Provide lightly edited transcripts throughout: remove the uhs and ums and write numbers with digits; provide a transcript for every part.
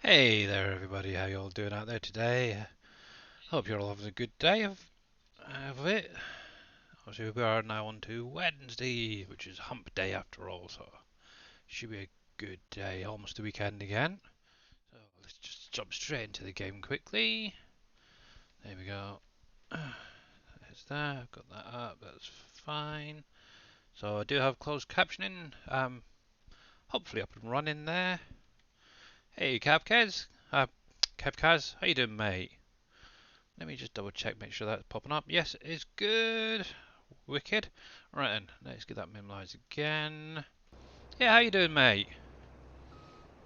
Hey there, everybody. How you all doing out there today? Hope you're all having a good day of it. Obviously, we are now on to Wednesday, which is hump day after all, so should be a good day. Almost the weekend again. So let's just jump straight into the game quickly. There we go. There's that. I've got that up. That's fine. So I do have closed captioning. Hopefully up and running there. Hey, Capkaz. Capkaz, how you doing, mate? Let me just double check, make sure that's popping up. Yes, it is good. Wicked. Right then, let's get that minimized again. Yeah, how you doing, mate?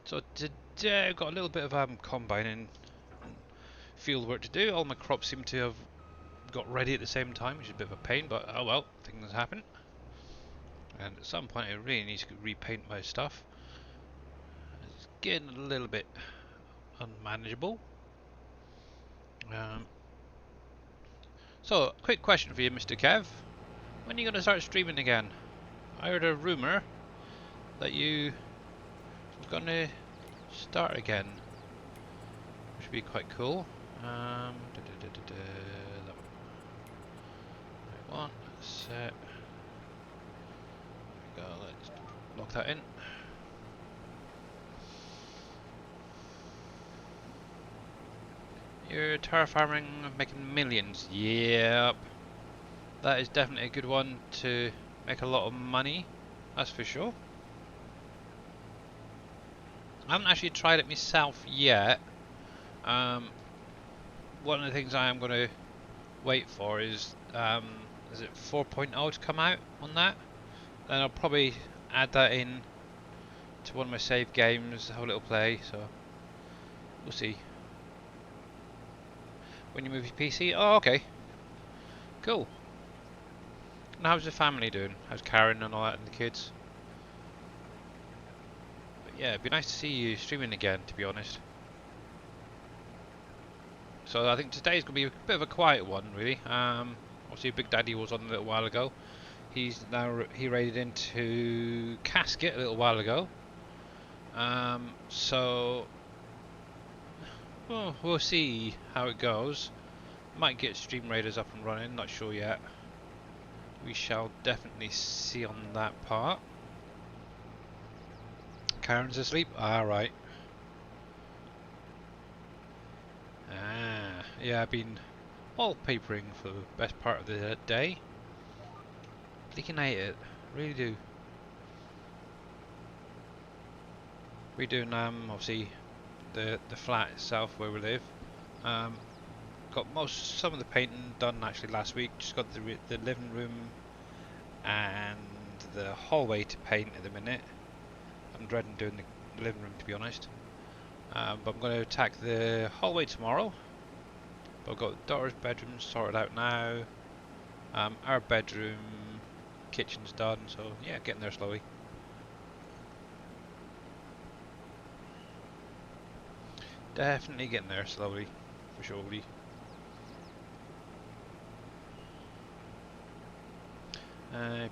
So today I've got a little bit of combining and field work to do. All my crops seem to have got ready at the same time, which is a bit of a pain, but oh well, things happen. And at some point I really need to repaint my stuff. It's getting a little bit unmanageable. Um, so, quick question for you, Mr. Kev. When are you going to start streaming again? I heard a rumour that you were going to start again, which would be quite cool. That one, set. There we go, let's lock that in. You're terra farming, making millions. Yep. That is definitely a good one to make a lot of money, that's for sure. I haven't actually tried it myself yet. One of the things I am going to wait for is it 4.0 to come out on that? Then I'll probably add that in to one of my save games, have a little play, so we'll see. When you move your PC? Oh, okay. Cool. And how's the family doing? How's Karen and all that and the kids? But yeah, it'd be nice to see you streaming again, to be honest. So I think today's going to be a bit of a quiet one, really. Obviously Big Daddy was on a little while ago. He raided into Casket a little while ago. So well, we'll see how it goes. Might get Stream Raiders up and running, not sure yet. We shall definitely see on that part. Karen's asleep? Alright. Yeah, I've been wallpapering for the best part of the day. Freaking hate it, really do. We're doing obviously the flat itself where we live. Got some of the painting done actually last week. Just got the living room and the hallway to paint at the minute. I'm dreading doing the living room, to be honest. But I'm going to attack the hallway tomorrow. But I've got daughter's bedroom sorted out now. Our bedroom, kitchen's done. So yeah, getting there slowly. Definitely getting there slowly, for surely.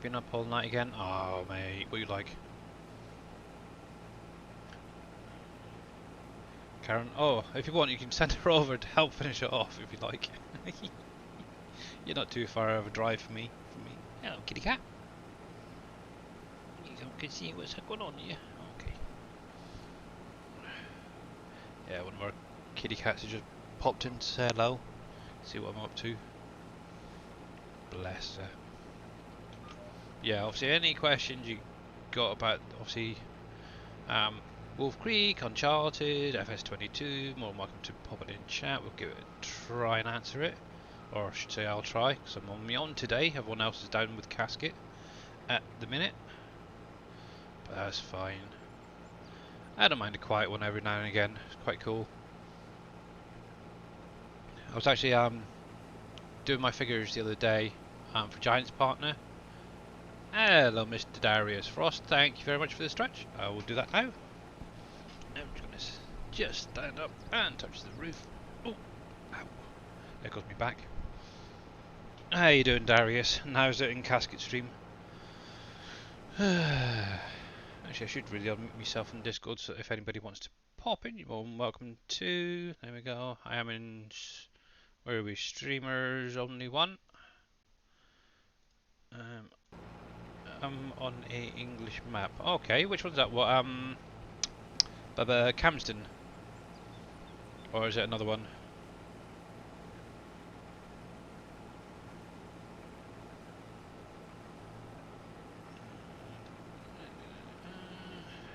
Been up all night again? Oh mate, what you like? Karen, oh, if you want you can send her over to help finish it off if you like. You're not too far of a drive for me. Hello kitty cat. You can see what's going on here. Okay. Yeah, one of our kitty cats has just popped in to say hello. See what I'm up to. Bless her. Yeah, obviously any questions you got about obviously WolfCreek, Uncharted, FS22, more than welcome to pop it in chat. We'll give it a try and answer it. Or I should say I'll try, because I'm on my own today. Everyone else is down with Casket at the minute. But that's fine. I don't mind a quiet one every now and again. It's quite cool. I was actually doing my figures the other day for Giant's Partner. Hello, Mr. Darius Frost. Thank you very much for the stretch. I will do that now. I'm just going to just stand up and touch the roof. Oh, ow. There goes my back. How you doing, Darius? And how's it in Casket Stream? Actually, I should really unmute myself in Discord so if anybody wants to pop in, you're more than welcome to. There we go. I am in. Where are we? Streamers only one. I'm on a English map. Okay, which one's that? What? Camston, or is it another one?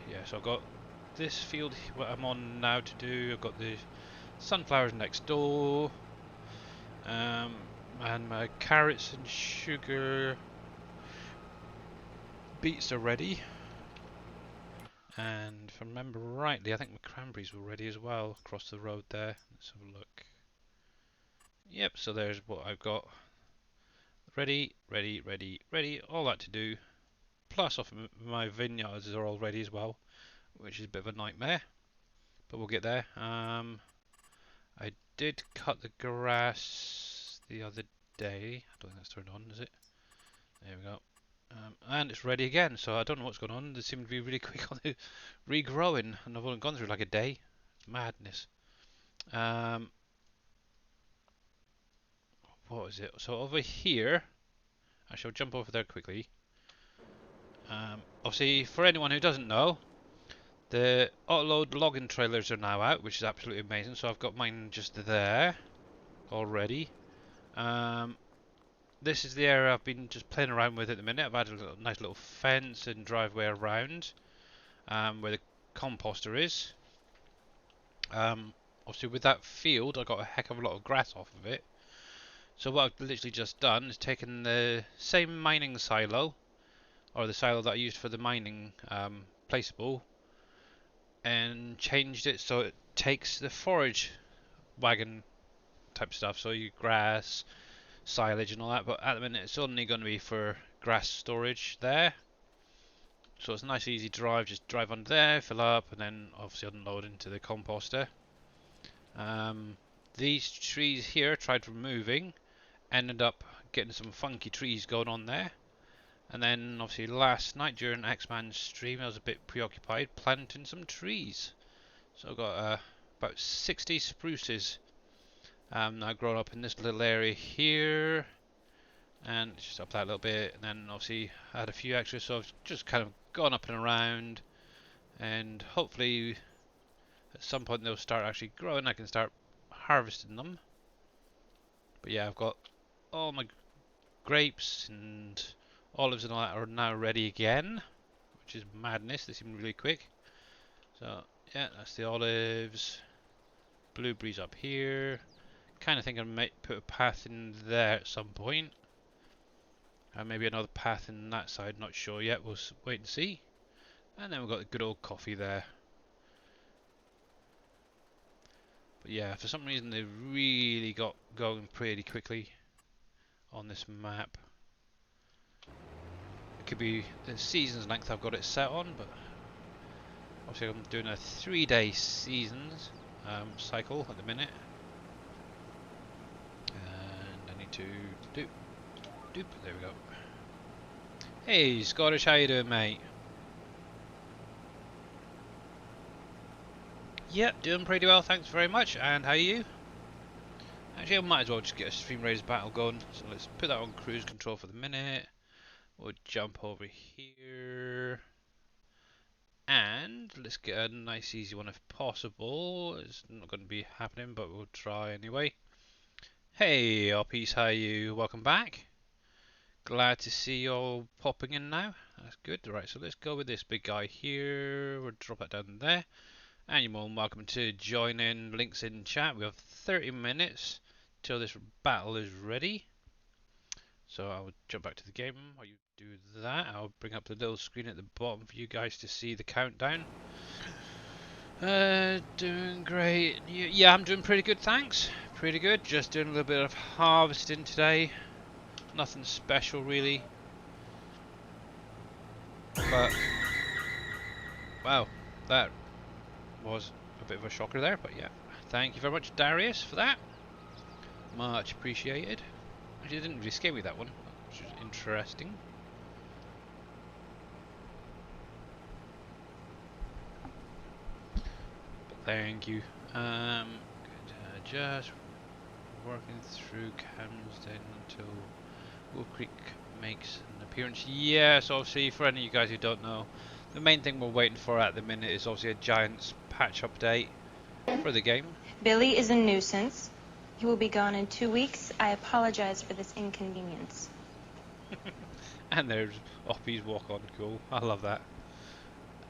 Yeah, so I've got this field what I'm on now to do. I've got the sunflowers next door, and my carrots and sugar beets are ready. And if I remember rightly, I think my cranberries were ready as well across the road there. Let's have a look. Yep, so there's what I've got. Ready, ready, ready, ready. All that to do. Plus, off my vineyards are all ready as well, which is a bit of a nightmare, but we'll get there. I did cut the grass the other day. I don't think that's turned on, is it? There we go. And it's ready again, so I don't know what's going on. They seem to be really quick on the regrowing, and I've only gone through like a day. It's madness. What is it? So over here, I shall jump over there quickly. Obviously, for anyone who doesn't know, the autoload logging trailers are now out, which is absolutely amazing. So I've got mine just there already. This is the area I've been just playing around with at the minute. I've added a nice little fence and driveway around where the composter is. Obviously, with that field, I got a heck of a lot of grass off of it. So what I've literally just done is taken the same mining silo, or the silo that I used for the mining placeable, and changed it so it takes the forage wagon type stuff, so you grass, silage and all that, but at the minute it's only going to be for grass storage there. So it's a nice easy drive, just drive on there, fill up, and then obviously unload into the composter. These trees here I tried removing, ended up getting some funky trees going on there. And then obviously last night during X-Man's stream I was a bit preoccupied planting some trees. So I've got about 60 spruces now grown up in this little area here, and just up that little bit, and then obviously I had a few extras, so I've just kind of gone up and around, and hopefully at some point they'll start actually growing. I can start harvesting them. But yeah, I've got all my grapes and olives and all that are now ready again, which is madness. They seem really quick. So yeah, that's the olives. Blueberries up here. Kind of think I might put a path in there at some point. And maybe another path in that side, not sure yet. We'll wait and see. And then we've got the good old coffee there. But yeah, for some reason they really got going pretty quickly on this map. It could be the season's length I've got it set on, but obviously I'm doing a 3-day seasons cycle at the minute. And I need to doop. There we go. Hey Scottish, how you doing, mate? Yep, doing pretty well, thanks very much. And how are you? Actually, I might as well just get a Stream Raiders battle going. So let's put that on cruise control for the minute. We'll jump over here. And let's get a nice easy one if possible. It's not going to be happening, but we'll try anyway. Hey, Oppies, how are you? Welcome back. Glad to see you all popping in now. That's good. Right, so let's go with this big guy here. We'll drop that down there. And you're more than welcome to join in. Links in chat. We have 30 minutes till this battle is ready. So I'll jump back to the game while you do that. I'll bring up the little screen at the bottom for you guys to see the countdown. Doing great. Yeah, I'm doing pretty good, thanks. Pretty good. Just doing a little bit of harvesting today. Nothing special really. But wow, that was a bit of a shocker there. But yeah, thank you very much, Darius, for that. Much appreciated. Actually, it didn't really scare me, that one, which was interesting. Thank you. Good. Just working through Camden until WolfCreek makes an appearance. Yes, obviously, for any of you guys who don't know, the main thing we're waiting for at the minute is obviously a Giants patch update for the game. Billy is a nuisance. He will be gone in 2 weeks. I apologize for this inconvenience. And there's Oppie's walk on, cool. I love that.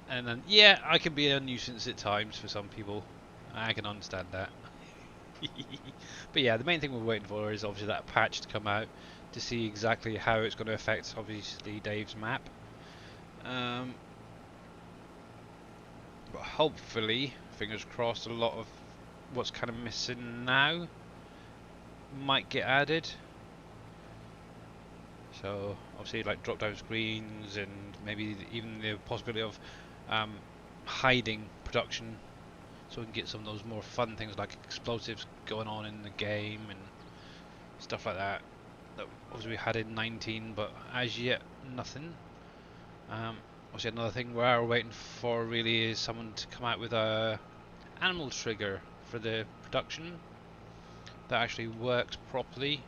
And then, yeah, I can be a nuisance at times for some people. I can understand that. But yeah, the main thing we're waiting for is obviously that patch to come out to see exactly how it's going to affect, obviously, Dave's map. But hopefully, fingers crossed, a lot of what's kind of missing now might get added. So obviously, like drop-down screens and maybe even the possibility of hiding production, so we can get some of those more fun things like explosives going on in the game and stuff like that. That obviously we had in 19, but as yet nothing. Obviously another thing we're waiting for really is someone to come out with a animal trigger for the production that actually works properly.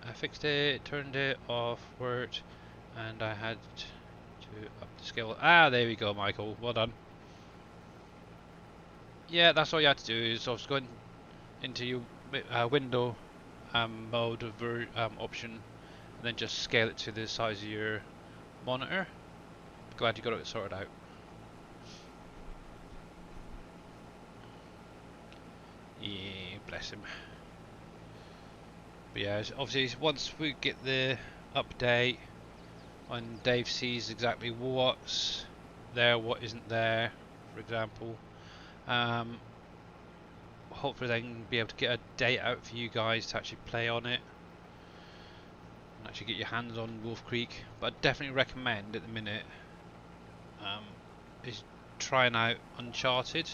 I fixed it, turned it off, worked, and I had to up the scale. Ah, there we go, Michael. Well done. Yeah, that's all you had to do is I was going into your window mode option, and then just scale it to the size of your monitor. Glad you got it sorted out. Yeah, bless him. But yeah, obviously once we get the update, when Dave sees exactly what's there, what isn't there, for example, hopefully then be able to get a date out for you guys to actually play on it and actually get your hands on WolfCreek. But I definitely recommend at the minute is trying out Uncharted,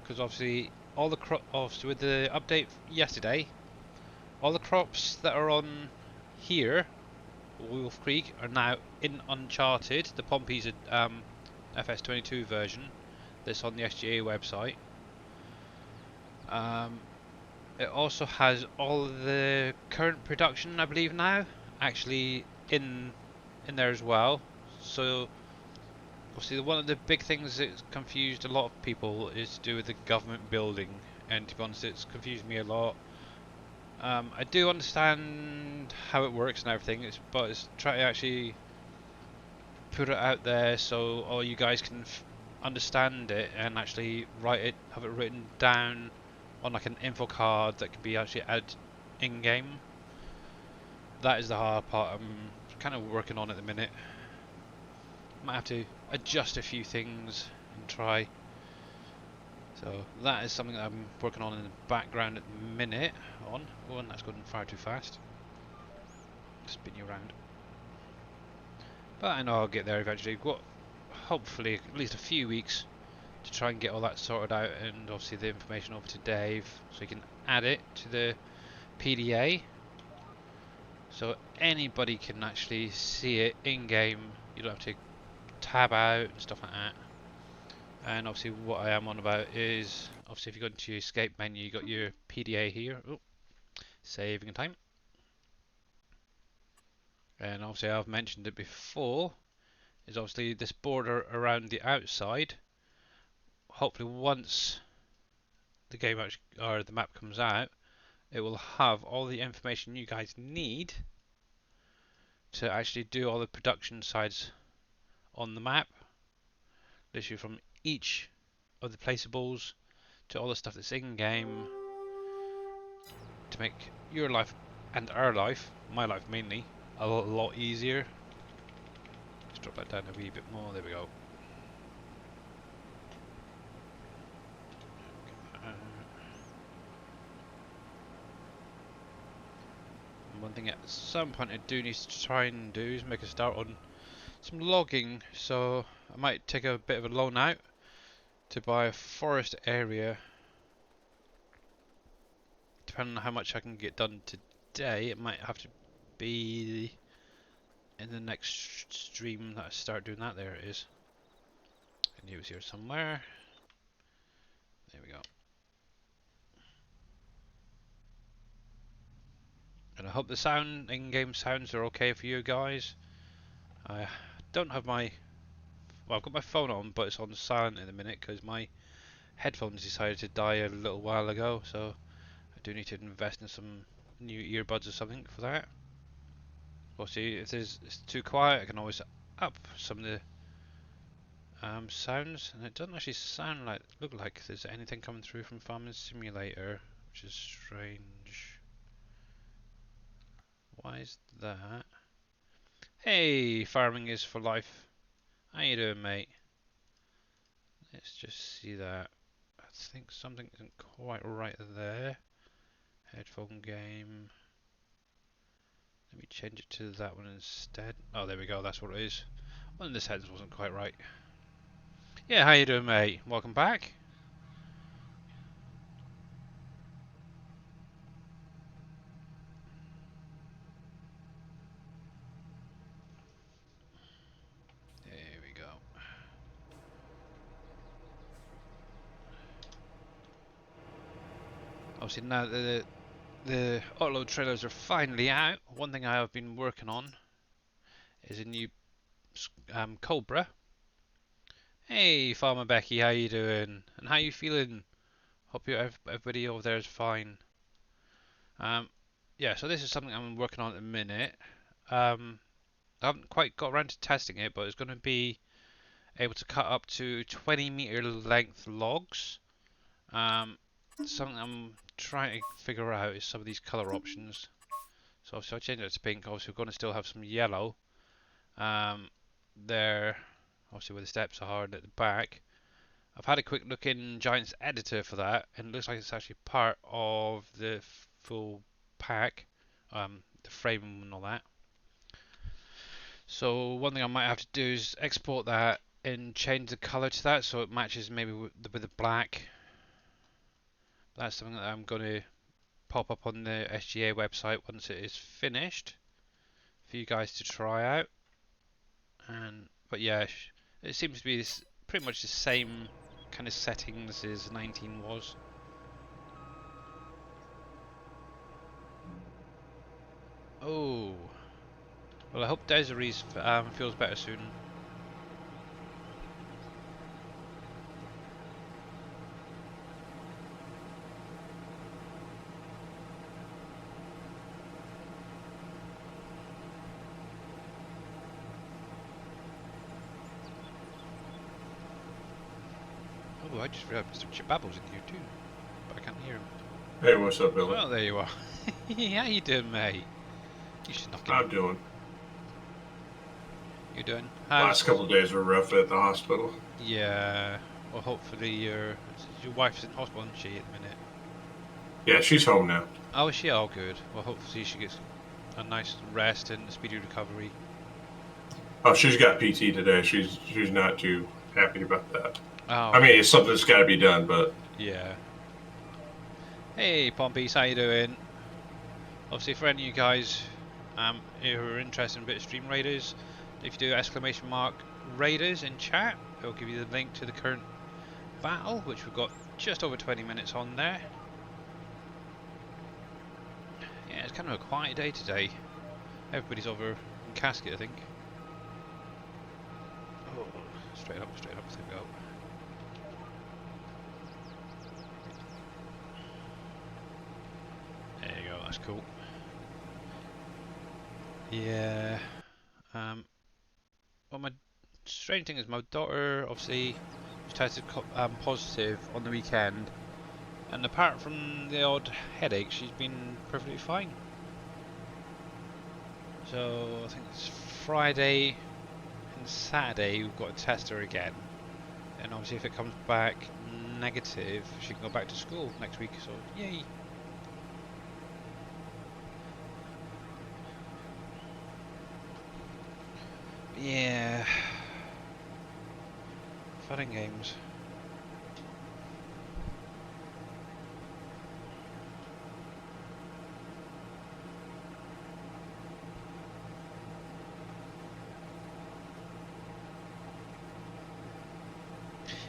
because obviously obviously with the update yesterday, all the crops that are on here, WolfCreek, are now in Uncharted. The Pompey's FS22 version that's on the SGA website. It also has all the current production, I believe now, actually in there as well. So obviously one of the big things that's confused a lot of people is to do with the government building, and to be honest, it's confused me a lot. I do understand how it works and everything, but it's trying to actually put it out there so all you guys can understand it and actually write it, have it written down on like an info card that can be actually added in game. That is the hard part I'm kind of working on at the minute. Might have to adjust a few things and try. So that is something that I'm working on in the background at the minute. Oh, and that's going far too fast. Spin you around. But I know I'll get there eventually. Got hopefully at least a few weeks to try and get all that sorted out, and obviously the information over to Dave so he can add it to the PDA so anybody can actually see it in game. You don't have to tab out and stuff like that. And obviously what I am on about is obviously if you go into your escape menu, you got your PDA here. Oh, saving time. And obviously I've mentioned it before, is obviously this border around the outside. Hopefully once the game or the map comes out, it will have all the information you guys need to actually do all the production sides on the map, literally from each of the placeables to all the stuff that's in game, to make your life and our life, my life mainly, a lot easier. Let's drop that down a wee bit more. There we go. One thing at some point I do need to try and do is make a start on some logging, so I might take a bit of a loan out to buy a forest area. Depending on how much I can get done today, it might have to be in the next stream that I start doing that. There it is. I knew it was here somewhere. There we go. And I hope the sound, in-game sounds are okay for you guys. I don't have my... Well, I've got my phone on, but it's on silent in a minute because my headphones decided to die a little while ago, so I do need to invest in some new earbuds or something for that. We'll see if it's too quiet. I can always up some of the sounds, and it doesn't actually look like there's anything coming through from Farming Simulator, which is strange. Why is that? Hey, farming is for life. How you doing, mate? Let's just see that. I think something isn't quite right there. Headphone game. Let me change it to that one instead. Oh, there we go. That's what it is. One of the settings wasn't quite right. Yeah, how you doing, mate? Welcome back. There we go. Obviously now the autoload trailers are finally out. One thing I have been working on is a new Cobra. Hey, Farmer Becky, how you doing? And how you feeling? Hope everybody over there is fine. Yeah, so this is something I'm working on at the minute. I haven't quite got around to testing it, but it's going to be able to cut up to 20-meter length logs. Something I'm trying to figure out is some of these color options. So obviously I changed it to pink. Obviously we're going to still have some yellow. There, obviously where the steps are at the back. I've had a quick look in Giant's editor for that, and it looks like it's actually part of the full pack, the frame and all that. So one thing I might have to do is export that and change the color to that so it matches maybe with the black. That's something that I'm going to pop up on the SGA website once it is finished for you guys to try out. But yeah, it seems to be pretty much the same kind of settings as 19 was. Oh, well I hope Desiree's feels better soon. Oh, I just realised Mr. Chibabbles in here too, but I can't hear him. Hey, what's up, Billy? Oh, there you are. How you doing, mate? You should knock in. I'm doing. You doing? Last couple of days were rough at the hospital. Yeah. Well, hopefully your wife's in hospital, isn't she, at the minute? Yeah, she's home now. Oh, is she? Oh, good. Well, hopefully she gets a nice rest and a speedy recovery. Oh, she's got PT today. She's not too happy about that. Oh, I mean, it's something that's got to be done, but yeah. Hey, Pompies, how you doing? Obviously, for any of you guys who are interested in a bit of Stream Raiders, if you do !Raiders in chat, it'll give you the link to the current battle, which we've got just over 20 minutes on there. Yeah, it's kind of a quiet day today. Everybody's over in Casket, I think. Oh, straight up, there we go. There you go, that's cool. Yeah. Well, my strange thing is my daughter obviously tested positive on the weekend, and apart from the odd headache, she's been perfectly fine. So I think it's Friday and Saturday we've got to test her again, and obviously if it comes back negative, she can go back to school next week. So yay! Yeah. Fun and games.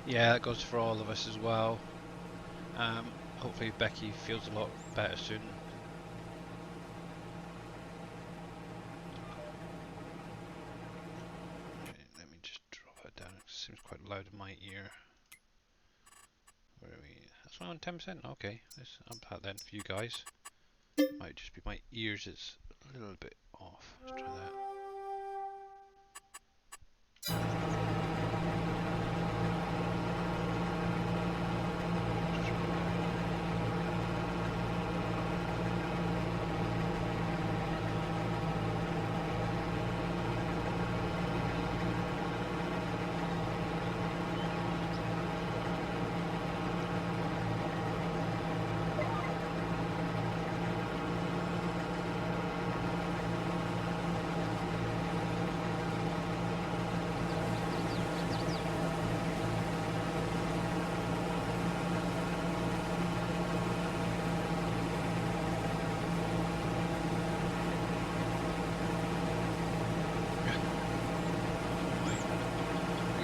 Yeah, that goes for all of us as well. Hopefully Becky feels a lot better soon. Okay, let me just drop it down. It seems quite loud in my ear. Where are we? That's not on 10%. Okay, let's up that then for you guys. Might just be my ears. It's a little bit off. Let's try that.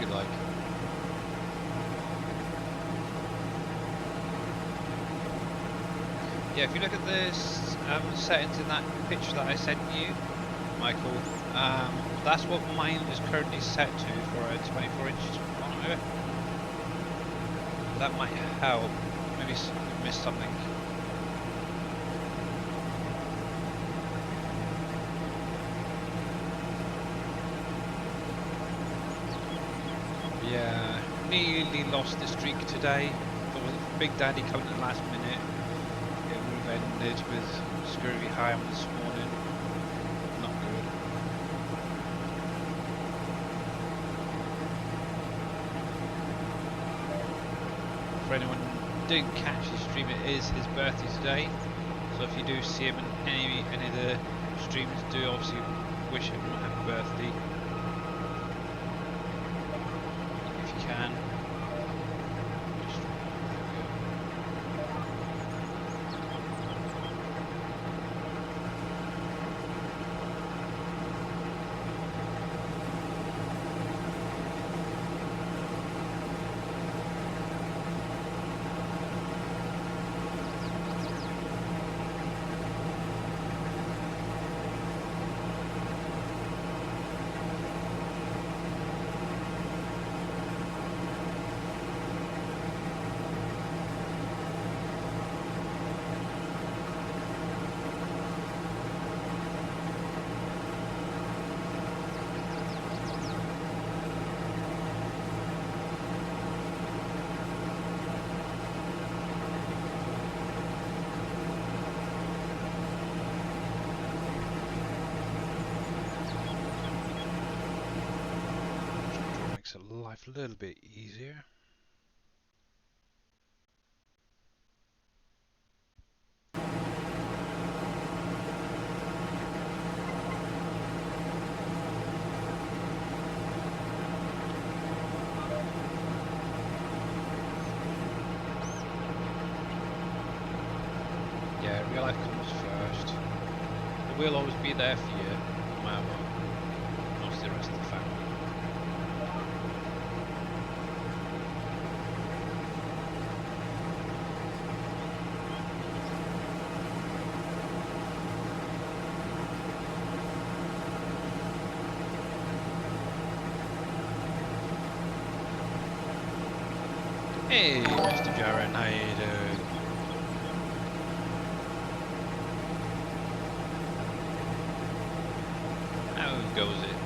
Like. Yeah, if you look at the settings in that picture that I sent you, Michael, that's what mine is currently set to for a 24-inch monitor. That might help. Maybe you missed something. Yeah, nearly lost the streak today. There was Big Daddy coming at the last minute. It would have ended with scurvy high on this morning. Not good. For anyone who didn't catch the stream, it is his birthday today. So if you do see him in any of the streams, do obviously wish him a happy birthday. Can. Life a little bit easier. Yeah, real life comes first. It will always be there for you, no matter what. Most of the rest of the family. Hey, Mr. Jaren, how you doing? How goes it?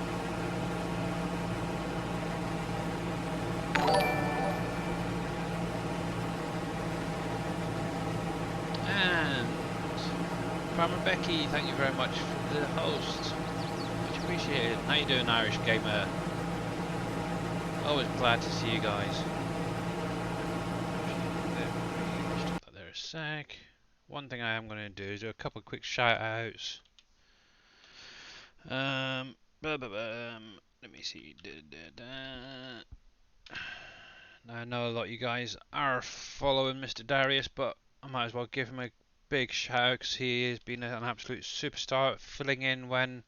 And Farmer Becky, thank you very much for the host. Much appreciated. How you doing, Irish Gamer? Always glad to see you guys. Stop that there a sec. One thing I am going to do is do a couple of quick shout outs. Let me see. Now, I know a lot of you guys are following Mr. Darius, but I might as well give him a big shout because he has been an absolute superstar at filling in when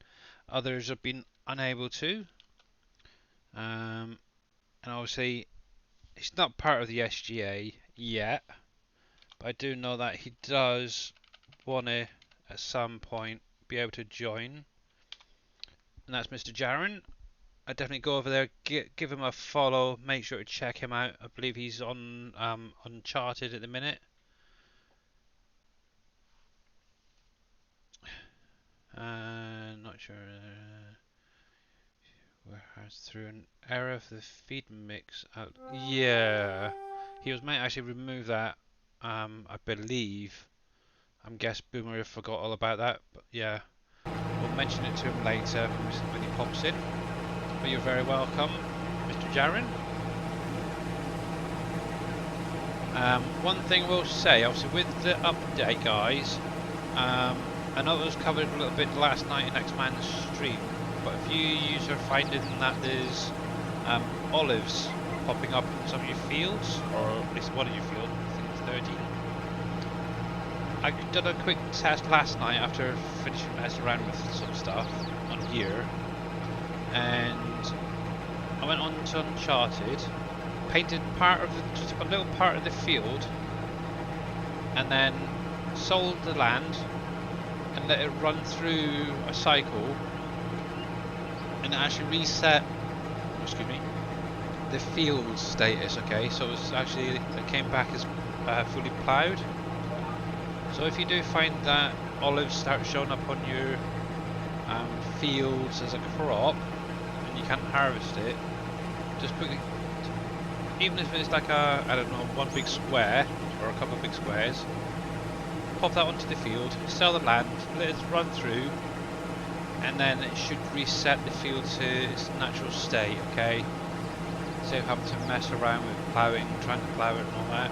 others have been unable to. And obviously, He's not part of the SGA yet, but I do know that he does want to, at some point, be able to join. And that's Mr. Jaren. I definitely go over there, give him a follow, make sure to check him out. I believe he's on Uncharted at the minute. Not sure. Whereas through an error of the feed mix out. Yeah, he was meant to actually remove that. I believe. I'm guessing Boomer forgot all about that, but yeah, we'll mention it to him later when he pops in. But you're very welcome, Mr. Jaren. One thing we'll say, obviously, with the update, guys. I know it was covered a little bit last night in X-Man's stream, but if you are finding that there's olives popping up in some of your fields, or at least one of your fields, I think it's 13. I did a quick test last night after finishing messing around with some stuff on gear, and I went on to Uncharted, painted just a little part of the field, and then sold the land and let it run through a cycle, and it actually reset, the field status. Okay, so it came back as fully ploughed. So if you do find that olives start showing up on your fields as a crop and you can't harvest it, just quickly, even if it's like I don't know, one big square or a couple of big squares, pop that onto the field, sell the land, let it run through, and then it should reset the field to its natural state. Okay, so you have to mess around with ploughing, trying to plough it and all that.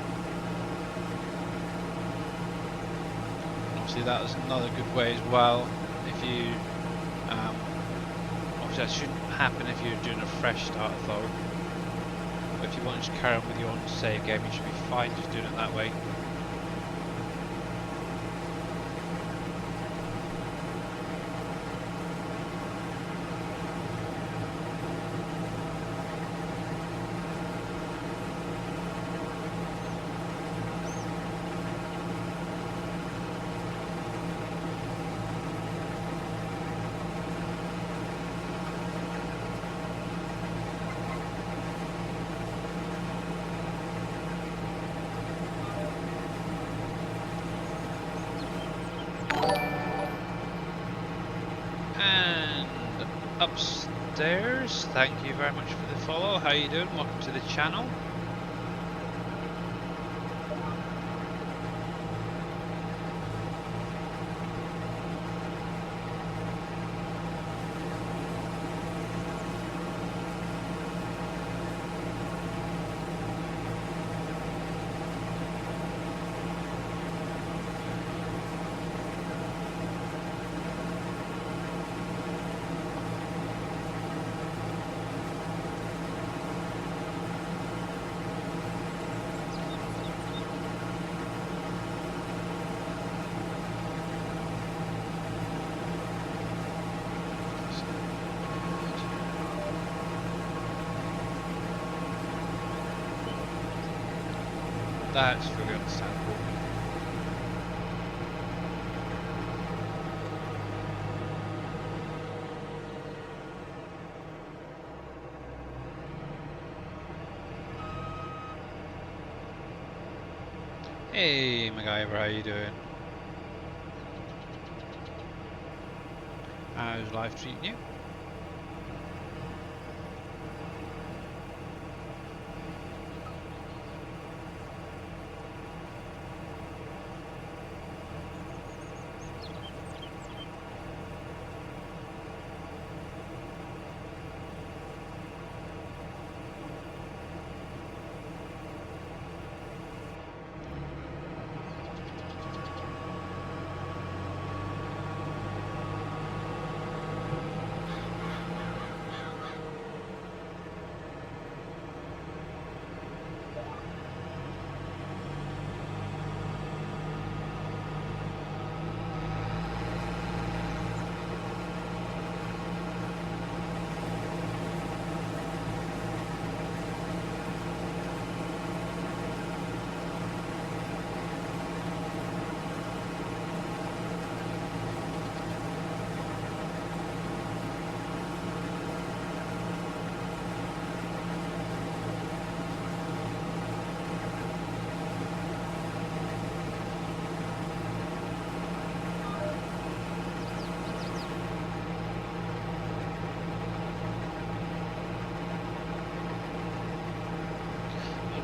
Obviously that was another good way as well. If you obviously that shouldn't happen if you're doing a fresh start though, but if you want to just carry on with your own save game, you should be fine just doing it that way. Upstairs, thank you very much for the follow. How you doing? Welcome to the channel. That's fully understandable. Hey MacGyver, how you doing? How's life treating you?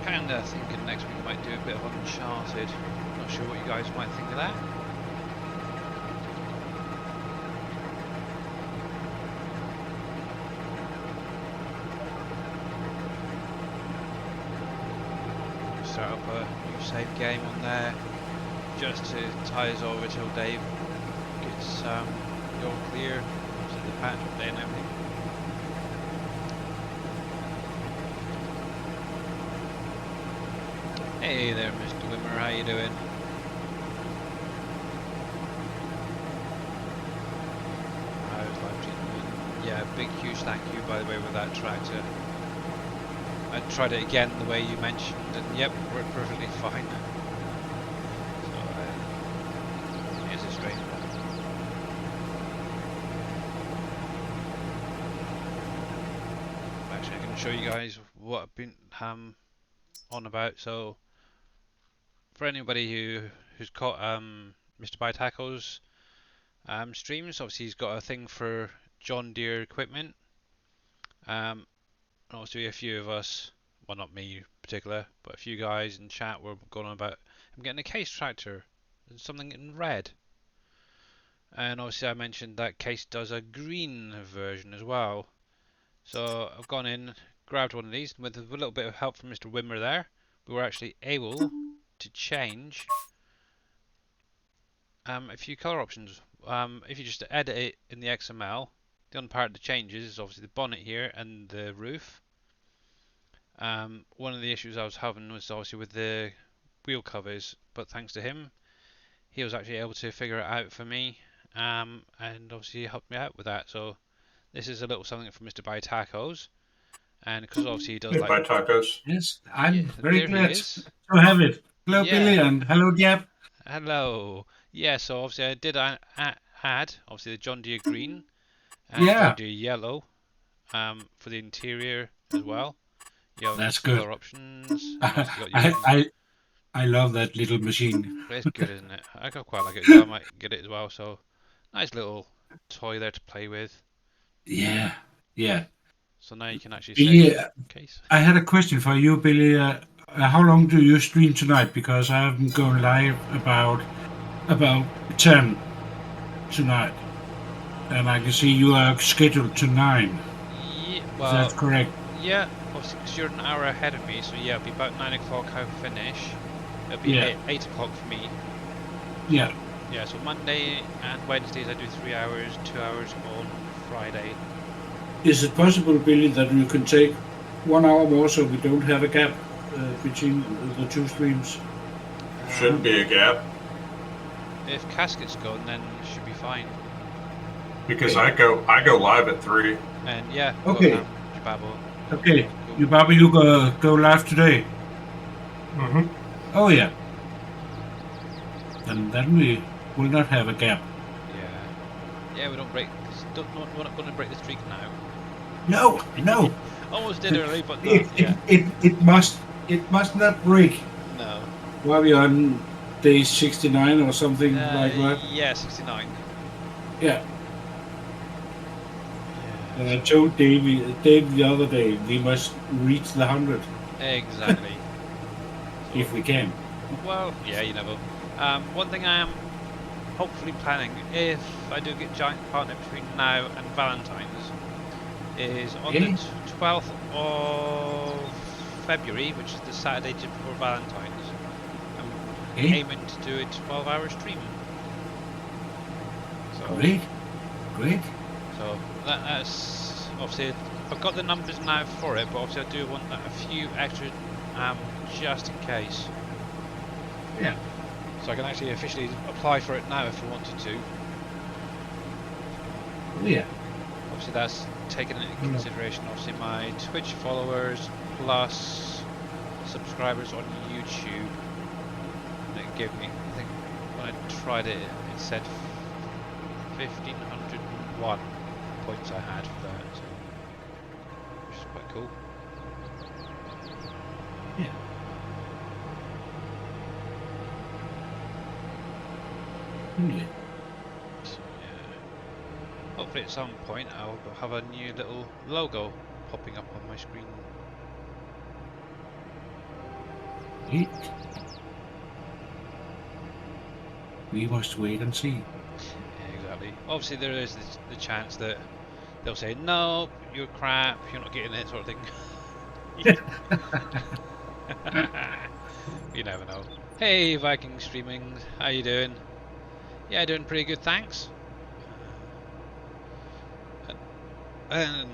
kinda thinking next week might do a bit of Uncharted. Not sure what you guys might think of that. Start up a new save game on there, just to tie us over till Dave gets the all clear, so the patch update and everything. Hey there, Mr. Wimmer, how you doing? How's life treating you? Yeah, big huge thank you by the way with that tractor. I tried it again the way you mentioned, and yep, worked perfectly fine. So it's a strange one. Actually, I can show you guys what I've been on about. So for anybody who's caught Mr. Bytaco's streams, obviously he's got a thing for John Deere equipment. And obviously a few of us, well not me in particular, but a few guys in chat were going on about I'm getting a case tractor and something in red. And obviously I mentioned that Case does a green version as well. So I've gone in, grabbed one of these, and with a little bit of help from Mr. Wimmer there, we were actually able to change a few colour options. If you just edit it in the XML, the only part that changes is obviously the bonnet here and the roof. One of the issues I was having was obviously with the wheel covers, but thanks to him, he was actually able to figure it out for me, and obviously helped me out with that. So this is a little something from Mr. Buy Tacos, and because obviously he does Hey, like, buy tacos. Yes, yeah, I'm very there he glad is. to have it. Hello, Yeah, Billy, and hello, Jap. hello. Yeah, so obviously I did add obviously the John Deere green and John Yeah, Deere yellow for the interior as well. You have that's good. colour options, and I, obviously got your. I I love that little machine. It's good, isn't it? I quite like it as well. I might get it as well. So nice little toy there to play with. Yeah, yeah. So now you can actually say Billy, case. I had a question for you, Billy. How long do you stream tonight? Because I'm going live about 10 tonight, and I can see you are scheduled to 9. Yeah, Is that well, correct? yeah. Obviously, because you're an hour ahead of me, so yeah, it'll be about 9 o'clock. I'll finish. It'll be Yeah, 8 o'clock for me. yeah. So yeah, so Monday and Wednesdays I do 3 hours, 2 hours on Friday. Is it possible, Billy, that you can take 1 hour more so we don't have a gap between the two streams? Shouldn't be a gap If casket's gone, then it should be fine. because Okay. I go live at 3. And yeah, Okay. Jababo. Okay. Cool. You, Bobby, you go live today. Mm-hmm. Oh yeah. Then we will not have a gap. Yeah. Yeah, we don't break. We're not going to break the streak now. No, no. Almost did early, but no. It, Yeah. it must not break. No. While we're on day 69 or something like that. Yeah, 69. Yeah. Yeah. I told Dave the other day we must reach the 100 Exactly. if we can. Well, yeah, you never. One thing I am hopefully planning, if I do get giant partner between now and Valentine's, is on Okay. the 12th of February, which is the Saturday just before Valentine's. I'm Okay. aiming to do a 12-hour stream. So, Great. Great. so that's obviously I've got the numbers now for it, but obviously I do want a few extra, just in case. Yeah. So I can actually officially apply for it now if I wanted to. Oh yeah. Obviously that's taken into consideration obviously my Twitch followers plus subscribers on YouTube. And it gave me, I think when I tried it, it said 1501 points I had for that, so, which is quite cool. Yeah. Really. So yeah, hopefully at some point I'll have a new little logo popping up on my screen. Okay. We must wait and see. Exactly. Obviously, there is the chance that they'll say, no, you're crap, you're not getting it, sort of thing. You never know. Hey, Viking Streaming, how you doing? Yeah, doing pretty good, thanks. And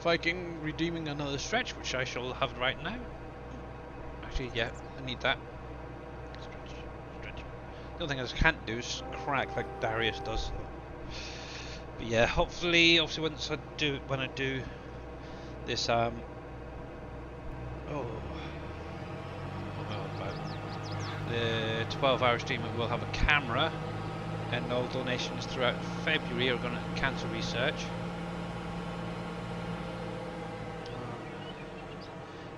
Viking redeeming another stretch, which I shall have right now. Actually, yeah, I need that. Stretch. The only thing I can't do is crack like Darius does. So. But yeah, hopefully, obviously, when I do this, oh, the 12-hour stream, it will have a camera, and all donations throughout February are going to cancer research.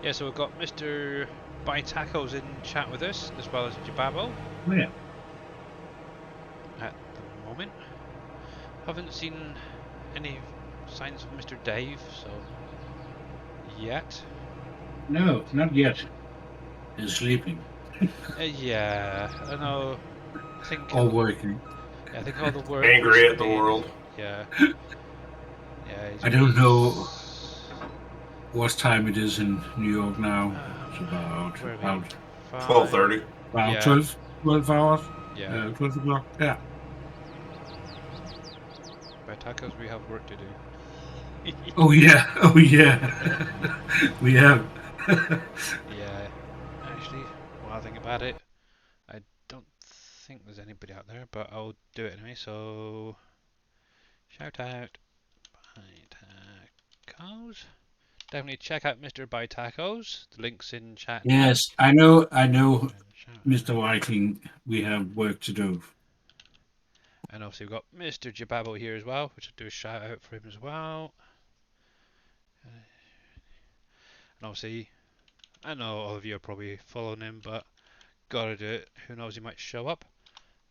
Yeah, so we've got Mr. Buy Tacos in chat with us, as well as Jababo. Oh, yeah. At the moment. Haven't seen any signs of Mr. Dave, so yet. No, not yet. He's sleeping. Yeah, I know. I think Or working. I think all the work Angry at the recently. world. Yeah, yeah. I don't know He's what time it is in New York now. It's where are we? about 12:30. Yeah. 12 hours. Yeah. 12 o'clock. Yeah. By tacos, we have work to do. Oh yeah. Oh yeah. We have. Yeah. Actually, while I think about it, I don't think there's anybody out there, but I'll do it anyway. So, shout out Buy Tacos. Definitely check out Mr. Buy Tacos. The link's in chat now. Yes, I know. Shout Mr. Viking, we have work to do. And obviously we've got Mr. Jababo here as well, which I'll do a shout out for him as well. And obviously, I know all of you are probably following him, but gotta do it. Who knows, he might show up.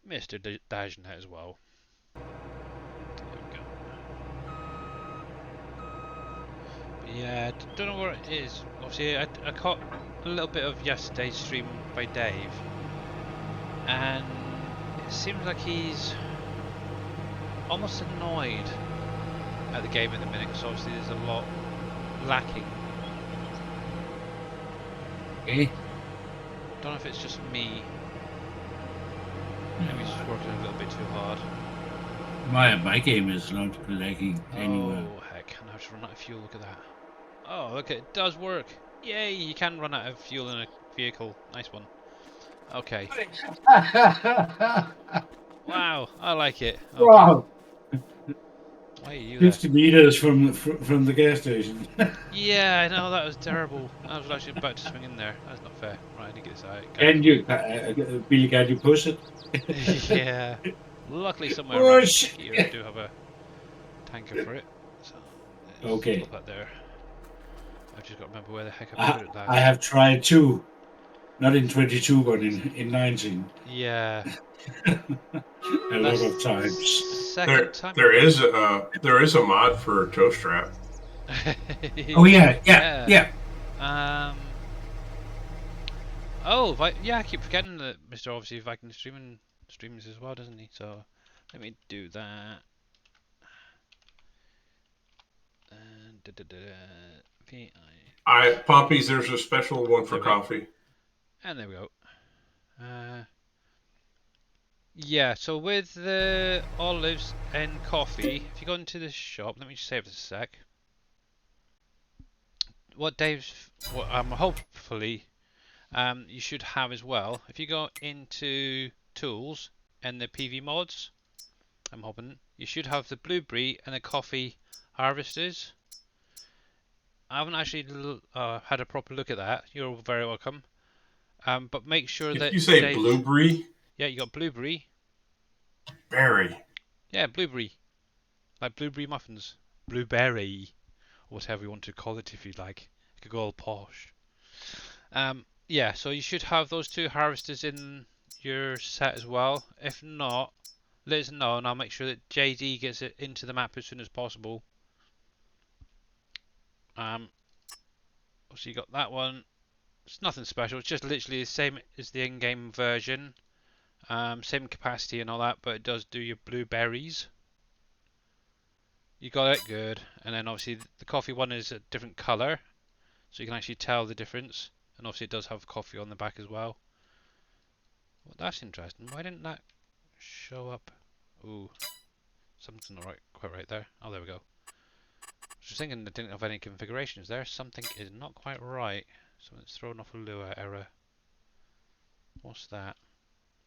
Mr. Dajnet as well. There we go. But yeah, don't know where it is. Obviously, I caught a little bit of yesterday's stream by Dave, and it seems like he's almost annoyed at the game at the minute, because obviously there's a lot lacking. Okay. Don't know if it's just me. Maybe he's just working a little bit too hard. My game is not lagging anywhere. Oh heck! And I just run out of fuel. Look at that. Oh look, it does work. Yay! You can run out of fuel in a vehicle. Nice one. Okay. Wow, I like it. Okay. Wow. Why are you there? 50 meters from the gas station. Yeah, I know, that was terrible. I was actually about to swing in there. That's not fair. Right, I need to get this out. Can you, Billy, can you push it? Yeah. Luckily, somewhere around Push! here I do have a tanker for it. So, Okay. put that there. I've just got to remember where the heck I put it I last. have tried too. Not in 22, but in 19. Yeah. A lot of times. Second time. There is a mod for tow strap. Oh yeah. Oh, yeah, I keep forgetting that Mr. Obviously Viking streams as well, doesn't he? So let me do that. And Poppies, there's a special one for There we go. coffee. And there we go. Yeah, so with the olives and coffee, if you go into the shop, let me just save this a sec. What hopefully you should have as well. If you go into tools and the PV mods, I'm hoping you should have the blueberry and the coffee harvesters. I haven't actually had a proper look at that. You're very welcome. But make sure that You say blueberry? Yeah, you got blueberry. Berry. Yeah, blueberry. Like blueberry muffins. Blueberry. Or whatever you want to call it if you like. You could go all posh. Yeah, so you should have those two harvesters in your set as well. If not, let us know and I'll make sure that JD gets it into the map as soon as possible. So you got that one. It's nothing special. It's just literally the same as the in-game version. Same capacity and all that, but it does do your blueberries. You got it, good. And then obviously the coffee one is a different colour, so you can actually tell the difference. And obviously it does have coffee on the back as well. Well, that's interesting. Why didn't that show up? Ooh, something's not right, quite right there. Oh, there we go. I was thinking it didn't have any configurations there. Something is not quite right. Something's thrown off a Lua error. What's that?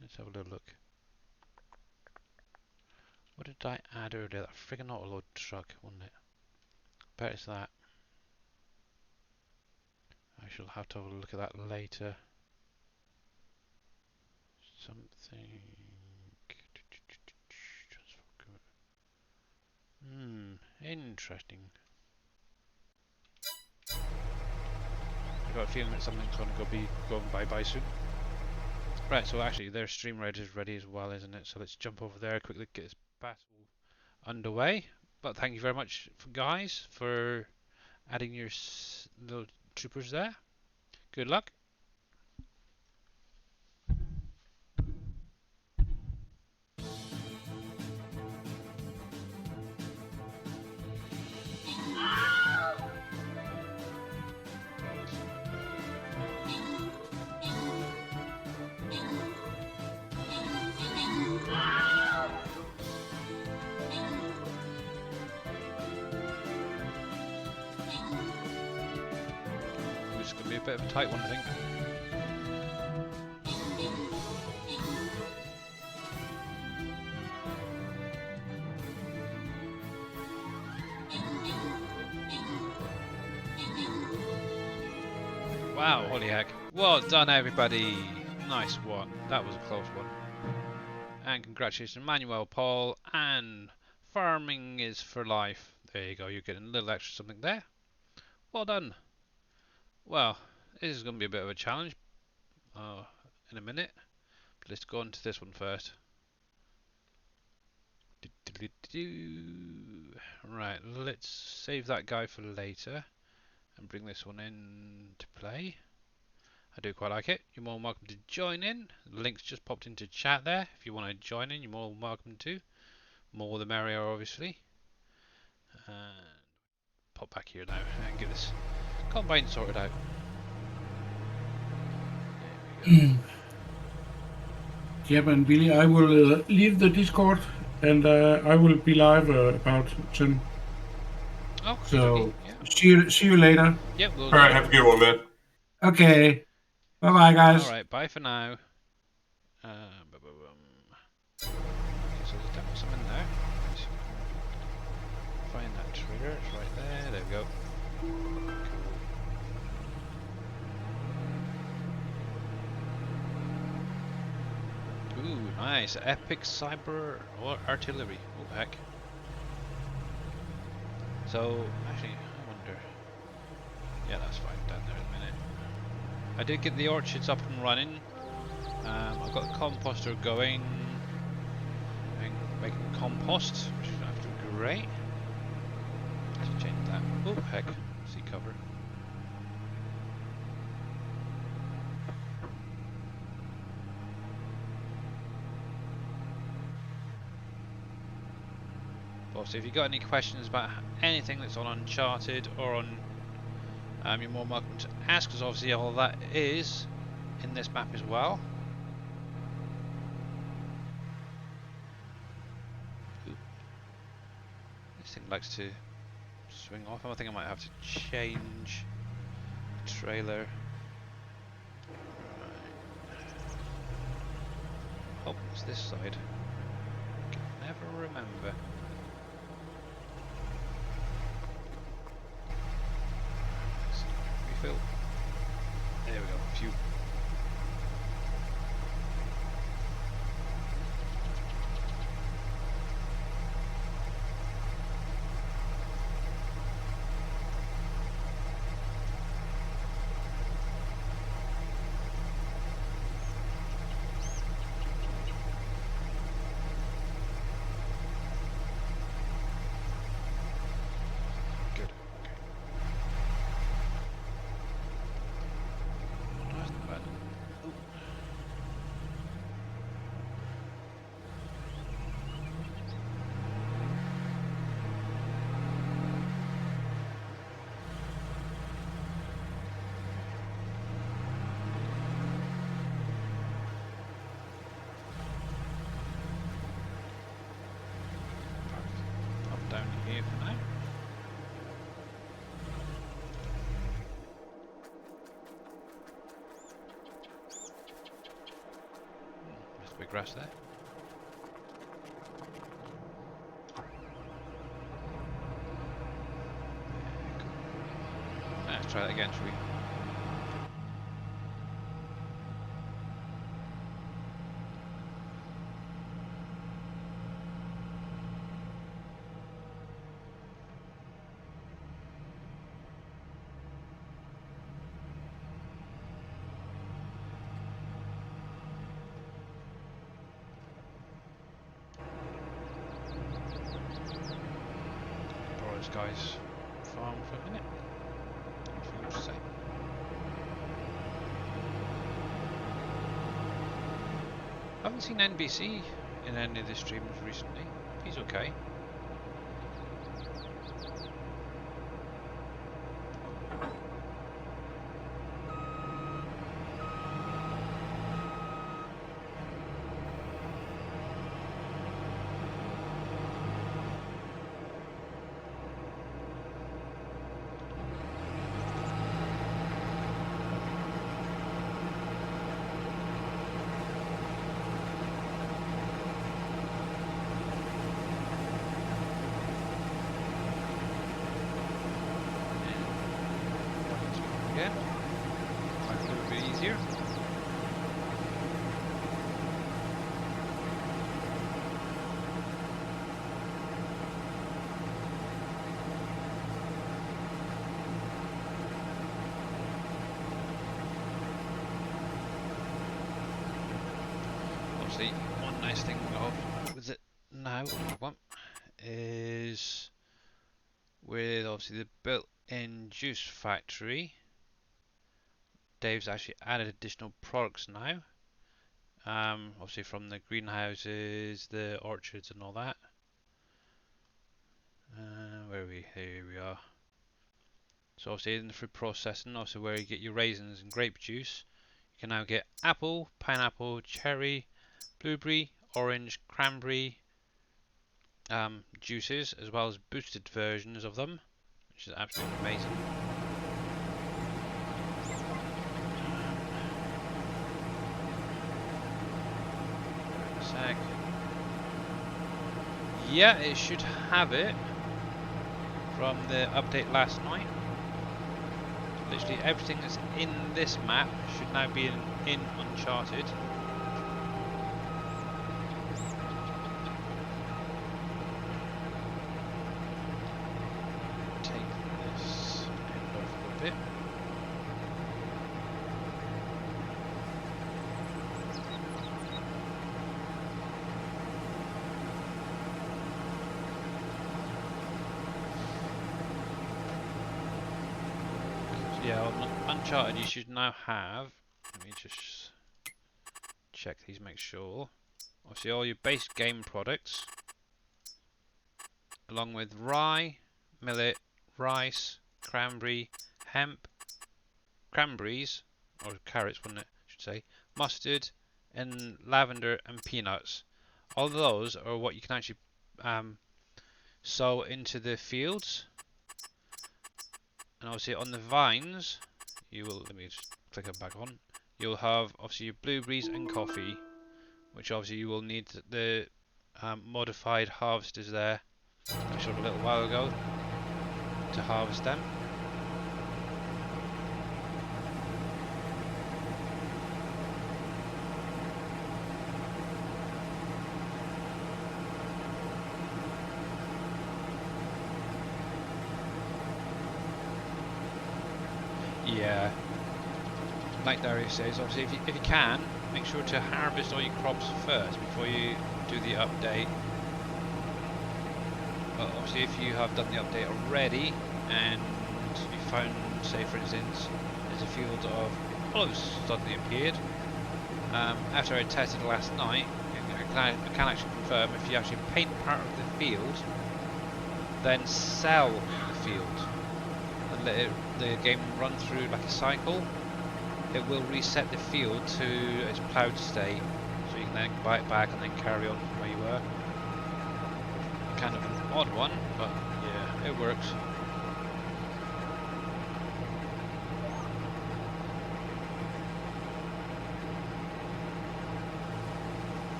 Let's have a little look. What did I add earlier? That friggin' autoload truck, wasn't it? Bet it's that. I shall have to have a look at that later. Something. Interesting. I got a feeling that something's going to be going bye-bye soon. Right, so actually their stream rate is ready as well, isn't it? So let's jump over there quickly, get this battle underway. But thank you very much, guys, for adding your little troopers there. Good luck. It's going to be a bit of a tight one, I think. Wow, holy heck. Well done, everybody. Nice one. That was a close one. And congratulations, Manuel, Paul, and farming is for life. There you go, you're getting a little extra something there. Well done. Well, this is going to be a bit of a challenge in a minute. But let's go on to this one first. Right, let's save that guy for later and bring this one into play. I do quite like it. You're more than welcome to join in. The link's just popped into chat there. If you want to join in, you're more than welcome to. More the merrier, obviously. Pop back here now and get this combine sorted out. Yep, and Billy, I will leave the Discord and I will be live about 10. Oh, so yeah. see you later. Yep, we'll All right, have a good one, man. Okay. Bye-bye, guys. Alright, bye for now. Okay, so there's definitely some in there. Let's find that trigger, it's right there, there we go. Cool. Ooh, nice. Epic cyber or artillery. Oh, heck. So, actually, I wonder. Yeah, that's fine down there in a minute. I did get the orchards up and running. I've got the composter going. Making compost, which is absolutely great. Let's change that. Oh, heck. See cover. So if you've got any questions about anything that's on Uncharted or on, you're more than welcome to ask, because obviously all that is in this map as well. Ooh. This thing likes to swing off. I think I might have to change the trailer. Right. Oh, it's this side. I can never remember. Refill. There we go. Phew. here for now. There's a big grass there. Let's try that again, shall we? Borrow this guy's farm for a minute. Nothing else to say. I haven't seen NBC in any of the streams recently. He's okay. Again, might be a little bit easier. Obviously, one nice thing with it now is with obviously the built-in juice factory. Dave's actually added additional products now. Obviously from the greenhouses, the orchards and all that. Where are we? Here we are. So obviously in the food processing, also where you get your raisins and grape juice, you can now get apple, pineapple, cherry, blueberry, orange, cranberry juices, as well as boosted versions of them, which is absolutely amazing. Sec. Yeah, it should have it from the update last night. Literally everything that's in this map should now be in Uncharted. Take this end off a bit. Yeah, on Uncharted you should now have, let me just check these, make sure. Obviously all your base game products, along with rye, millet, rice, cranberry, hemp, cranberries, or carrots wouldn't it, I should say, mustard, and lavender and peanuts. All of those are what you can actually sow into the fields. And obviously on the vines, you will, let me just click it back on, you'll have obviously your blueberries and coffee, which obviously you will need the modified harvesters there, I showed a little while ago, to harvest them. Yeah, like Darius says, obviously if you can, make sure to harvest all your crops first before you do the update. But obviously if you have done the update already and you found, say for instance, there's a field of olives suddenly appeared, after I tested last night, I can actually confirm if you actually paint part of the field, then sell the field and let the game run through like a cycle, it will reset the field to its ploughed state, so you can then buy it back and then carry on from where you were. Kind of an odd one, but It works.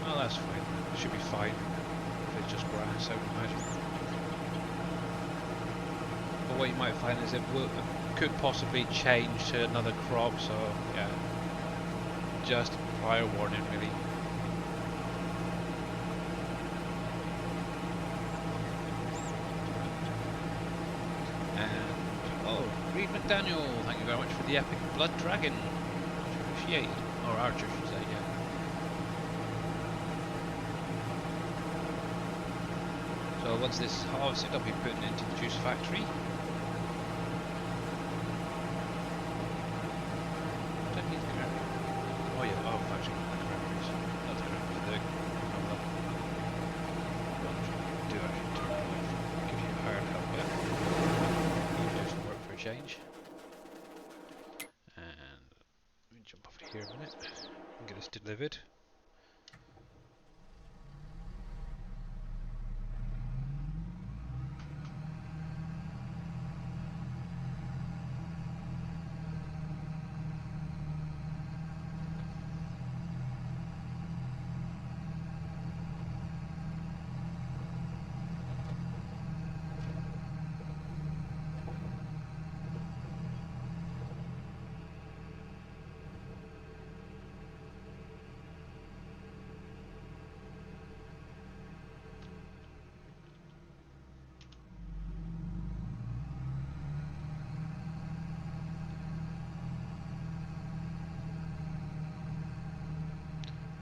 Oh, that's fine. It should be fine. If it's just grass, I would imagine. But what you might find is it could possibly change to another crop, so yeah. Just prior warning, really. And oh, Reed McDaniel, thank you very much for the epic blood dragon. Much appreciated. Or archer, should say, yeah. So once this is harvested, I'll be putting it into the juice factory. Don't need the cranberry. Oh yeah, oh, I've actually got the cranberries. That's good for the do actually turn it off. Give you a hard help there. Do some work for a change. And let me jump over here a minute and get this delivered.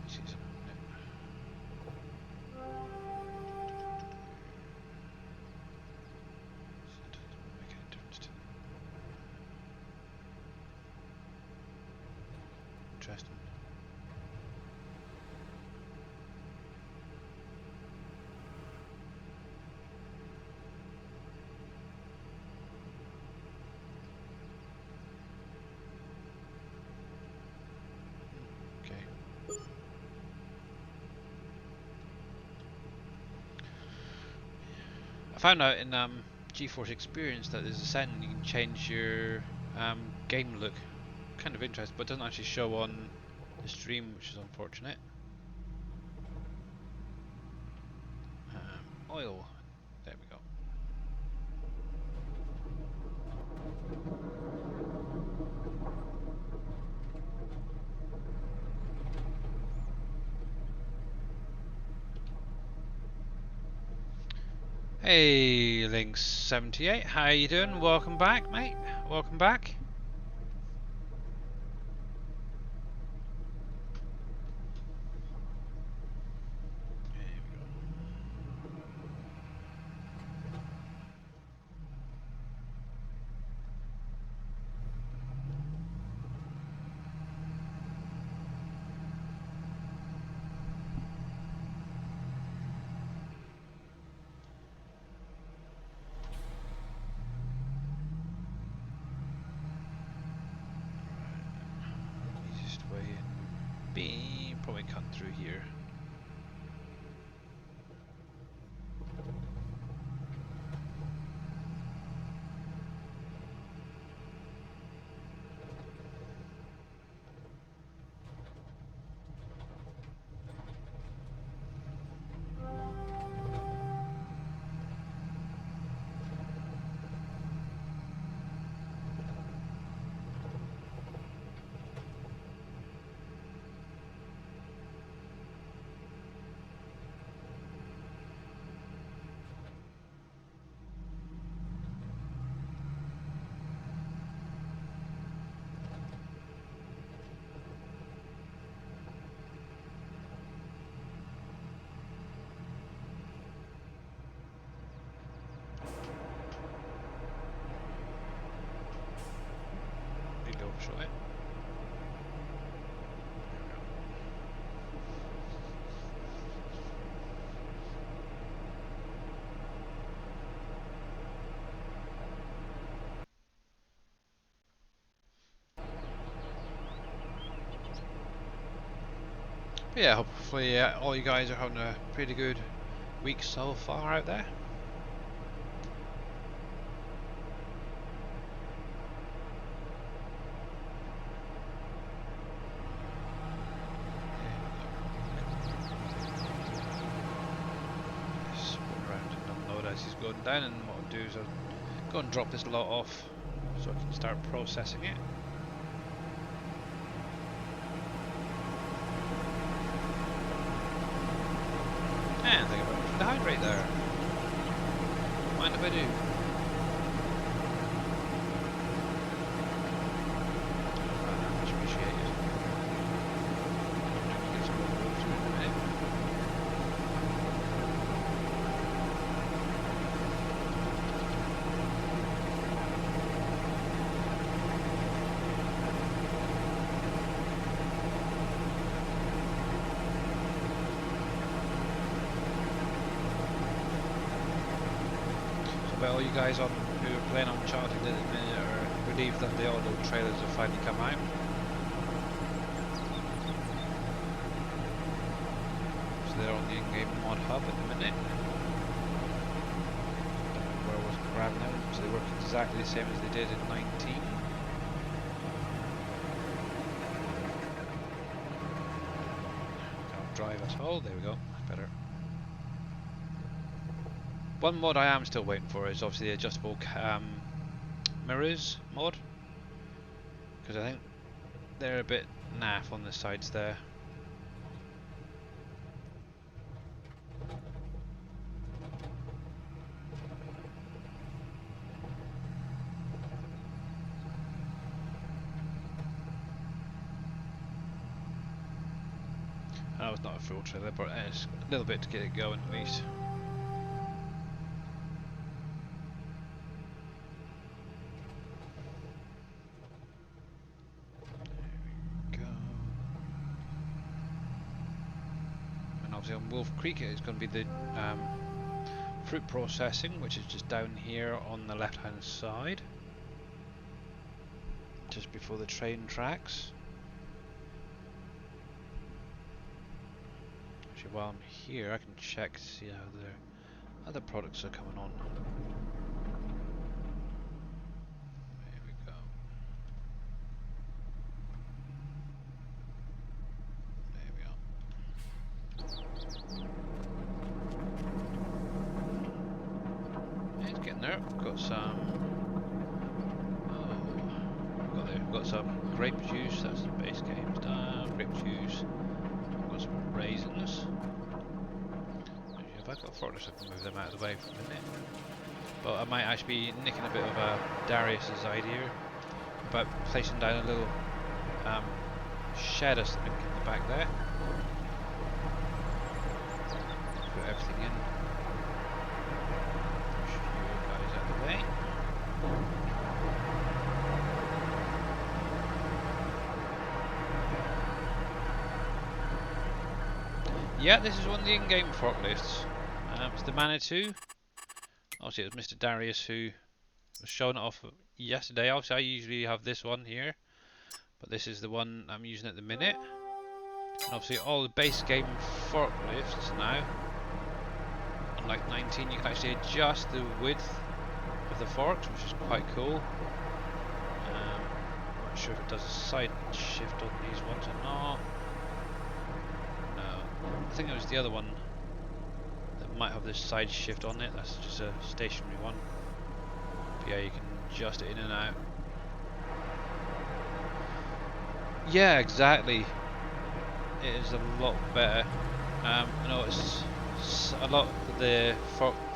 See some make any difference to them. Interesting. Okay. I found out in GeForce Experience that there's a setting you can change your game look. Kind of interesting, but it doesn't actually show on the stream, which is unfortunate. Oil. There we go. Hey, Lynx78, how you doing? Welcome back, mate. Welcome back. There we go. Yeah, hopefully all you guys are having a pretty good week so far out there. Spin around and unload as he's going down, and what I'll do is I'll go and drop this lot off so I can start processing it. And think about the hydrate there. Mind if I do? Much appreciated. Get some more roads in a minute. But all you guys on who are playing Uncharted at the minute are relieved that the auto trailers have finally come out. So they're on the in-game mod hub at the minute. Where I wasn't grabbing them, so they work exactly the same as they did in 19. Can't drive at all, there we go, better. One mod I am still waiting for is obviously the adjustable mirrors mod, because I think they're a bit naff on the sides there. I know it's not a full trailer, but it's a little bit to get it going at least. On WolfCreek it's going to be the fruit processing, which is just down here on the left hand side, just before the train tracks. Actually, while I'm here I can check to see how the other products are coming on. There we go. There we are. It's getting there. Got some. We've got some grape juice. That's the base game stuff. Grape juice. We've got some raisins. If I've got a forklift, I can move them out of the way for a minute. But I might actually be nicking a bit of Darius's idea about placing down a little shed or something in the back there. Put everything in. Push you guys out of the way. Yeah, this is one of the in-game forklifts. It's the Manitou. Obviously it was Mr. Darius who was showing it off yesterday. Obviously I usually have this one here, but this is the one I'm using at the minute. And obviously all the base game forklifts now, unlike 19, you can actually adjust the width of the forks, which is quite cool. I'm not sure if it does a side shift on these ones or not. I think it was the other one that might have this side shift on it. That's just a stationary one. But yeah, you can adjust it in and out. Yeah, exactly. It is a lot better. I know it's a lot of the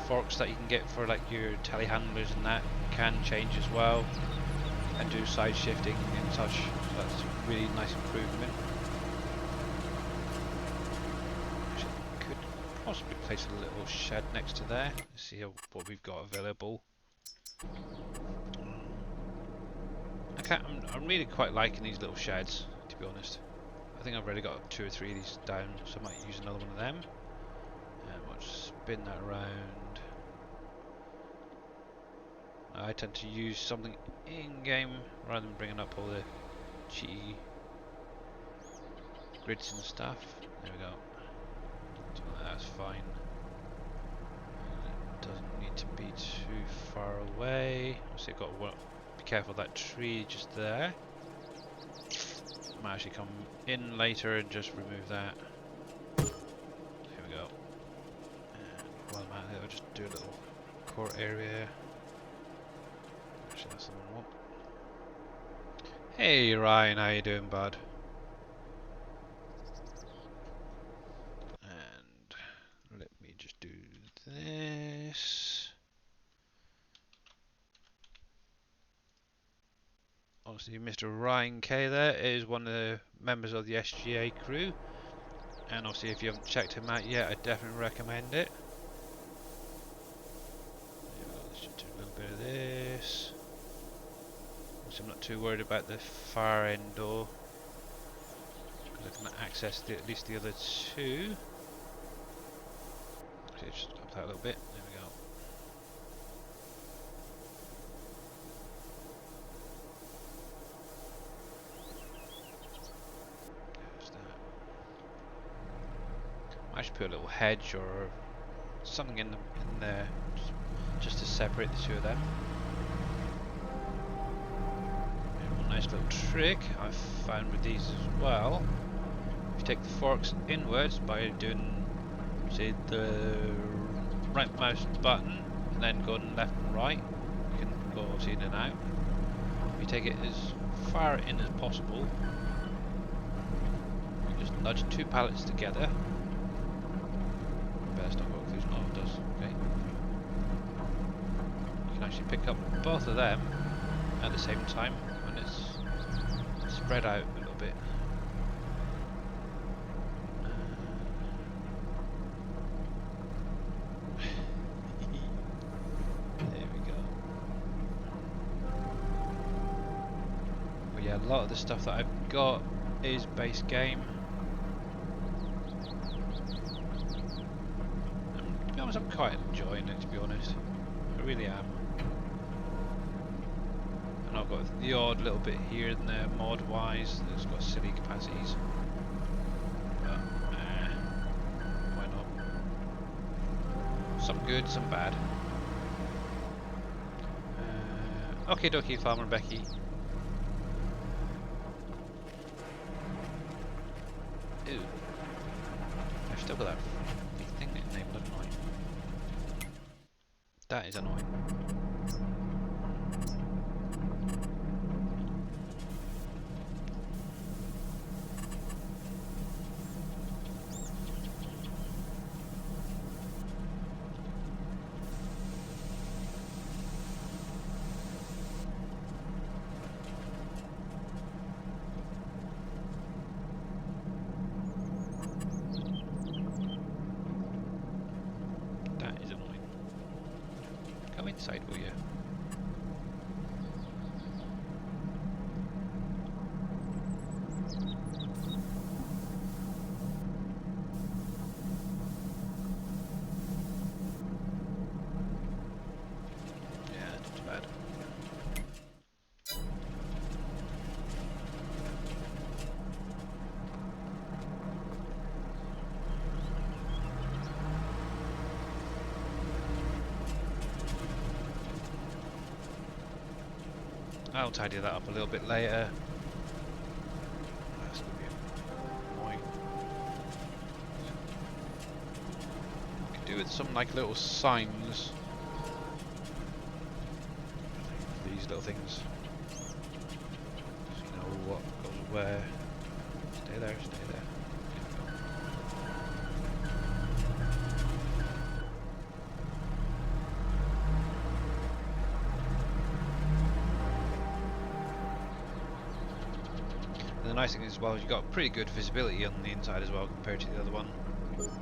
forks that you can get for like your telehandlers and that can change as well and do side shifting and such. So that's a really nice improvement. Possibly place a little shed next to there. Let's see what we've got available. I'm really quite liking these little sheds, to be honest. I think I've already got 2 or 3 of these down, so I might use another one of them. And we'll just spin that around. I tend to use something in-game rather than bringing up all the cheaty grids and stuff. There we go. So that's fine. It doesn't need to be too far away. So you've got to be careful of that tree just there. Might actually come in later and just remove that. Here we go. And while I'm at it, I'll just do a little court area. Actually, that's the wrong one. Hey Ryan, how you doing, bud? And let me just do this. Obviously, Mr. Ryan K there is one of the members of the SGA crew, and obviously, if you haven't checked him out yet, I definitely recommend it. Let's just do a little bit of this. So I'm not too worried about the far end door, because I can access at least the other two. Okay, just up that a little bit. There we go. There's that. I should put a little hedge or something in there, just to separate the two of them. And one nice little trick I've found with these as well. If you take the forks inwards by doing, say, the right mouse button and then going left and right, you can go obviously in and out. If you take it as far in as possible, you just nudge two pallets together. Better stop work, there's no it does. Okay. You can actually pick up both of them at the same time when it's spread out a little bit. There we go. But yeah, a lot of the stuff that I've got is base game. To be honest, I'm quite enjoying it, to be honest. I really am. And I've got the odd little bit here and there, mod-wise, that's got silly capacities. But, why not? Some good, some bad. Okay dokie, Farmer Becky. Ooh. I've still got that thing enabled, haven't I? That is annoying. Come inside, will you? Yeah, not too bad. I'll tidy that up a little bit later. That's gonna be annoying. Could do with some like little signs. These little things. So you know what goes where. Stay there, stay there. The nice thing is, well, you've got pretty good visibility on the inside as well compared to the other one. There we go.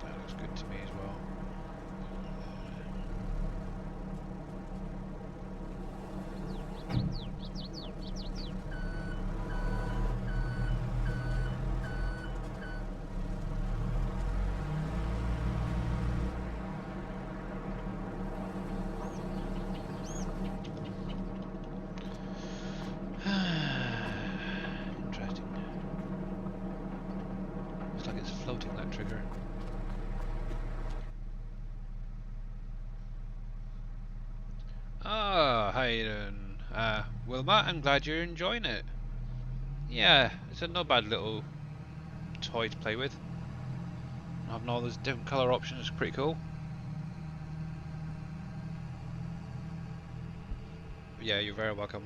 That looks good to me as well. hitting that trigger. Ah, how you doing? Wilma, I'm glad you're enjoying it. Yeah, it's a not bad little toy to play with. Having all those different colour options is pretty cool. Yeah, you're very welcome.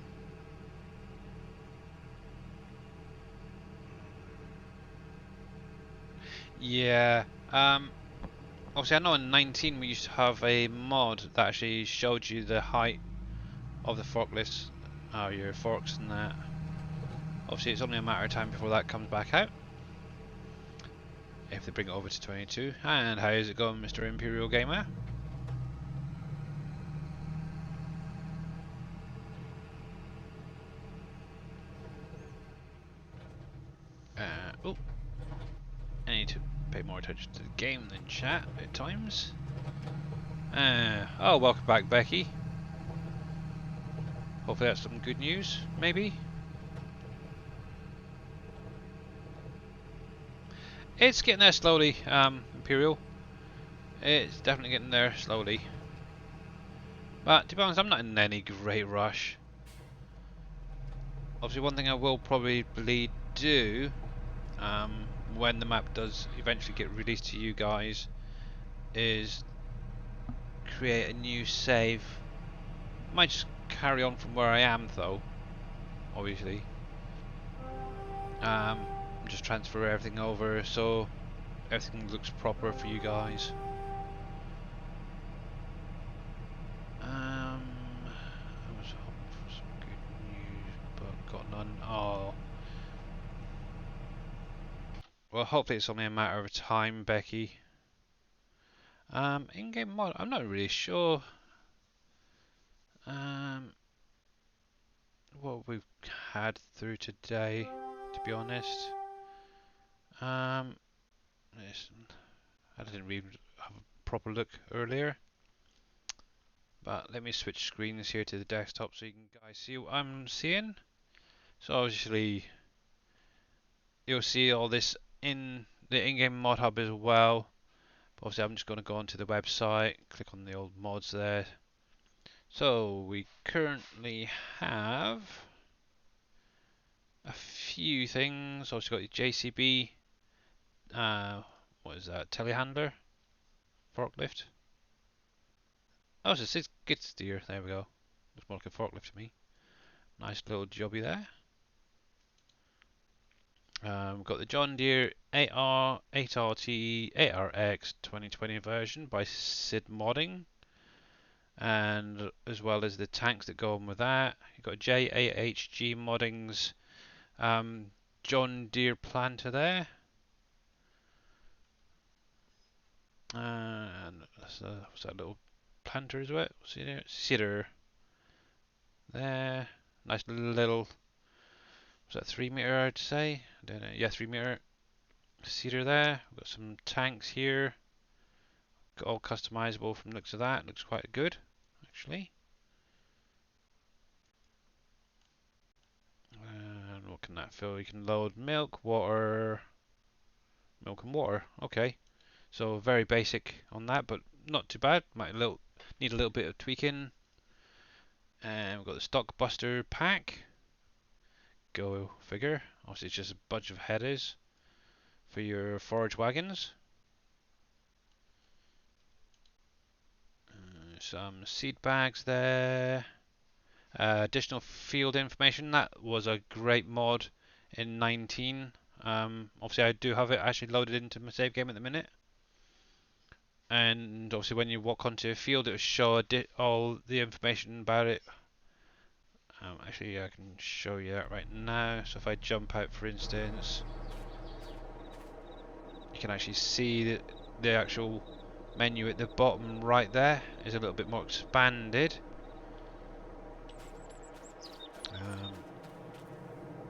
Yeah, obviously I know in 19 we used to have a mod that actually showed you the height of the forklifts, your forks and that. Obviously it's only a matter of time before that comes back out, if they bring it over to 22. And how is it going, Mr. Imperial Gamer? Oh, I need to pay more attention to the game than chat at times. Oh, welcome back, Becky. Hopefully that's some good news, maybe? It's getting there slowly, Imperial. It's definitely getting there slowly. But to be honest, I'm not in any great rush. Obviously, one thing I will probably do, when the map does eventually get released to you guys, is create a new save. Might just carry on from where I am though, obviously. Just transfer everything over so everything looks proper for you guys. I was hoping for some good news, but got none. Oh. Well, hopefully it's only a matter of time, Becky. In-game mod, I'm not really sure. What we've had through today, to be honest. Listen, I didn't really have a proper look earlier. But let me switch screens here to the desktop so you guys see what I'm seeing. So obviously, you'll see all this in the in-game mod hub as well. But obviously, I'm just going to go onto the website, click on the old mods there. So we currently have a few things. Also got the JCB. What is that? Telehandler, forklift. Oh, it's a skid steer. There we go. Looks more like a forklift to me. Nice little jobby there. We've got the John Deere 8R, 8RT, 8RX 2020 version by Sid Modding, and as well as the tanks that go on with that. You've got JAHG Modding's John Deere planter there. And what's that little planter, is it? Cedar. There. Nice little, was that 3 meter, I'd say? I don't know. Yeah, 3 meter cedar there. We've got some tanks here. Got all customizable from the looks of that. Looks quite good, actually. And what can that fill? You can load milk, water, milk and water. Okay. So very basic on that, but not too bad. Might need a little bit of tweaking. And we've got the stock buster pack. Go figure. Obviously, it's just a bunch of headers for your forage wagons. Some seed bags there. Additional field information. That was a great mod in 19. Obviously, I do have it actually loaded into my save game at the minute. And obviously, when you walk onto a field, it will show all the information about it. Actually, I can show you that right now. So if I jump out, for instance, you can actually see the actual menu at the bottom right there is a little bit more expanded.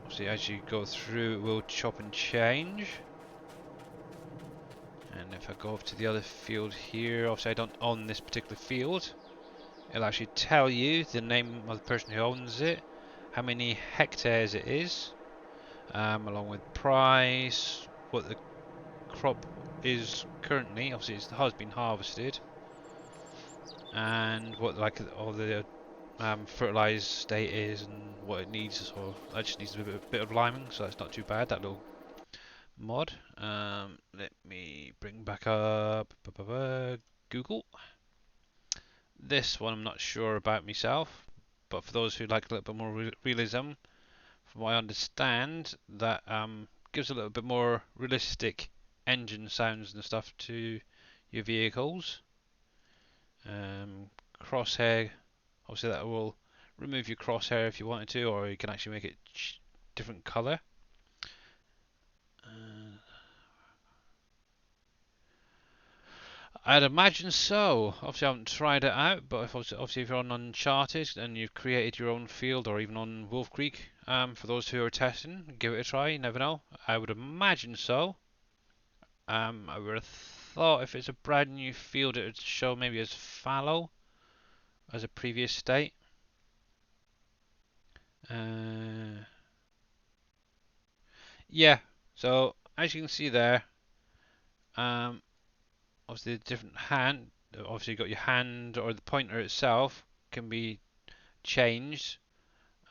Obviously, as you go through, it will chop and change. And if I go over to the other field here, obviously I don't own this particular field. It'll actually tell you the name of the person who owns it, how many hectares it is, along with price, what the crop is currently, obviously it has been harvested, and what like all the fertilized state is and what it needs. So that just needs a bit of liming, so that's not too bad, that little mod. Let me bring back up Google. This one I'm not sure about myself, but for those who like a little bit more realism, from what I understand, that gives a little bit more realistic engine sounds and stuff to your vehicles. Crosshair, obviously that will remove your crosshair if you wanted to, or you can actually make it different color. I'd imagine so. Obviously, I haven't tried it out, but obviously if you're on Uncharted and you've created your own field, or even on WolfCreek, for those who are testing, give it a try. You never know. I would imagine so. I would have thought if it's a brand new field, it would show maybe as fallow as a previous state. Yeah. So as you can see there, obviously the different hand. Obviously, you've got your hand or the pointer itself can be changed.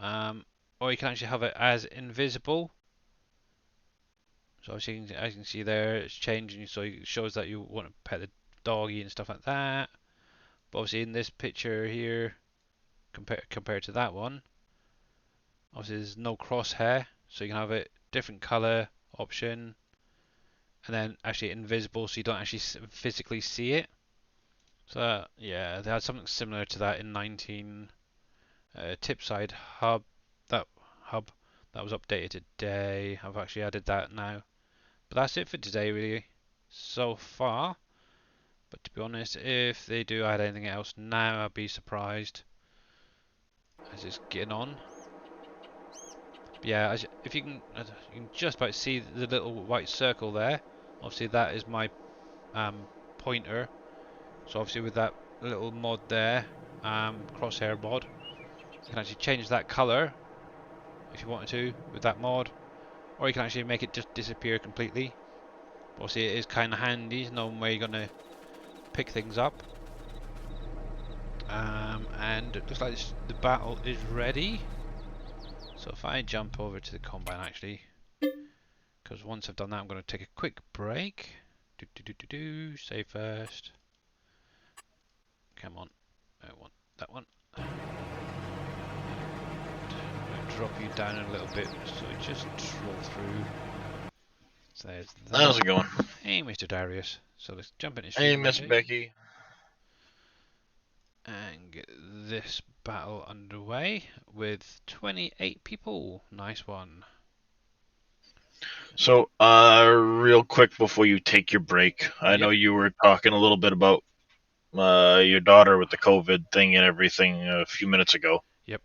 Or you can actually have it as invisible. So as you can see there, it's changing, so it shows that you want to pet the doggy and stuff like that. But obviously in this picture here, compared to that one, obviously there's no crosshair, so you can have it different color option, and then actually invisible, so you don't actually physically see it. So yeah, they had something similar to that in 19 Tipside Hub. That hub that was updated today. I've actually added that now. But that's it for today, really, so far. But to be honest, if they do add anything else now, I'd be surprised. As it's getting on. But yeah, if you can just about see the little white circle there. Obviously, that is my pointer. So obviously, with that little mod there, crosshair mod, you can actually change that color if you wanted to with that mod, or you can actually make it just disappear completely. But obviously, it is kind of handy, knowing where you're gonna pick things up. And it looks like the battle is ready. So if I jump over to the combine actually, because once I've done that I'm going to take a quick break. Save first. Come on, I want that one. And I'm going to drop you down a little bit so you just troll through. So there's that. How's it going? Hey Mr. Darius. So let's jump into Hey, stream Miss mode Becky. and get this battle underway with 28 people. Nice one. So, real quick before you take your break, I know Yep. you were talking a little bit about your daughter with the COVID thing and everything a few minutes ago. Yep.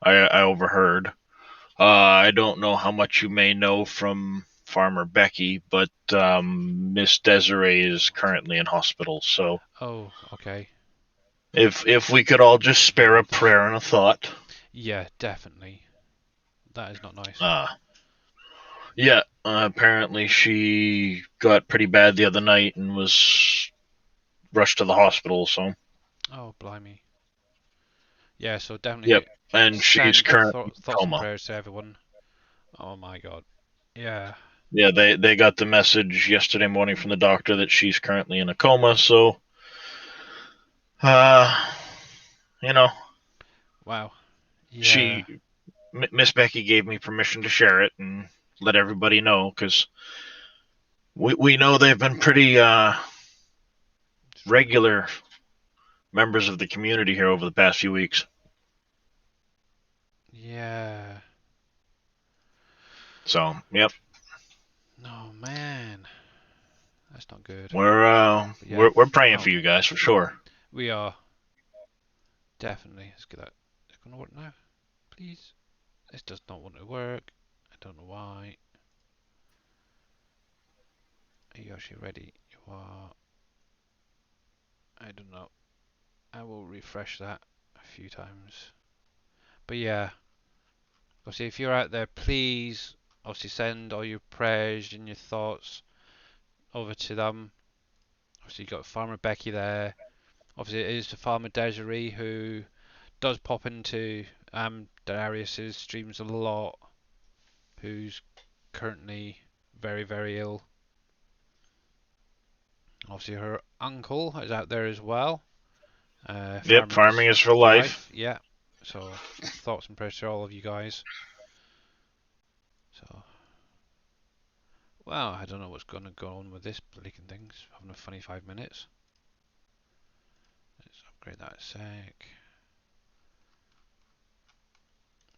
I overheard. I don't know how much you may know from Farmer Becky, but Miss Desiree is currently in hospital. So, Oh, okay. if we could all just spare a prayer and a thought. Yeah, definitely. That is not nice. Yeah, apparently she got pretty bad the other night and was rushed to the hospital. So, Oh, blimey. Yeah, so yep, definitely and she's send currently in thoughts and coma. prayers to everyone. Oh my God. Yeah. Yeah, they got the message yesterday morning from the doctor that she's currently in a coma. So, uh, you know, Wow. Yeah. she Miss Becky gave me permission to share it and let everybody know because we know they've been pretty regular members of the community here over the past few weeks. Yeah. So, yep, No, man. That's not good. we're But yeah. we're praying Oh, for you guys for sure. we are. Definitely. Let's get that. Is it going to work now? Please? This does not want to work. I don't know why. Are you actually ready? You are. I don't know. I will refresh that a few times. But yeah. Obviously, if you're out there, please obviously send all your prayers and your thoughts over to them. Obviously, you've got Farmer Becky there. Obviously, it is the Farmer Desiree who does pop into Darius's streams a lot, who's currently very, very ill. Obviously, her uncle is out there as well. Yep, farming is for life. Yeah. So, thoughts and prayers to all of you guys. So, well, I don't know what's going to go on with this leaking things. Having a funny 5 minutes. Let's upgrade that a sec.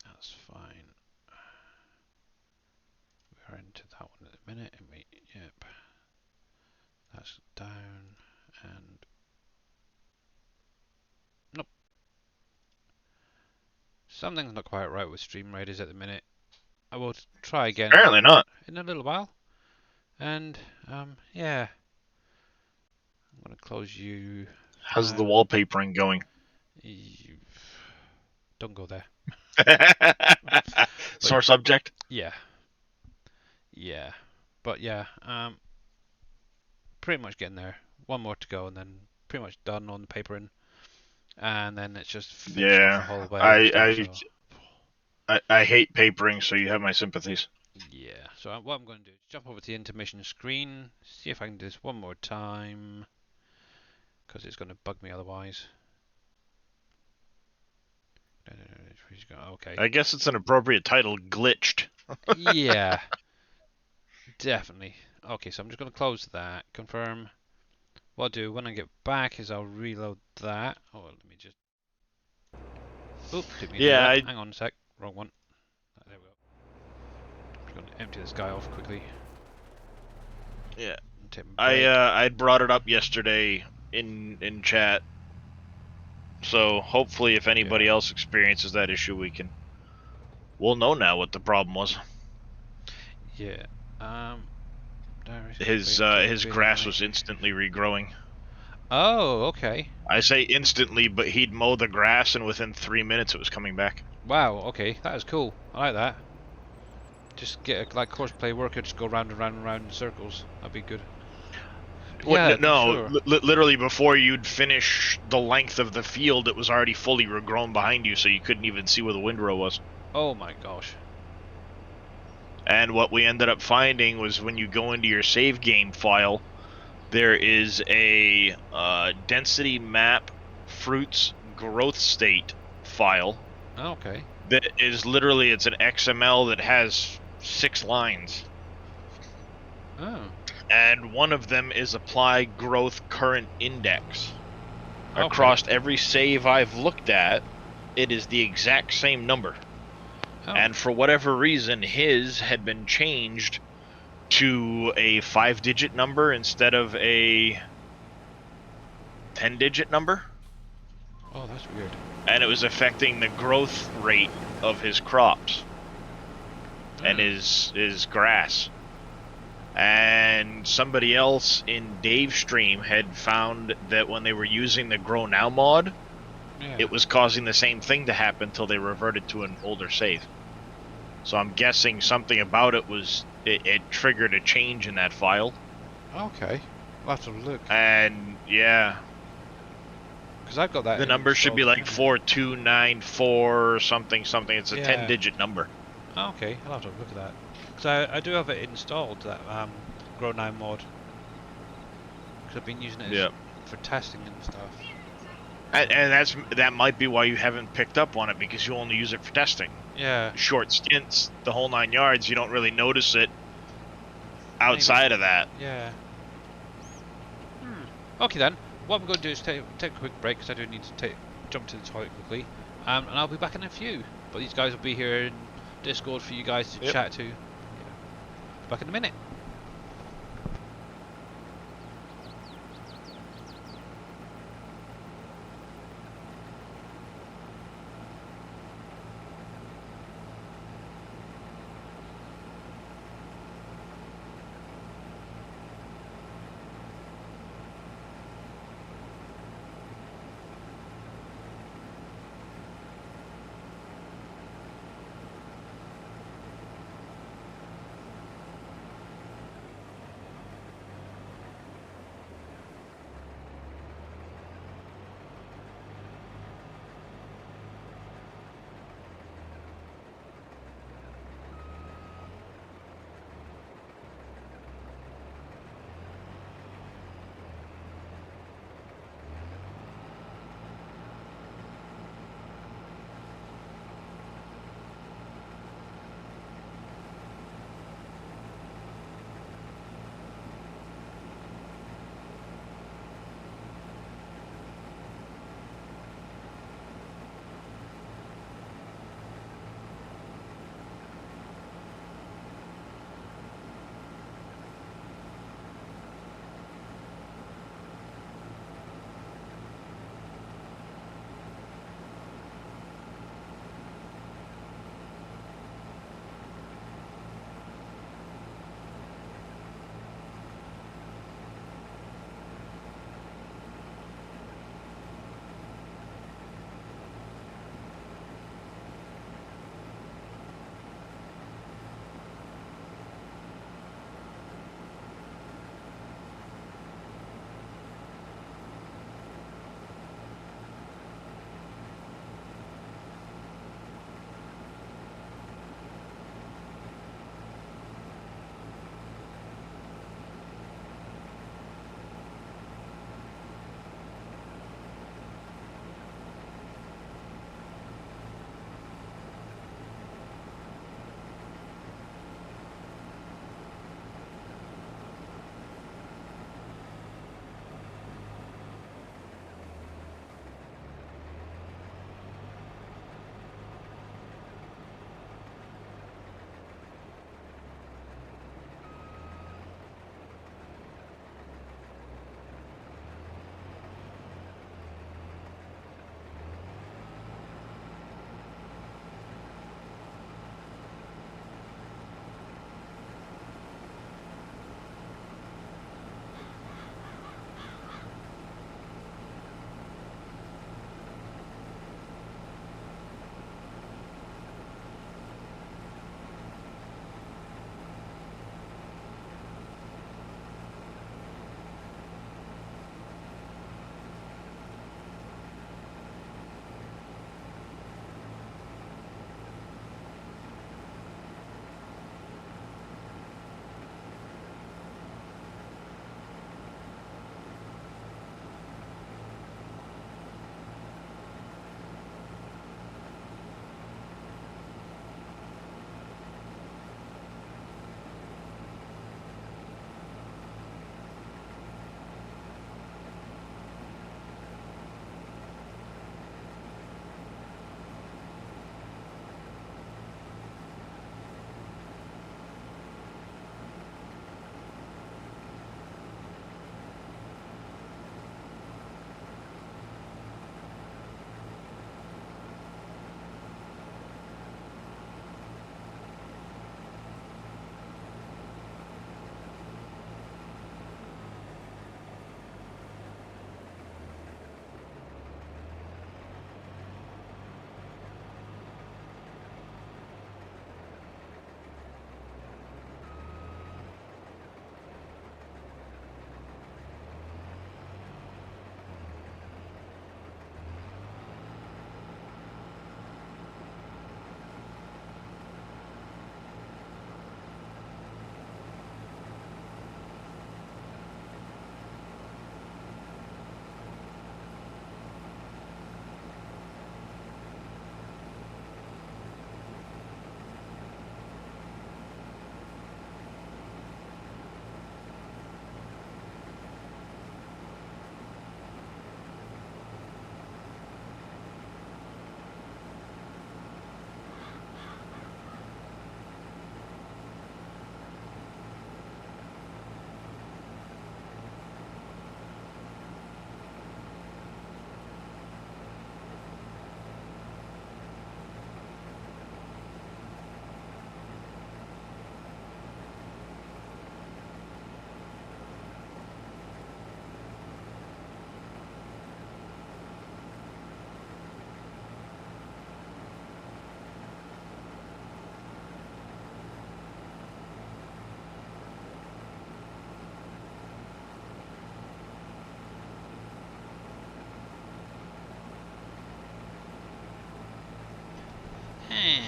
That's fine. We're into that one at the minute, and yep. That's down, and nope. Something's not quite right with Stream Raiders at the minute. I will try again Apparently not. in a little while. And, yeah. I'm going to close you. How's the wallpapering going? Don't go there. Sore subject? Yeah. Yeah. But yeah, pretty much getting there. One more to go, and then pretty much done on the papering. And then it's just finishing off the whole way. I hate papering, so you have my sympathies. Yeah, so what I'm going to do is jump over to the intermission screen, see if I can do this one more time, because it's going to bug me otherwise. Okay. I guess it's an appropriate title, Glitched. Yeah, definitely. Okay, so I'm just going to close that, confirm. What I'll do when I get back is I'll reload that. Oh, let me just... Oop, didn't mean to do that. Hang on a sec, wrong one. There we go. I'm going to empty this guy off quickly. Yeah. I brought it up yesterday in chat. So hopefully if anybody else experiences that issue we'll know now what the problem was. Yeah. His grass was instantly regrowing. Oh, okay. I say instantly, but he'd mow the grass and within 3 minutes it was coming back. Wow, okay, that is cool. I like that. Just get a cosplay worker, just go round and round and round in circles. That'd be good. Yeah, no, sure. Literally before you'd finish the length of the field, it was already fully regrown behind you, so you couldn't even see where the windrow was. Oh my gosh. And what we ended up finding was when you go into your save game file, there is a density map fruits growth state file. Okay. That is literally, it's an XML that has 6 lines. Oh. And one of them is apply growth current index. Okay. Across every save I've looked at, it is the exact same number. Oh. And for whatever reason, his had been changed to a 5-digit number instead of a 10-digit number. Oh, that's weird. And it was affecting the growth rate of his crops and his grass. And somebody else in Dave's stream had found that when they were using the Grow Now mod, it was causing the same thing to happen until they reverted to an older save. So I'm guessing something about it was it triggered a change in that file. Okay, I'll have to look. And yeah, because I've got that. The number should be like 4294 something something. It's a 10-digit number. Okay, I'll have to look at that. So I do have it installed, that Grow Now mod, because I've been using it for testing and stuff. And that might be why you haven't picked up on it, because you only use it for testing. Yeah. Short stints, the whole 9 yards. You don't really notice it outside of that. Yeah. Okay then. What I'm going to do is take a quick break, because I do need to jump to the toilet quickly, and I'll be back in a few. But these guys will be here in Discord for you guys to chat to. Back in a minute.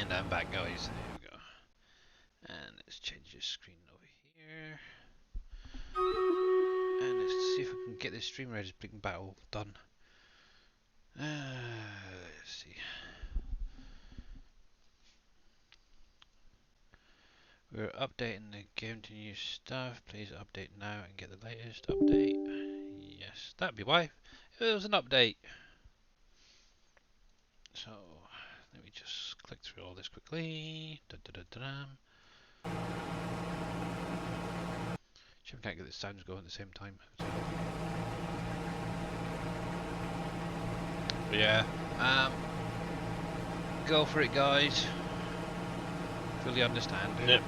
And I'm back, guys. There we go. And let's change this screen over here. And let's see if we can get this stream registering battle done. Let's see. We're updating the game to new stuff. Please update now and get the latest update. Yes, that'd be why. It was an update. So, let me just click through all this quickly. Shame we can't get the sounds going at the same time. But yeah, go for it, guys. Fully understand. Yep.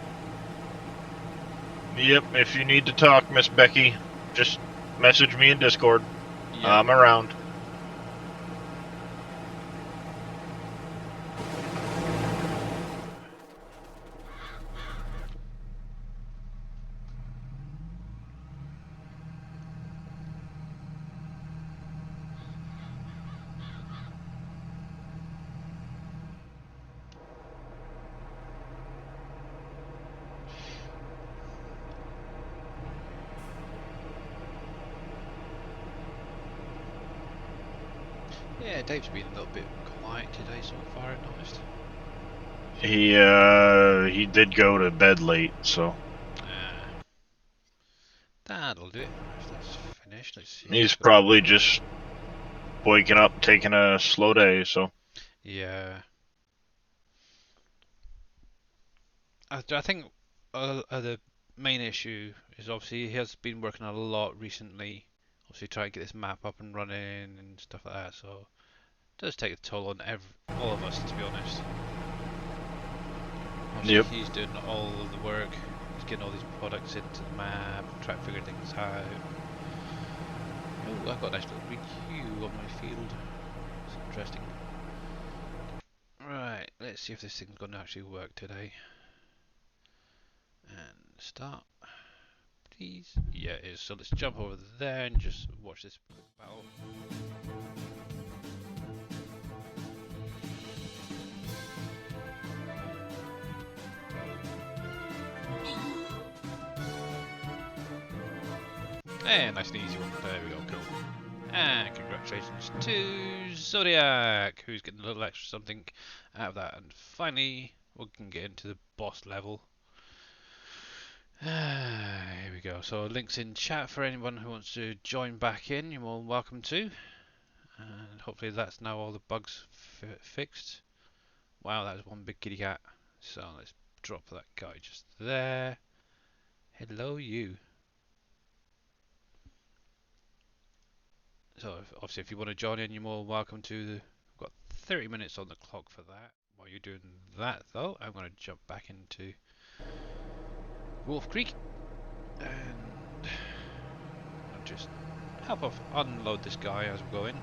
Yep, if you need to talk, Miss Becky, just message me in Discord. Yep. I'm around. Yeah, Dave's been a little bit quiet today so far, I've noticed. He did go to bed late, so That'll do it. Let's finish. Let's see. he's probably just waking up, taking a slow day, so. Yeah. I think the main issue is obviously he has been working a lot recently. Obviously trying to get this map up and running and stuff like that, so it does take a toll on all of us, to be honest. Obviously Yep. he's doing all of the work. He's getting all these products into the map, trying to figure things out. Oh, I've got a nice little green hue on my field. It's interesting. Right, let's see if this thing's going to actually work today. And start, please. Yeah, it is. So let's jump over there and just watch this quick battle. And nice and easy one. There we go, cool. And congratulations to Zodiac, who's getting a little extra something out of that. And finally, we can get into the boss level. Here we go. So links in chat for anyone who wants to join back in. You're more than welcome to. And hopefully that's now all the bugs fixed. Wow, that was one big kitty cat. So let's drop that guy just there. Hello, you. So obviously if you want to join in, you're more than welcome to. We've got 30 minutes on the clock for that. While you're doing that though, I'm going to jump back into WolfCreek and I'll just help off unload this guy as we go in.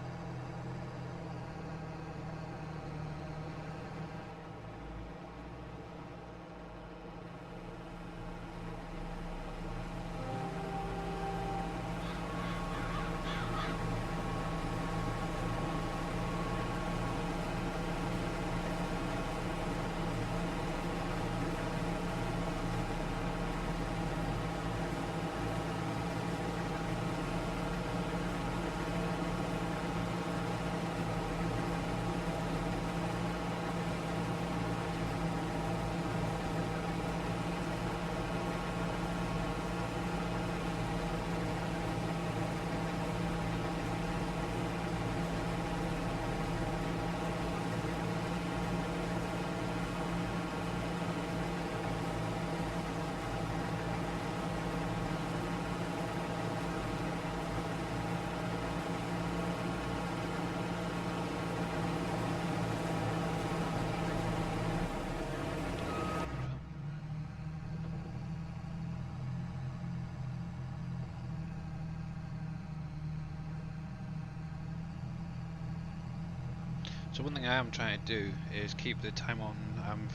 So one thing I am trying to do is keep the time on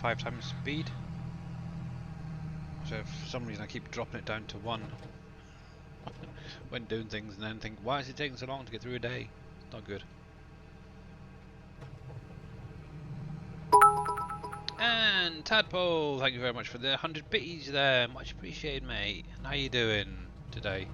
5 times speed. So for some reason I keep dropping it down to 1 when doing things and then think, why is it taking so long to get through a day? It's not good. And Tadpole, thank you very much for the 100 bitties there. Much appreciated, mate. And how you doing today?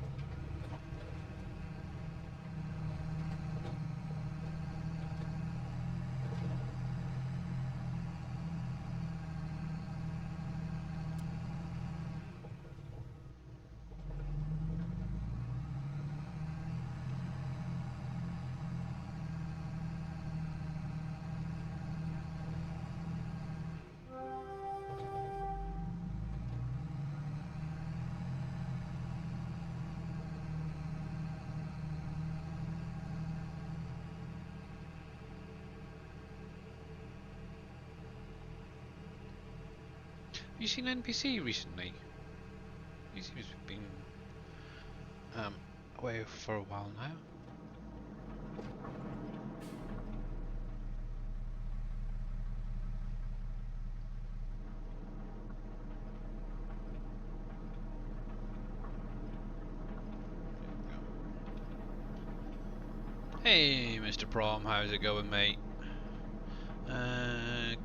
Have you seen NPC recently? He seems to have been away for a while now. Hey, Mr. Prom, how's it going, mate?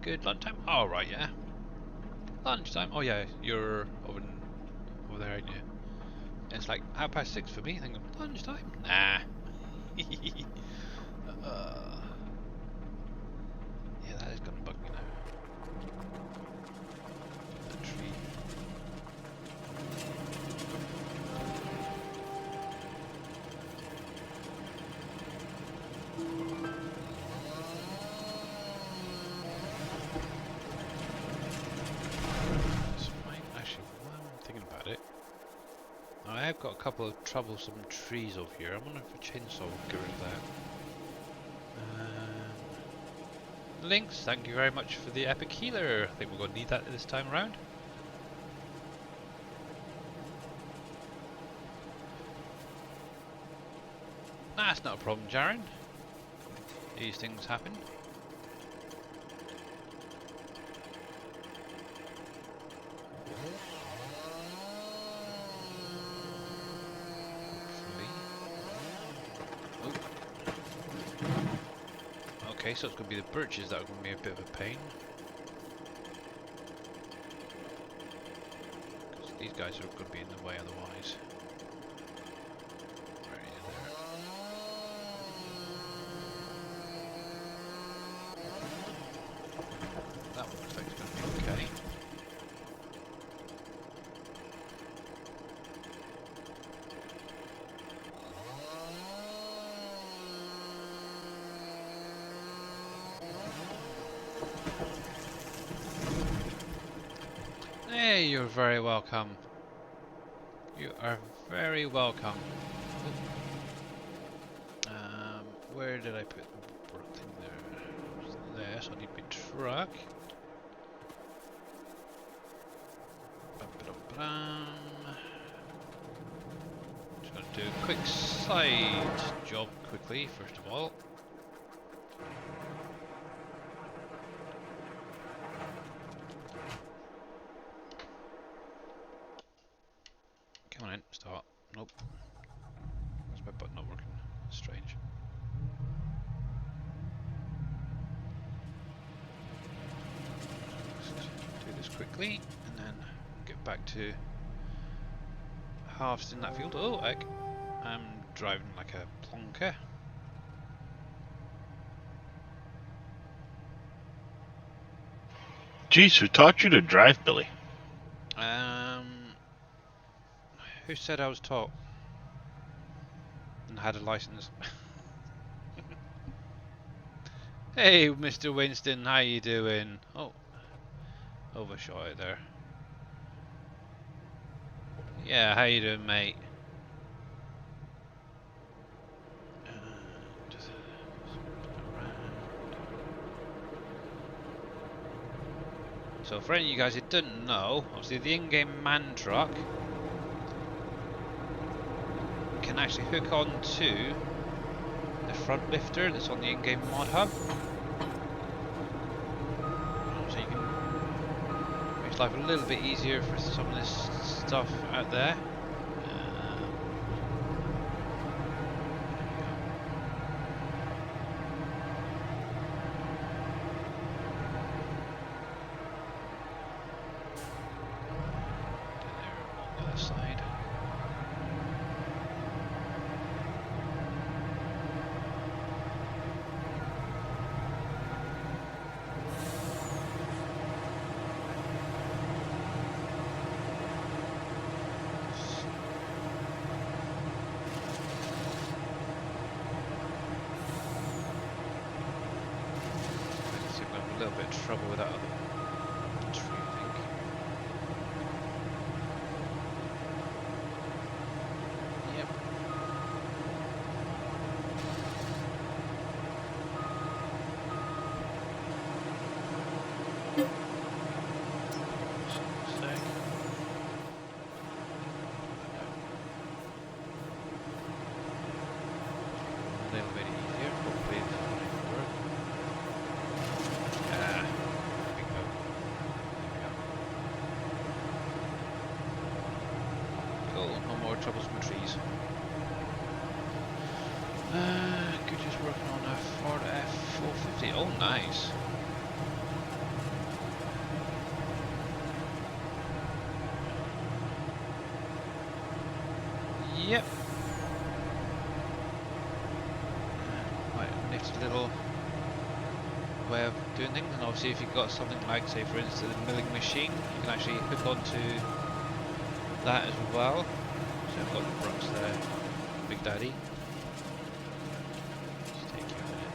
Good lunchtime? All right, yeah. Lunchtime? Oh yeah, you're over there, aren't you? It's like 6:30 for me. Thinking lunchtime? Nah. Yeah, that is gonna bug me now. The tree. That's fine. Actually, while I'm thinking about it, I have got a couple of troublesome trees over here. I wonder if a chainsaw will get rid of that. Links, thank you very much for the epic healer. I think we're going to need that this time around. That's not a problem, Jaren. These things happen. Okay, so it's going to be the birches that are going to be a bit of a pain. Because these guys are going to be in the way otherwise. Right in there. That one looks like it's going to be okay. Hey, you're very welcome. You are very welcome. Where did I put the thing there? There, so I need my truck. Just gonna do a quick side job quickly, first of all. Come on in, start. Nope. Where's my button not working? Strange. Do this quickly and then get back to harvesting that field. Oh, heck. I'm driving like a plonker. Jeez, who taught you to drive, Billy? Who said I was taught and had a license? Hey, Mr. Winston, how you doing? Oh, overshot it there. Yeah, how you doing, mate? Just around. So for any of you guys who didn't know, obviously the in-game man truck can actually hook onto the front lifter that's on the in-game mod hub. So you can make life a little bit easier for some of this stuff out there. a little bit of trouble with that other tree, I think. Yep. Sec. A little bit easier, hopefully it's going to work. There we go. There we go. Cool, no more troubles with trees. Good, just working on a Ford F450. Oh, nice. Yep. Quite a nifty little way of doing things, and obviously if you've got something like, say for instance, a milling machine, you can actually hook onto that as well. So I've got the Brooks there, Big Daddy. Just take you a minute.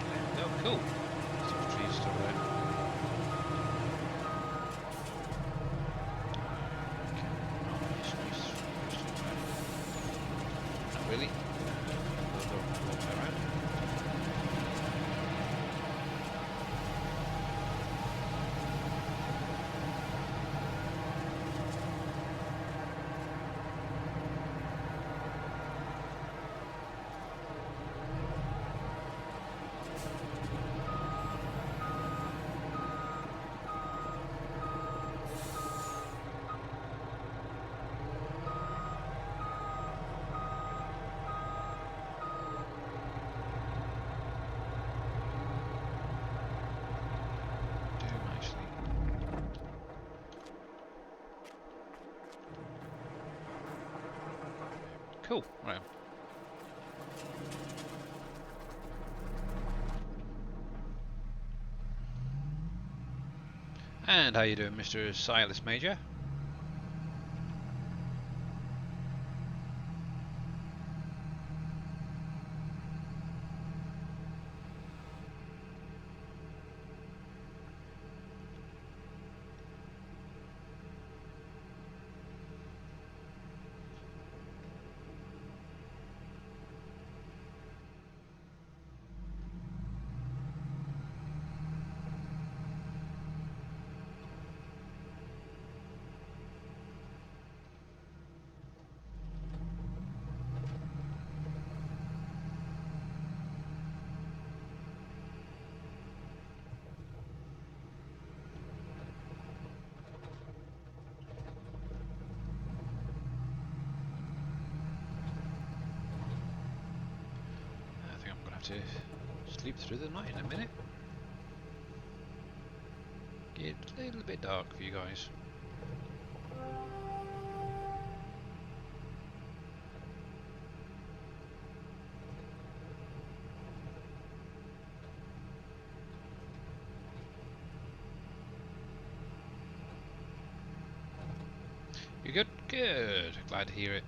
There we go, cool. Some trees still there. Okay. Oh, yes, not really. Go all the way around. Do nicely. Cool, right. And how you doing, Mr. Silas Major? I think I'm gonna have to sleep through the night in a minute. Get a little bit dark for you guys. You good? Good. Glad to hear it.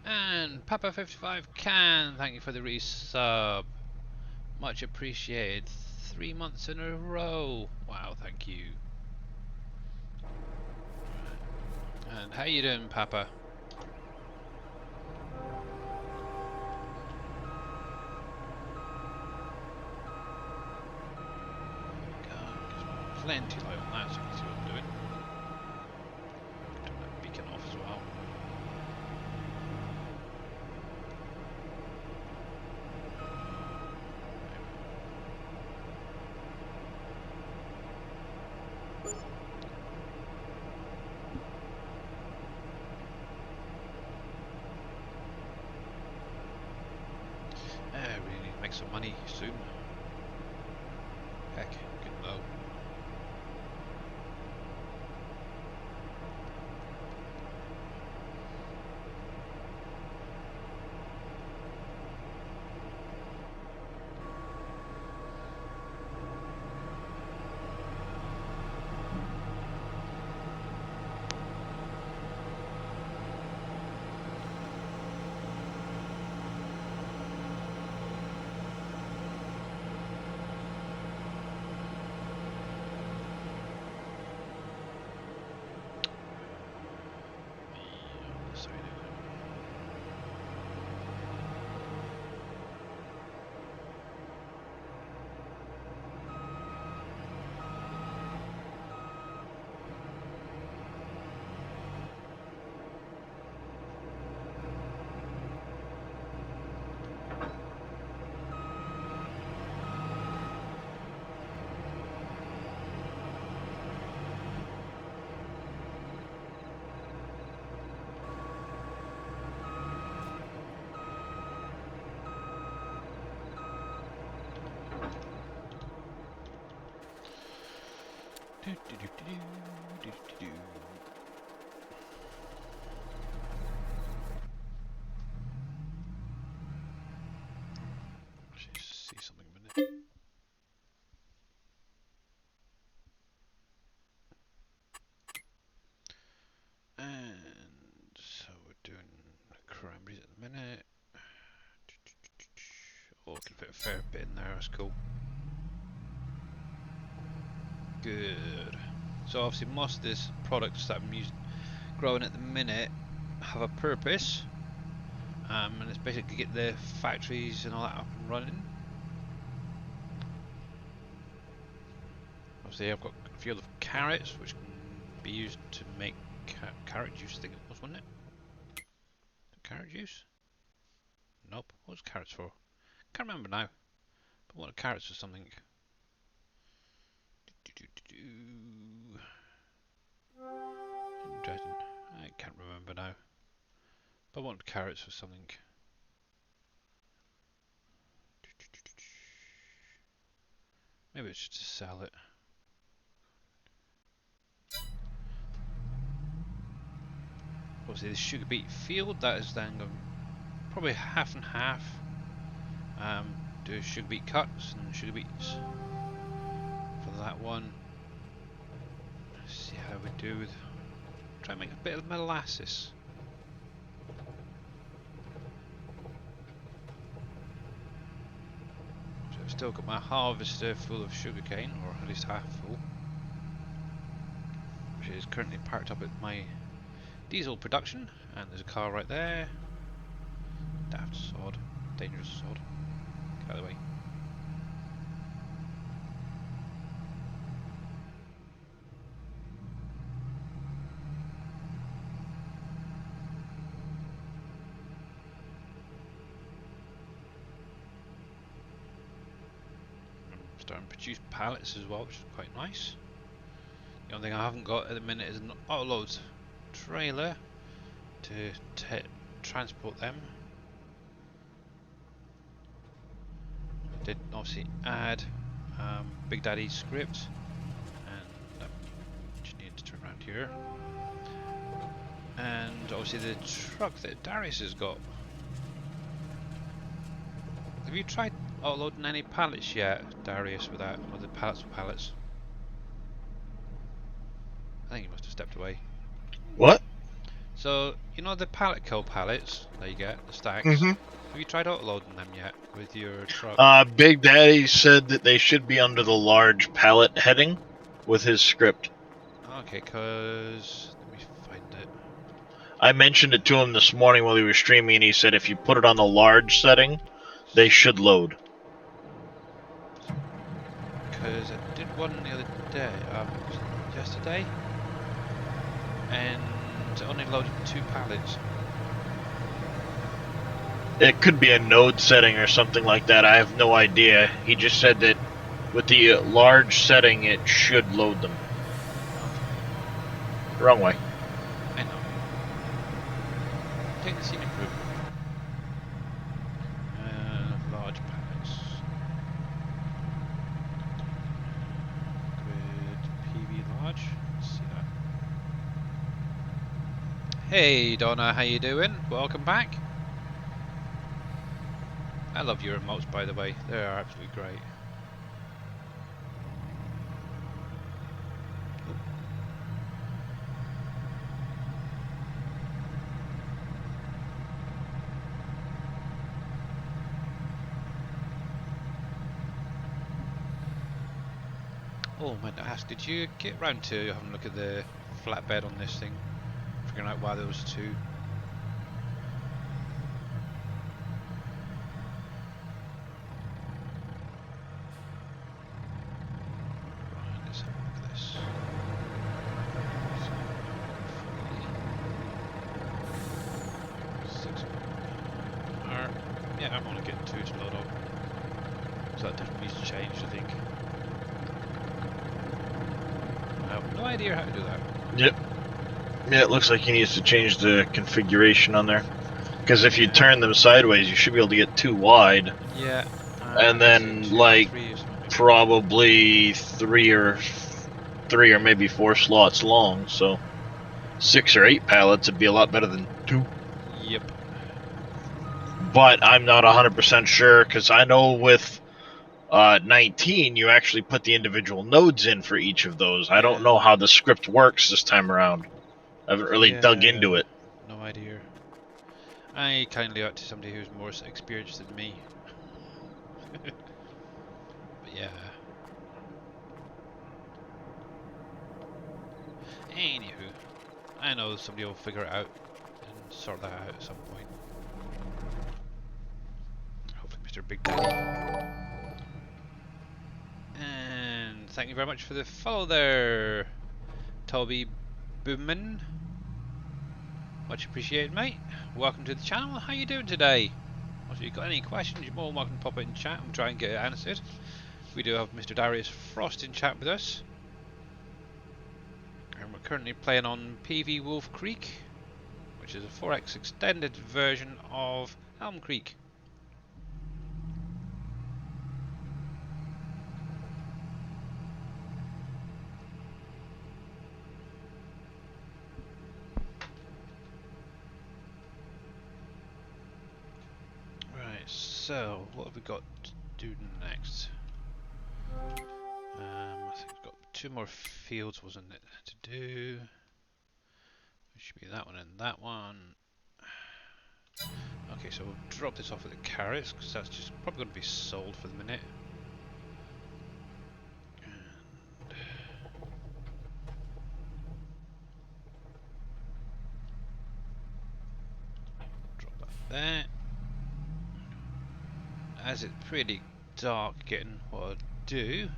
And Papa55 Can, thank you for the resub. Much appreciated. 3 months in a row. Wow, thank you. And how you doing, Papa? God, plenty light on that, so you can see what I'm doing. Turn that beacon off as well. We need to make some money soon. Heck, getting low. Actually, see something a minute. And so we're doing cranberries at the minute. Oh, I can fit a fair bit in there, that's cool. Good. So obviously most of these products that I'm growing at the minute have a purpose. And it's basically get the factories and all that up and running. Obviously I've got a few other carrots which can be used to make carrot juice, I think it was, wasn't it? Carrot juice? Nope. What was carrots for? Can't remember now. But what are carrots for something? Interesting. I can't remember now. But I wanted carrots for something. Maybe it's just to sell it. Obviously the sugar beet field, that is then going probably half and half. Do sugar beet cuts and sugar beets for that one. Let's see how we do with. Try and make a bit of molasses. So I've still got my harvester full of sugarcane, or at least half full, which is currently parked up at my diesel production. And there's a car right there. Daft sod, dangerous sod. Get out of the way. Starting to produce pallets as well, which is quite nice. The only thing I haven't got at the minute is an autoload trailer to transport them. I did obviously add Big Daddy's script, and just need to turn around here. And obviously the truck that Darius has got. Have you tried uploading any pallets yet, Darius, with that? Or the pallets? I think he must have stepped away. What? So, you know the pallet kill pallets that you get, the stacks? Mm-hmm. Have you tried uploading them yet with your truck? Big Daddy said that they should be under the large pallet heading with his script. Okay, cause let me find it. I mentioned it to him this morning while he was streaming, and he said if you put it on the large setting, they should load. Cause I did one the other day, yesterday, and it only loaded 2 pallets. It could be a node setting or something like that. I have no idea. He just said that with the large setting, it should load them. Wrong way. I know. Take the scenic route. Large pallets. Grid PV large. Let's see that. Hey Donna, how you doing? Welcome back. I love your emotes, by the way. They are absolutely great. Oh, I meant to ask, did you get round to having a look at the flatbed on this thing? Figuring out why there was 2. Right, let's have a look at this. Yeah, I'm only getting 2 to load up. So that definitely needs to change, I think. I have no idea how to do that. Yep. Yeah, it looks like he needs to change the configuration on there. Because if you turn them sideways, you should be able to get 2 wide. Yeah. And then, like, probably 3 or 3 or maybe 4 slots long, so 6 or 8 pallets would be a lot better than 2. Yep. But I'm not 100% sure, because I know with 19 you actually put the individual nodes in for each of those. I don't know how the script works this time around. I haven't really dug into it. No idea. I kindly out to somebody who's more experienced than me. But yeah. Anywho, I know somebody will figure it out and sort that out at some point. Hopefully Mr. Big Daddy. And thank you very much for the follow there, Toby Boomin. Much appreciated, mate. Welcome to the channel. How you doing today? Also, if you've got any questions, you're more than welcome to pop it in chat and try and get it answered. We do have Mr. Darius Frost in chat with us. And we're currently playing on PV WolfCreek, which is a 4X extended version of Elm Creek. Right, so what have we got to do next? I think we've got 2 more fields, wasn't it, to do? It should be that one and that one. Okay, so we'll drop this off at the carrots, because that's just probably going to be sold for the minute. And drop that there. As it's pretty dark getting, what I'll do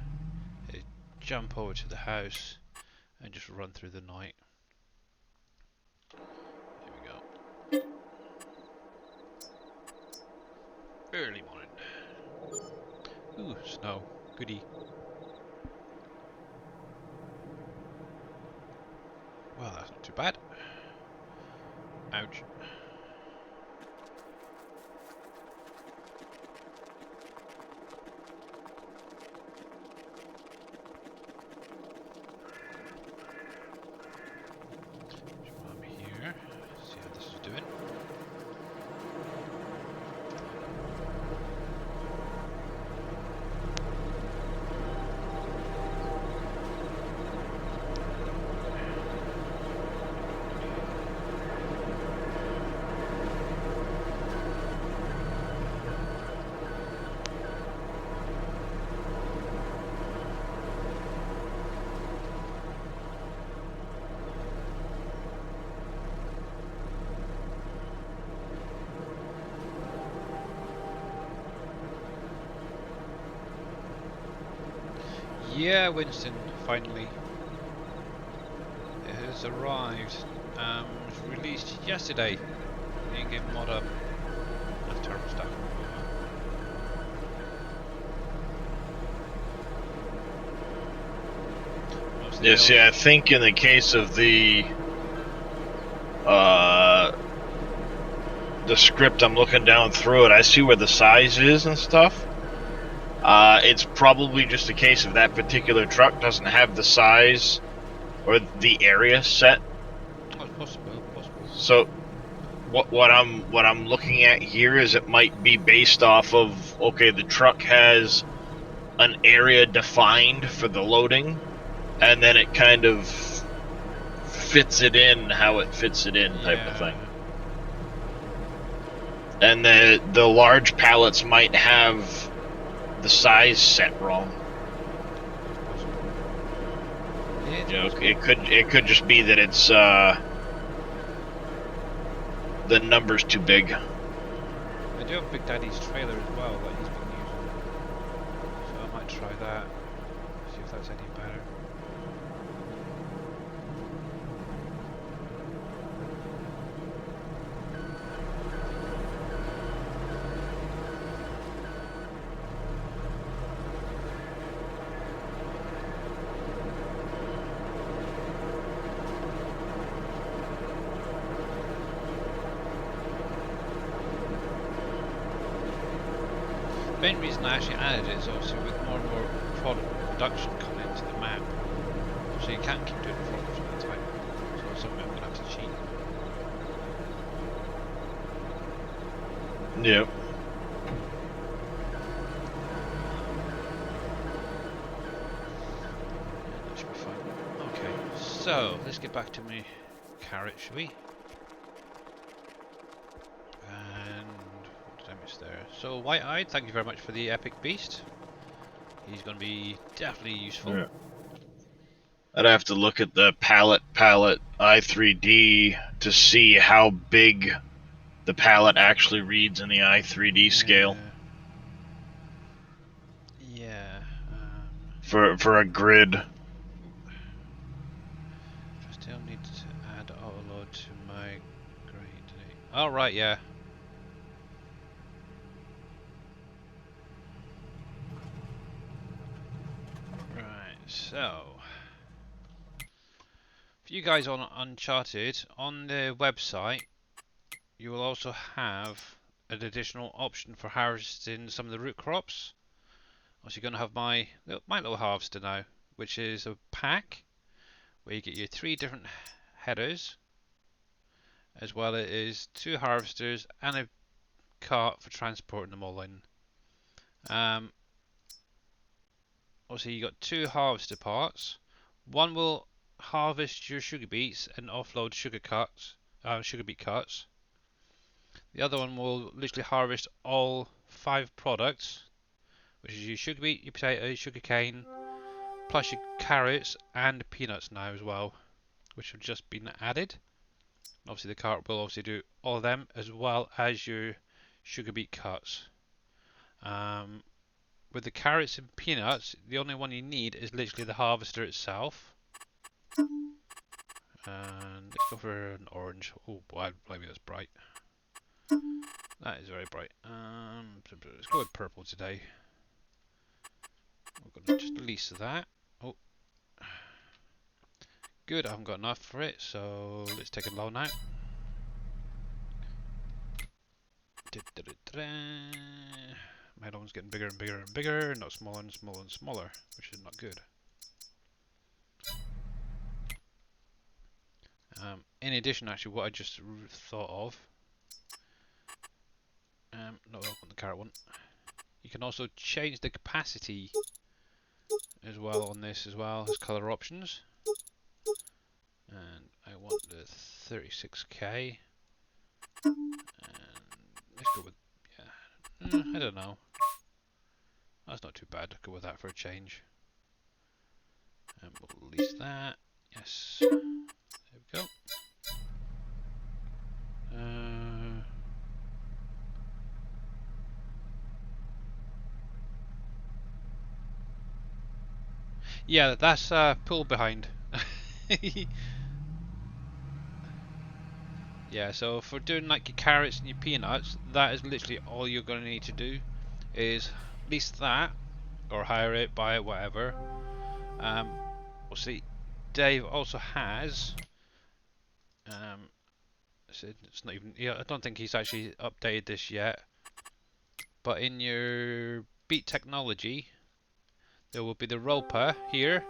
is jump over to the house and just run through the night. Here we go. Early morning. Ooh, snow. Goody. Well, that's not too bad. Ouch. I'm here. See how this is doing. Yeah, Winston, finally. It has arrived. It was released yesterday. In-game mod up. That's terrible stuff. Yes, yeah, I think in the case of the script, I'm looking down through it, I see where the size is and stuff. It's probably just a case of that particular truck doesn't have the size or the area set. Oh, it's possible. So what I'm looking at here is it might be based off of, okay, the truck has an area defined for the loading, and then it kind of fits it in how it fits it in type of thing. And the large pallets might have the size set wrong. You know, it could just be that it's the number's too big. I do have Big Daddy's trailer as well that he's been using, so I might try that. See if that's any better. The main reason I actually added it is obviously with more and more production coming into the map, So you can't keep doing it for all the time. So something I'm gonna have to cheat. Yep. That should be fine. Okay, so let's get back to my carrot, shall we? And what did I miss there? So White-Eyed, thank you very much for the epic beast. He's going to be definitely useful. Yeah. I'd have to look at the palette i3D to see how big the palette actually reads in the i3D scale Yeah. for a grid. I still need to add autoload to my grade today. Oh right, yeah. Right, so for you guys on Uncharted, on the website, you will also have an additional option for harvesting some of the root crops. Also, you're going to have my little harvester now, which is a pack where you get your 3 different headers, as well as 2 harvesters and a cart for transporting them all in. Also, you got 2 harvester parts. One will harvest your sugar beets and offload sugar beet cuts. The other one will literally harvest all 5 products, which is your sugar beet, your potato, sugar cane, plus your carrots and peanuts now as well, which have just been added. Obviously, the cart will obviously do all of them as well as your sugar beet cuts. With the carrots and peanuts, the only one you need is literally the harvester itself. And let's go for an orange. Oh boy, blimey, that's bright. That is very bright. Let's go with purple today. We're going to just release that. Oh, good. I haven't got enough for it, so let's take a loan out. My loan's getting bigger and bigger and bigger, not smaller and smaller and smaller, which is not good. In addition, actually, what I just thought of, no, I want the carrot one. You can also change the capacity as well on this as well as color options. And I want the 36K. And let's go with, yeah, I don't know. That's not too bad. I'll go with that for a change. And we'll release that. Yes. There we go. Yeah, that's pull behind. Yeah, so for doing like your carrots and your peanuts, that is literally all you're going to need to do is lease that or hire it, buy it, whatever. We'll see. Dave also has. It's not even. Yeah, I don't think he's actually updated this yet. But in your Beat Technology, there will be the roper here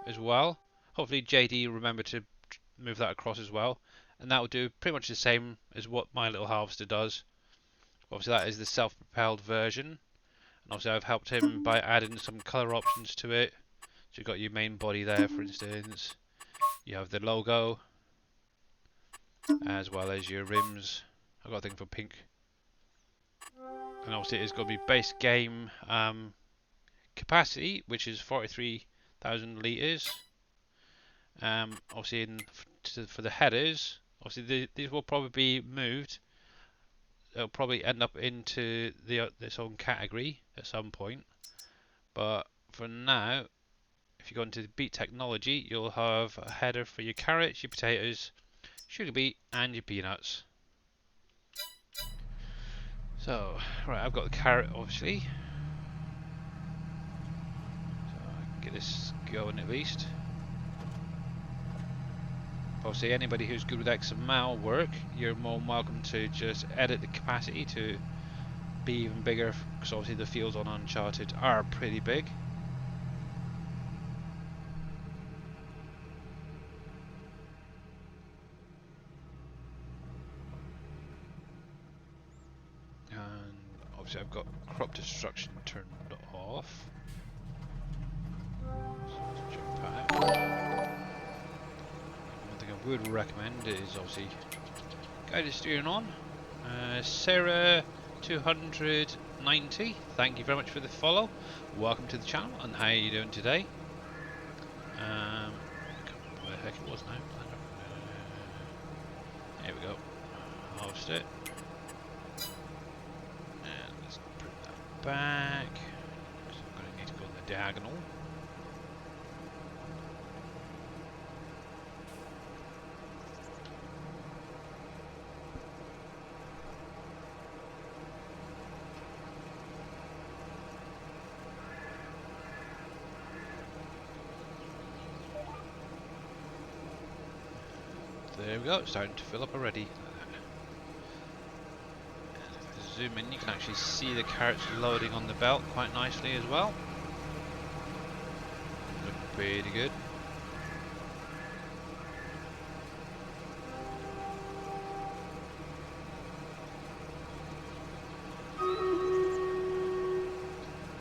as well. Hopefully JD remember to move that across as well, and that will do pretty much the same as what my little harvester does. Obviously that is the self-propelled version, and obviously I've helped him by adding some color options to it. So you've got your main body there, for instance. You have the logo, as well as your rims. I've got a thing for pink. And obviously it's going to be base game capacity, which is 43,000 litres. Obviously for the headers, obviously these will probably be moved. They'll probably end up into this own category at some point. But for now, if you go into the Beat Technology, you'll have a header for your carrots, your potatoes, sugar beet, and your peanuts. So, right, I've got the carrot, obviously. So I can get this going at least. Obviously, anybody who's good with XML work, you're more than welcome to just edit the capacity to be even bigger, because obviously the fields on Uncharted are pretty big. obviously I've got crop destruction turned off. So let's jump out. One thing I would recommend is obviously guided steering on. Sarah 290, thank you very much for the follow. Welcome to the channel, and how are you doing today? I can't remember where the heck it was now. There we go. Host it. And let's put that back. So I'm going to need to go in the diagonal. There we go, it's starting to fill up already. And if I zoom in, you can actually see the carrots loading on the belt quite nicely as well. Looking pretty good.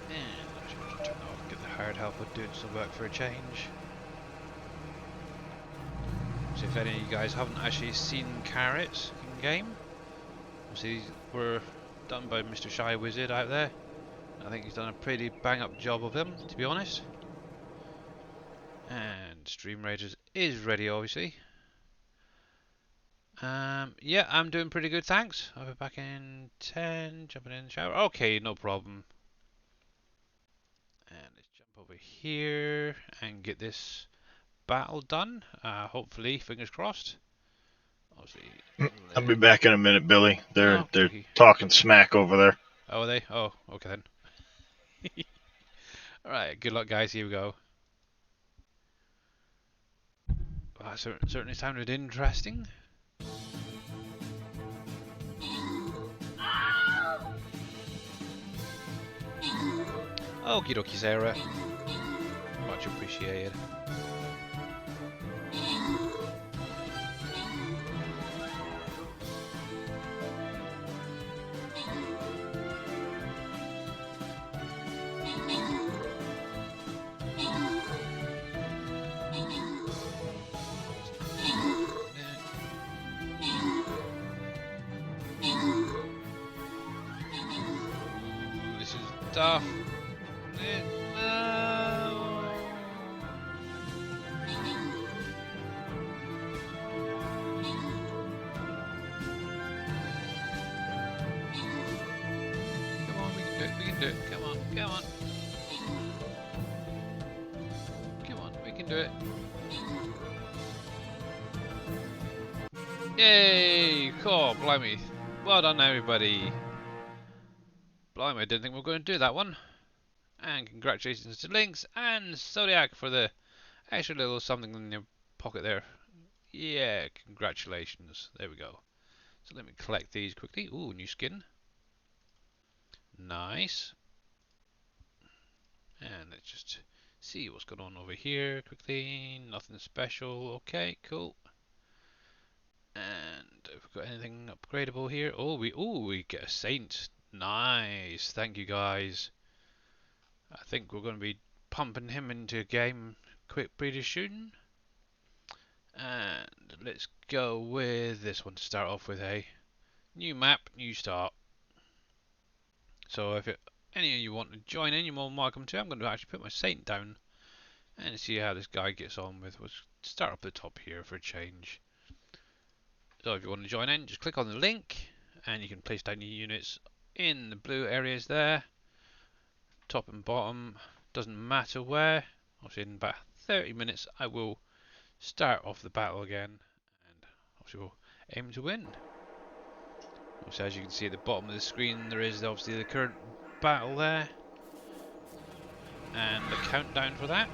And I should turn off and get the hard help with doing some work for a change. So if any of you guys haven't actually seen carrots in game, obviously these were done by Mr. Shy Wizard out there. I think he's done a pretty bang up job of them, to be honest. And Stream Raiders is ready, obviously. Yeah, I'm doing pretty good, thanks. I'll be back in 10, jumping in the shower. Okay, no problem. And let's jump over here and get this battle done. Hopefully, fingers crossed. Obviously, I'll be back in a minute, Billy. They're okay. talking smack over there. Oh, are they? Oh, okay then. Alright, good luck, guys. Here we go. Well, that certainly sounded interesting. Okie dokie, Sarah. Much appreciated. This is tough. No. Come on, we can do it. We can do it. Come on, come on. Come on, we can do it. Yay! Cool, blimey. Well done, everybody. Blimey, I didn't think we were going to do that one. And congratulations to Lynx and Zodiac for the extra little something in your pocket there. Yeah, congratulations. There we go. So let me collect these quickly. Ooh, new skin. Nice. And let's just see what's going on over here quickly. Nothing special. Okay, cool. And have we got anything upgradable here? Oh, we get a saint. Nice. Thank you, guys. I think we're going to be pumping him into a game pretty soon. And let's go with this one to start off with. A new map, new start. So if any of you want to join in, you're more than welcome to. I'm going to actually put my saint down and see how this guy gets on with. We'll start up the top here for a change. So if you want to join in, just click on the link and you can place down your units in the blue areas there. Top and bottom, doesn't matter where. Obviously in about 30 minutes I will start off the battle again and obviously we'll aim to win. Also, as you can see at the bottom of the screen, there is obviously the current battle there and the countdown for that.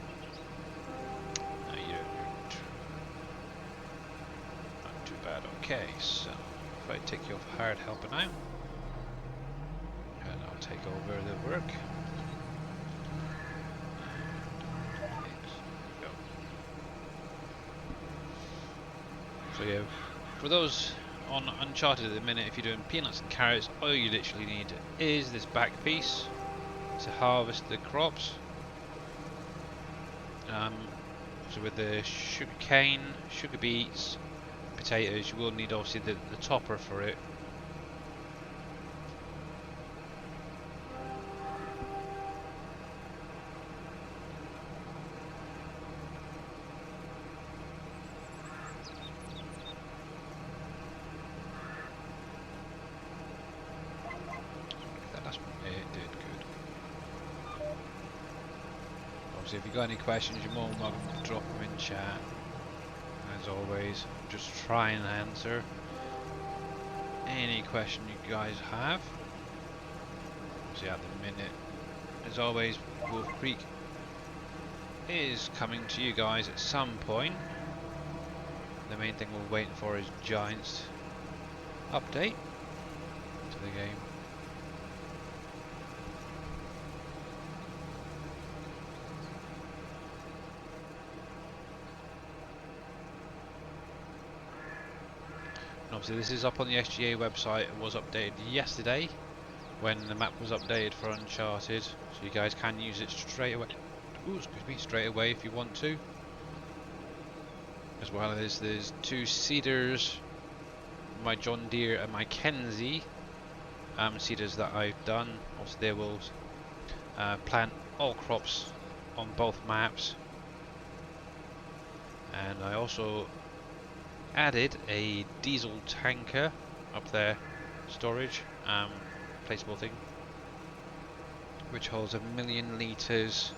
Not too bad. Okay, so if I take you off hard helper now, and I'll take over the work. So yeah, for those on Uncharted at the minute, if you're doing peanuts and carrots, all you literally need is this back piece to harvest the crops. So with the sugar cane, sugar beets, potatoes, you will need obviously the topper for it. Obviously, if you've got any questions, you're more than welcome to drop them in chat. As always, just try and answer any question you guys have. See, at the minute, as always, WolfCreek is coming to you guys at some point. The main thing we're waiting for is Giants update to the game. Obviously this is up on the SGA website. It was updated yesterday when the map was updated for Uncharted, so you guys can use it straight away. Ooh, excuse me, straight away if you want to. As well as there's 2 seeders, my John Deere and my Kenzie seeders that I've done. Also they will plant all crops on both maps. And I also added a diesel tanker up there, storage, placeable thing, which holds 1,000,000 litres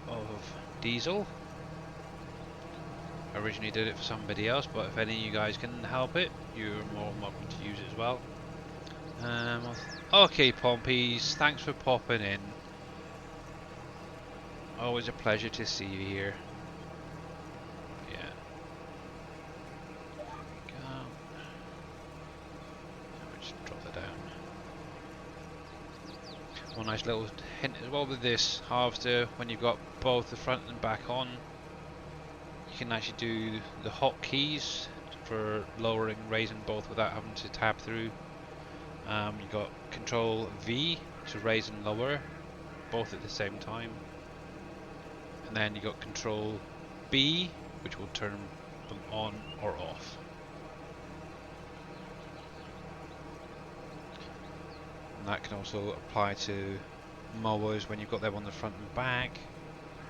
of diesel. I originally did it for somebody else, but if any of you guys can help it, you're more than welcome to use it as well. Okay, Pompies, thanks for popping in. Always a pleasure to see you here. One nice little hint as well with this harvester, when you've got both the front and back on, you can actually do the hotkeys for lowering, raising both without having to tab through. You've got Control V to raise and lower, both at the same time. And then you've got Control B, which will turn them on or off. That can also apply to mowers when you've got them on the front and back.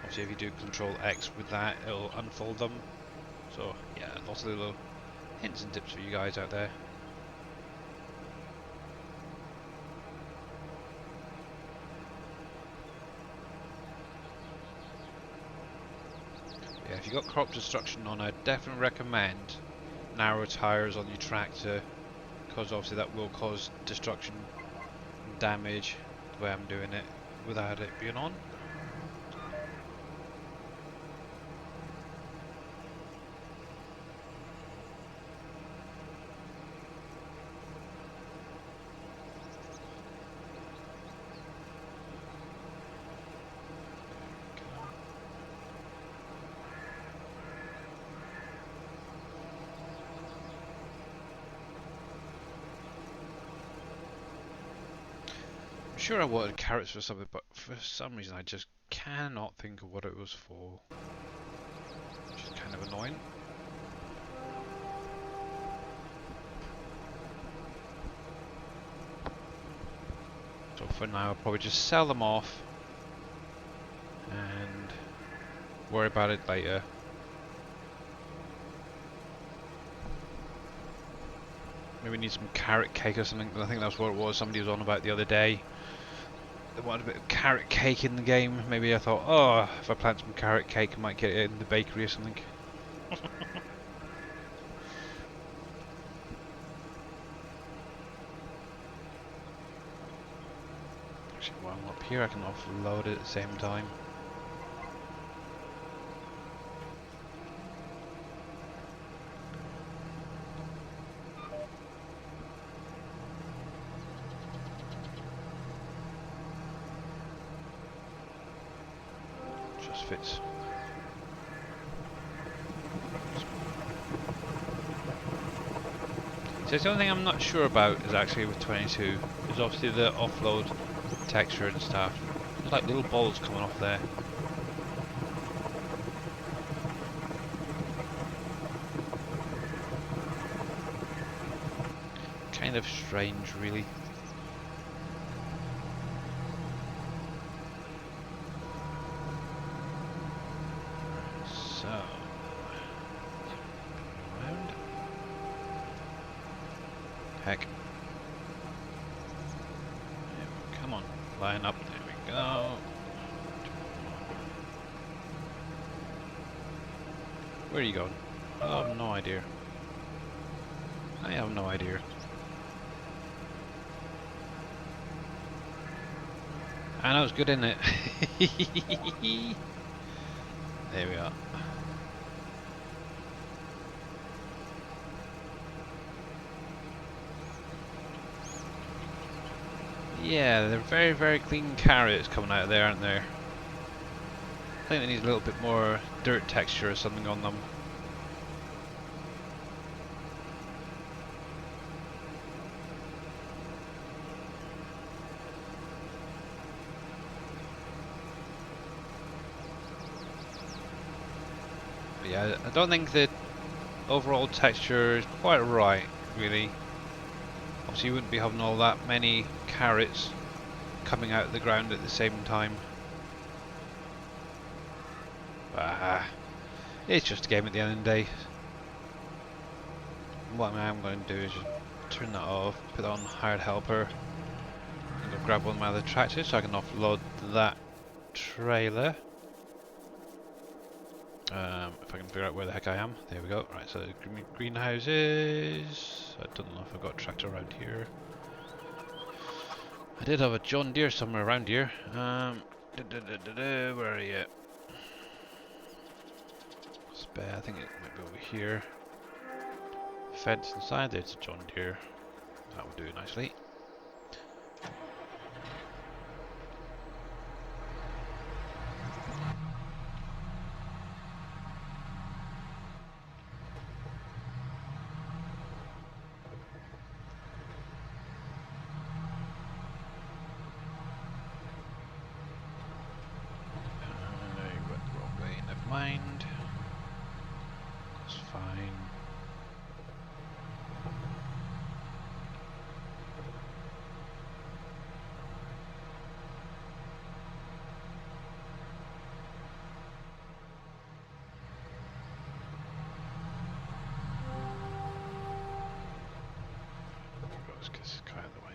Obviously if you do Control X with that, it'll unfold them. So yeah, lots of little hints and tips for you guys out there. Yeah, if you've got crop destruction on, I definitely recommend narrow tyres on your tractor, because obviously that will cause destruction, damage, the way I'm doing it without it being on. Sure I wanted carrots for something, but for some reason I just cannot think of what it was for, which is kind of annoying. So for now I'll probably just sell them off and worry about it later. Maybe need some carrot cake or something. I think that's what it was somebody was on about the other day. They wanted a bit of carrot cake in the game. Maybe I thought, oh, if I plant some carrot cake I might get it in the bakery or something. Actually, while I'm up here I can offload it at the same time. Fits. So the only thing I'm not sure about is actually with 22 is obviously the offload texture and stuff. There's like little balls coming off there. Kind of strange, really. So, around. Heck. Come on, line up. There we go. Where are you going? I have no idea. I have no idea. I know it's good, isn't it? There we are. Yeah, they're very, very clean carrots coming out of there, aren't there? I think they need a little bit more dirt texture or something on them. But yeah, I don't think the overall texture is quite right, really. Obviously you wouldn't be having all that many carrots coming out of the ground at the same time. It's just a game at the end of the day. What I'm going to do is just turn that off, put on hired helper, and go grab one of my other tractors so I can offload that trailer. If I can figure out where the heck I am. There we go. Right, so greenhouses. I don't know if I've got a tractor around here. I did have a John Deere somewhere around here. Where are you? Spare, I think it might be over here. Fence inside, there's a John Deere. That would do nicely. I went the wrong way, never mind. That's fine. Let's get this guy out of the way.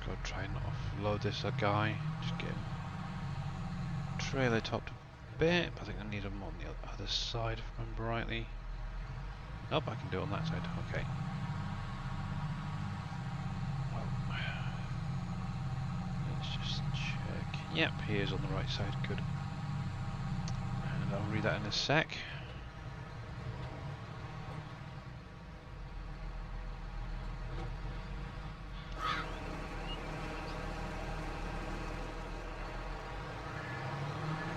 Go try and offload this guy. Just get him trailer topped a bit. But I think I need him on the other side, if I remember rightly. Nope, I can do it on that side. Okay. Let's just check. Yep, he is on the right side. Good. And I'll read that in a sec.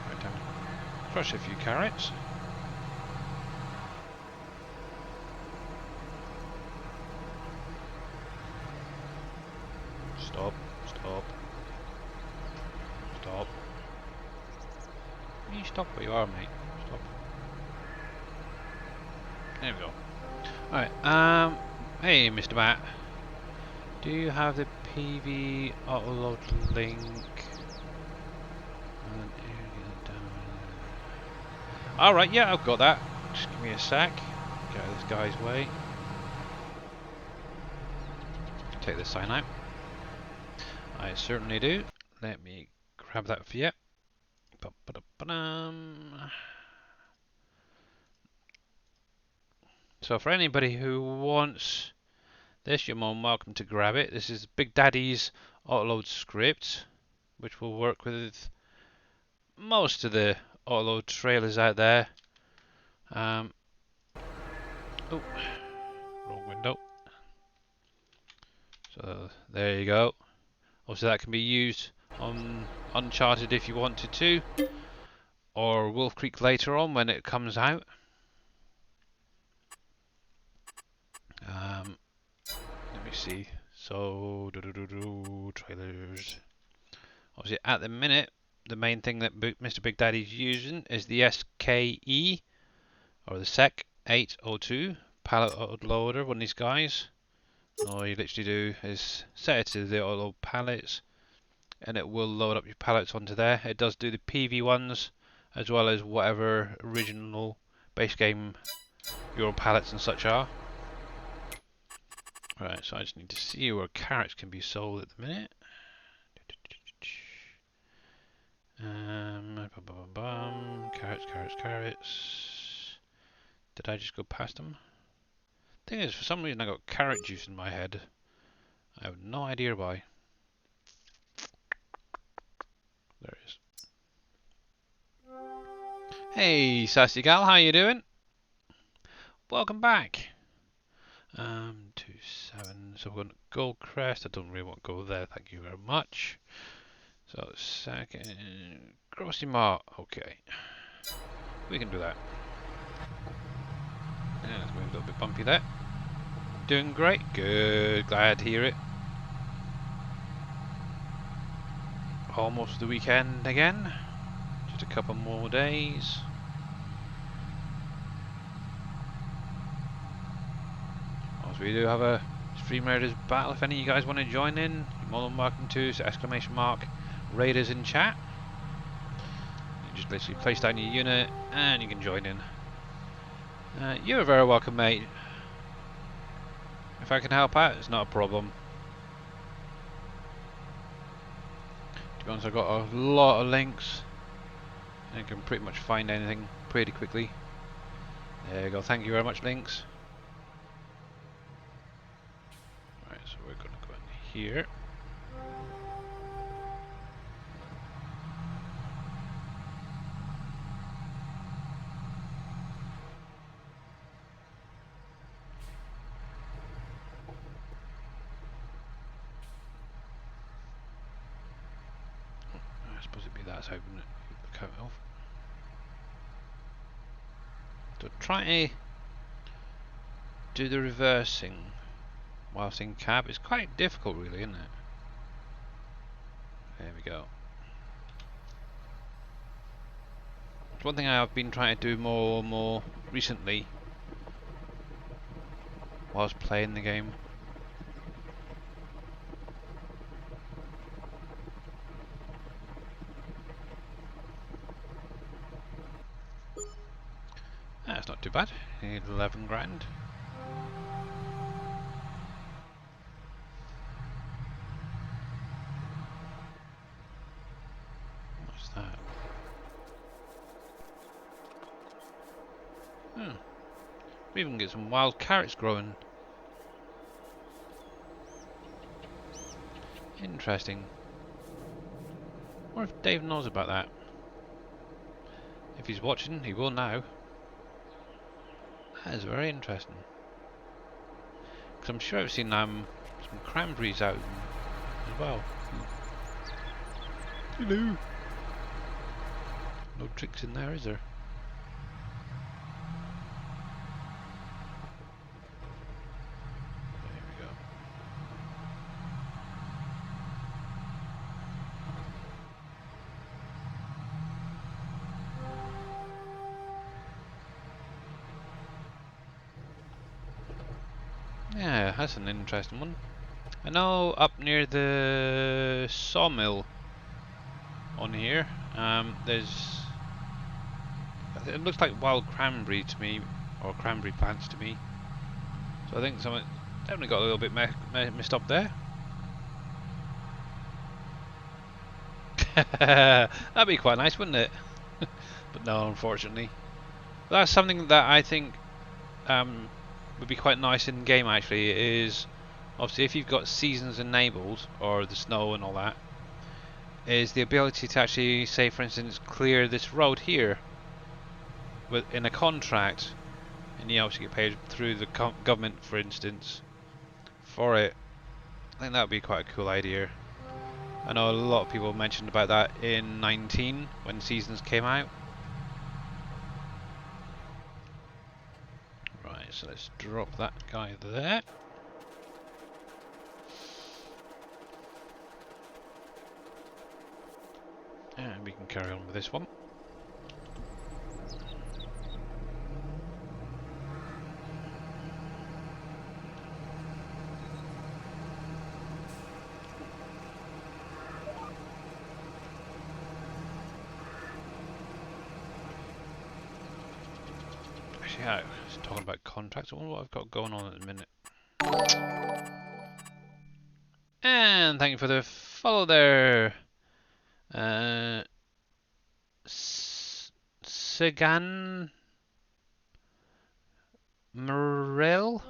Right down. Crush a few carrots. Stop. Stop. Stop. You stop where you are, mate. Stop. There we go. Alright, hey Mr. Matt. Do you have the PV autoload link? Alright, yeah, I've got that. Just give me a sec. Get out of this guy's way. Take the sign out. I certainly do. Let me grab that for you. So for anybody who wants this, you're more than welcome to grab it. This is Big Daddy's autoload script, which will work with most of the autoload trailers out there. Oh, wrong window. So there you go. Also, that can be used on Uncharted if you wanted to, or WolfCreek later on when it comes out. Let me see. So, trailers. Obviously, at the minute, the main thing that Mr. Big Daddy's using is the SKE, or the SEC 802 pallet loader, one of these guys. All you literally do is set it to the auto pallets, and it will load up your pallets onto there. It does do the PV ones, as well as whatever original base game your pallets and such are. Right, so I just need to see where carrots can be sold at the minute. Carrots, carrots, carrots. Did I just go past them? Thing is, for some reason I got carrot juice in my head. I have no idea why. There it is. Hey, sassy gal, how you doing? Welcome back. 27. So we're going to Goldcrest. I don't really want to go there. Thank you very much. So second, Grossy Mart. Okay, we can do that. Yeah, it's maybe a little bit bumpy there. Doing great. Good. Glad to hear it. Almost the weekend again. Just a couple more days. Also, we do have a Stream Raiders battle. If any of you guys want to join in, you're more than welcome to. So exclamation mark Raiders in chat. You just literally place down your unit and you can join in. You're very welcome, mate. If I can help out, it's not a problem. To be honest, I've got a lot of links and I can pretty much find anything pretty quickly. There you go, thank you very much, links. Right, so we're going to go in here. I suppose it'd be that's open it. The coat off. So try to do the reversing whilst in cab. It's quite difficult, really, isn't it? There we go. It's one thing I've been trying to do more and more recently whilst playing the game. That's not too bad. 11 grand. What's that? We even get some wild carrots growing. Interesting. I wonder if Dave knows about that. If he's watching, he will now. That is very interesting. Because I'm sure I've seen some cranberries out as well. Hello. No tricks in there, is there? There we go. Yeah, that's an interesting one. I know up near the sawmill on here, there's, it looks like wild cranberry to me, or cranberry plants to me. So I think someone definitely got a little bit messed up there. That'd be quite nice, wouldn't it? But no, unfortunately. That's something that I think would be quite nice in game actually, is obviously if you've got seasons enabled, or the snow and all that, is the ability to actually say, for instance, clear this road here in a contract, and you obviously get paid through the government, for instance, for it. I think that would be quite a cool idea. I know a lot of people mentioned about that in 19 when Seasons came out. Right, so let's drop that guy there. And we can carry on with this one. Actually, I was talking about contracts. I wonder what I've got going on at the minute. And thank you for the follow there. Sagan Morel.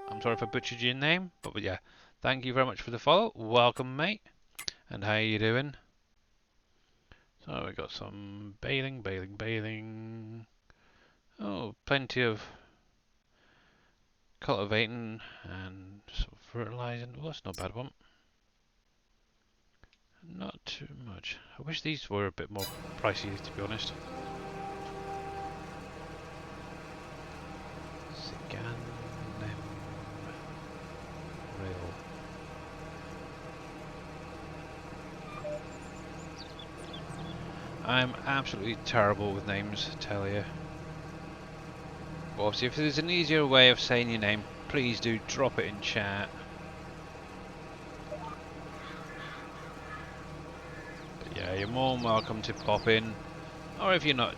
I'm sorry if I butchered your name, but yeah, thank you very much for the follow. Welcome, mate. And how you doing? So we got some baling. Oh, plenty of cultivating and some fertilizing. Well, that's not a bad one. Not too much. I wish these were a bit more pricey, to be honest. Sigan Rail. I'm absolutely terrible with names, I tell you. Well, obviously, if there's an easier way of saying your name, please do drop it in chat. But yeah, you're more than welcome to pop in. Or if you're not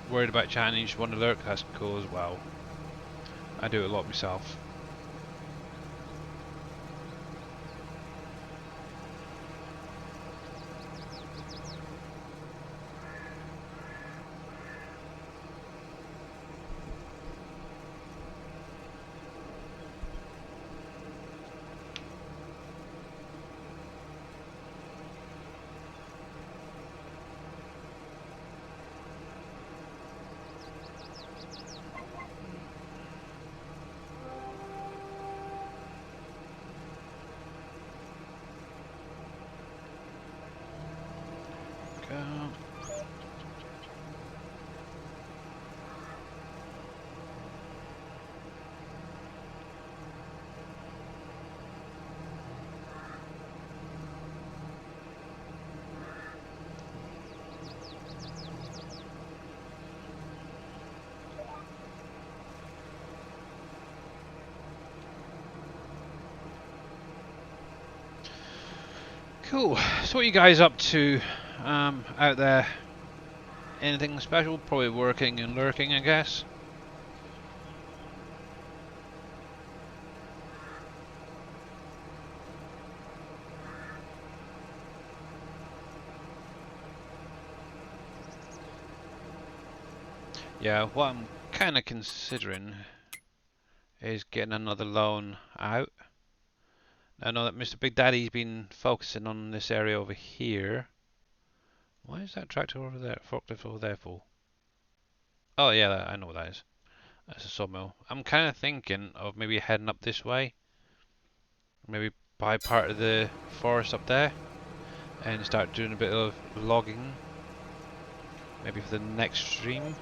worried about chatting, you just want to lurk, that's cool as well. I do it a lot myself. Go. Cool. So what are you guys up to out there? Anything special? Probably working and lurking, I guess. Yeah, what I'm kind of considering is getting another loan out. I know that Mr. Big Daddy's been focusing on this area over here. Why is that tractor over there? Forklift over there for? Oh yeah, I know what that is. That's a sawmill. I'm kind of thinking of maybe heading up this way. Maybe buy part of the forest up there and start doing a bit of logging. Maybe for the next stream.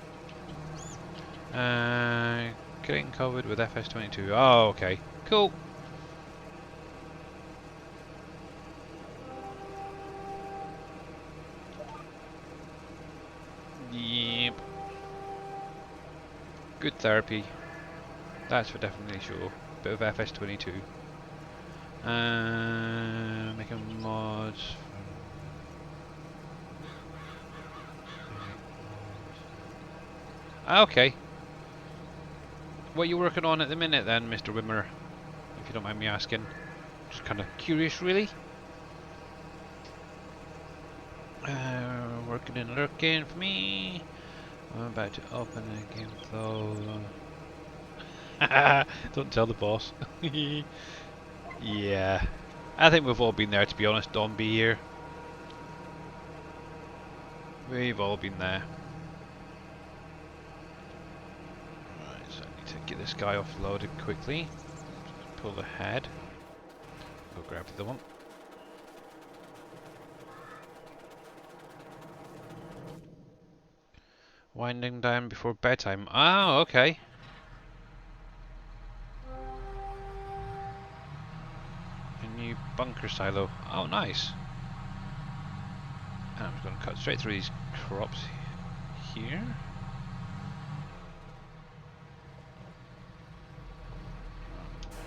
Getting covered with FS22. Oh, okay. Cool. Yep. Good therapy. That's for definitely sure. Bit of FS22. Making mods. Okay. What are you working on at the minute then, Mr. Wimmer? If you don't mind me asking. Just kind of curious, really. Working and lurking for me. I'm about to open a game though. Don't tell the boss. Yeah. I think we've all been there, to be honest. Don't be here. We've all been there. Right, so I need to get this guy offloaded quickly. Just pull the head. Go grab the one. Winding down before bedtime. Ah, okay. A new bunker silo. Oh, nice. And I'm just going to cut straight through these crops here.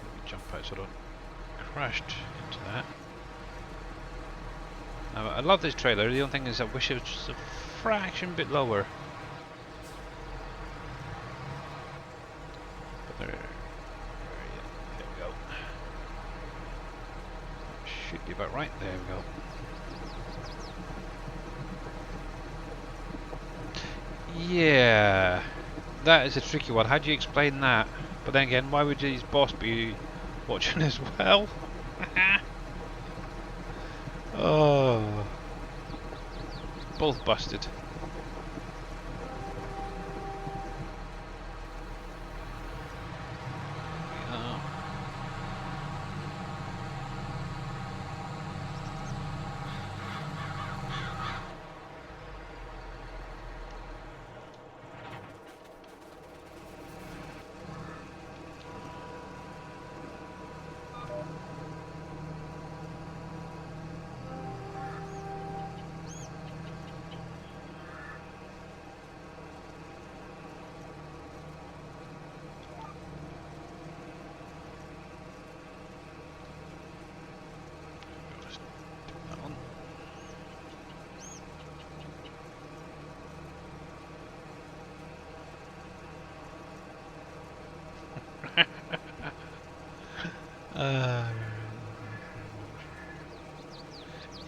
Let me jump out so I don't crash into that. Now, I love this trailer. The only thing is I wish it was just a fraction bit lower. But there we go. Should be about right. There we go. Yeah, that is a tricky one. How do you explain that? But then again, why would his boss be watching as well? Oh, both busted.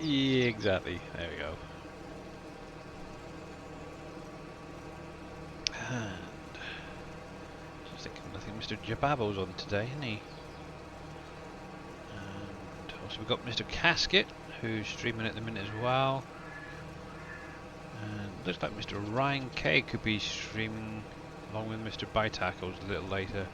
Yeah, exactly. There we go. And just thinking, I think Mr. Jababo's on today, isn't he? And also we've got Mr. Casket, who's streaming at the minute as well. And looks like Mr. Ryan K could be streaming along with Mr. Bytackles a little later.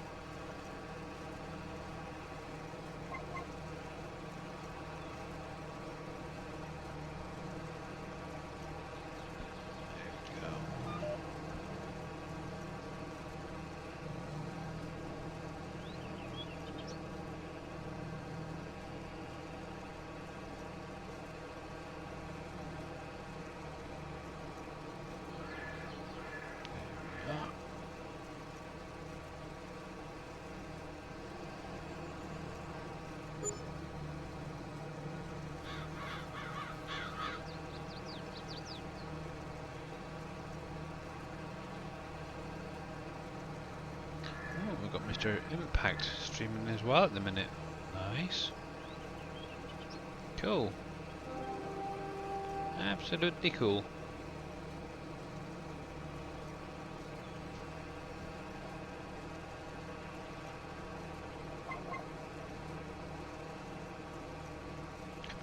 We've got Mr. Impact streaming as well at the minute. Nice. Cool. Absolutely cool.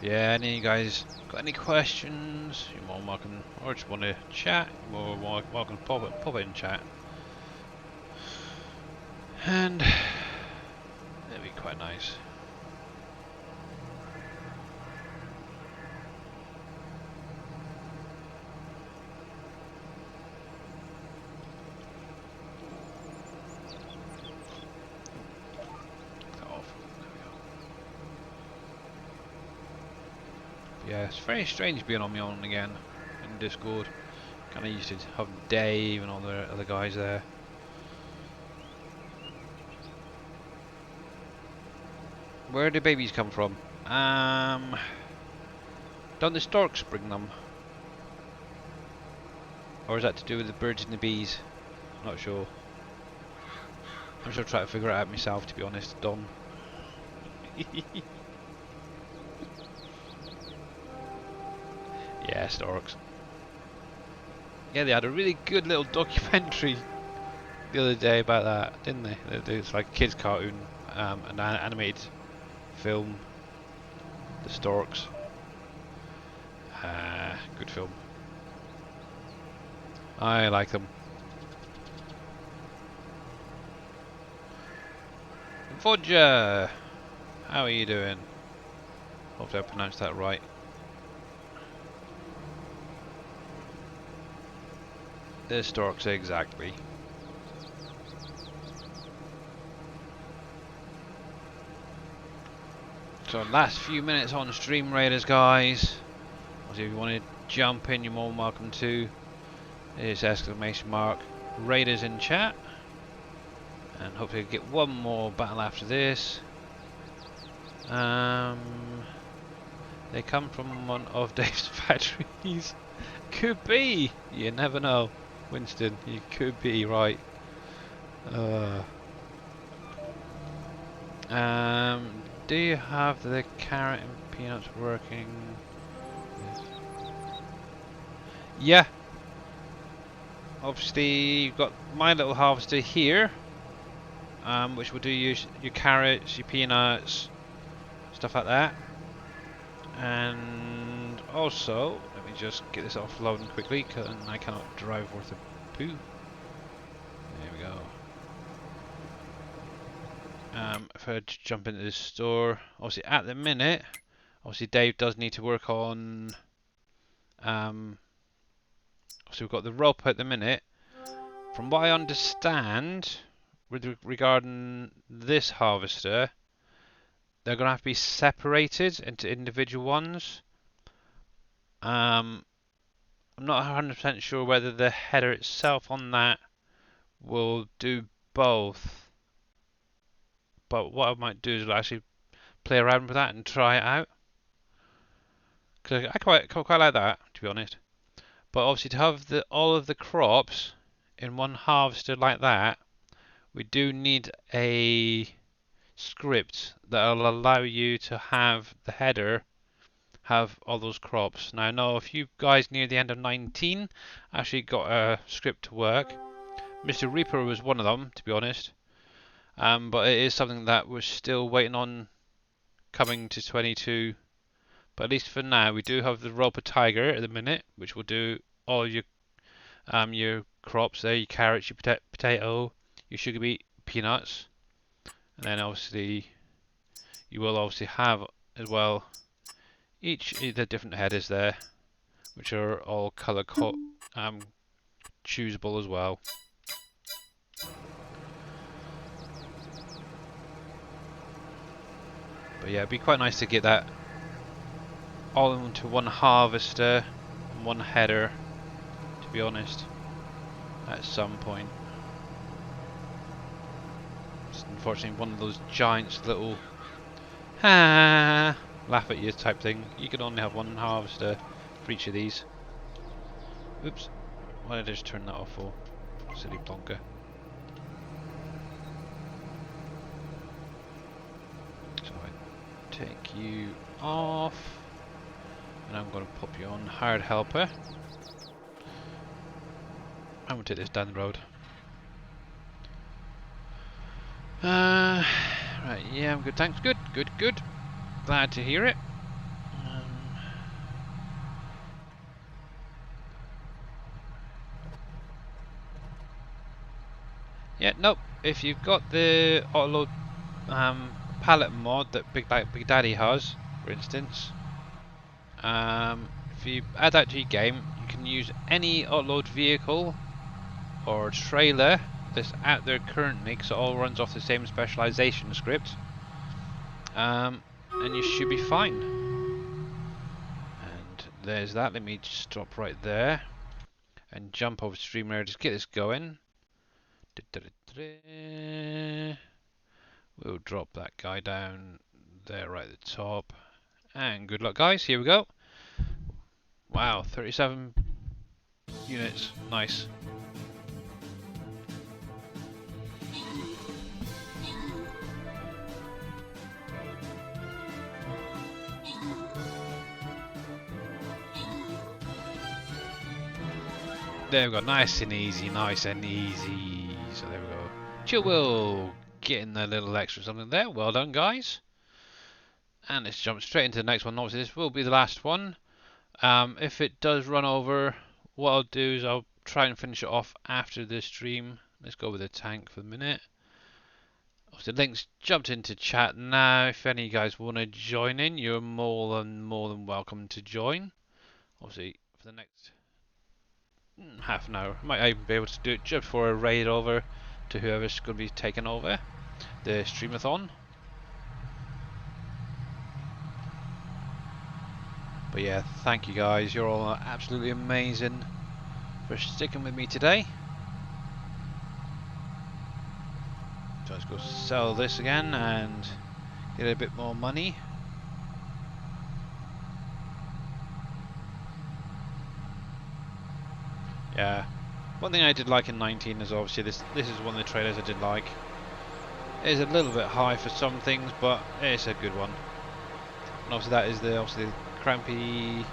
Yeah, any of you guys got any questions? You're more than welcome, or just want to chat, you're more welcome to pop it in chat. And that'd be quite nice. Yeah, it's very strange being on my own again in Discord. Kind of used to have Dave and all the other guys there. Where do babies come from? Don't the storks bring them? Or is that to do with the birds and the bees? Not sure. I'm still trying to figure it out myself, to be honest, Don. Yeah, storks. Yeah, they had a really good little documentary the other day about that, didn't they? It's like a kids' cartoon, an animated film. The storks. Good film. I like them. Vodja, how are you doing? Hopefully I pronounced that right. The storks exactly. So last few minutes on Stream Raiders, guys. Also, if you want to jump in, you're more than welcome to. It's exclamation mark Raiders in chat. And hopefully get one more battle after this. They come from one of Dave's factories. Could be. You never know, Winston. You could be right. Do you have the carrot and peanuts working? Yeah. Obviously, you've got my little harvester here, which will do your carrots, your peanuts, stuff like that. And also, let me just get this offloading quickly, because I cannot drive worth a poo. There we go. If I jump into this store, obviously at the minute, obviously Dave does need to work on. So we've got the rope at the minute. From what I understand, with regarding this harvester, they're going to have to be separated into individual ones. I'm not 100% sure whether the header itself on that will do both. But what I might do is actually play around with that and try it out. Because I quite like that, to be honest. But obviously to have all of the crops in one harvester like that, we do need a script that will allow you to have the header have all those crops. Now I know a few guys near the end of 19 actually got a script to work. Mr. Reaper was one of them, to be honest. But it is something that we're still waiting on coming to 22. But at least for now, we do have the Roper Tiger at the minute, which will do all your crops there, your carrots, your potato, your sugar beet, peanuts, and then obviously you will obviously have as well each of the different headers there, which are all color choosable as well. But yeah, it'd be quite nice to get that all into one harvester and one header, to be honest, at some point. It's unfortunately one of those giants little laugh at you type thing. You can only have one harvester for each of these. Oops, why did I just turn that off for? Silly plonker. So I take you off, and I'm going to pop you on hired helper. I'm going to take this down the road. Right, yeah, I'm good, thanks. Good. Glad to hear it. Yeah, nope. If you've got the autoload pallet mod that Big Daddy has, for instance, if you add that to your game, you can use any autoload vehicle or trailer that's out there currently, because it all runs off the same specialization script, and you should be fine. And there's that. Let me just stop right there and jump over stream there, just get this going. We'll drop that guy down there right at the top, and good luck, guys. Here we go. Wow, 37 units, nice. There we go, nice and easy. So there we go. Chill will getting a little extra something there. Well done, guys. And let's jump straight into the next one. Obviously, this will be the last one. If it does run over, what I'll do is I'll try and finish it off after this stream. Let's go with the tank for the minute. The links jumped into chat now. If any of you guys want to join in, you're more than welcome to join. Obviously, for the next half an hour, I might even be able to do it just before I raid over to whoever's going to be taking over the streamathon. But yeah, thank you guys. You're all absolutely amazing for sticking with me today. So let's go sell this again and get a bit more money. Yeah, one thing I did like in 19 is obviously this is one of the trailers I did like. It is a little bit high for some things, but it's a good one. And obviously that is the crampy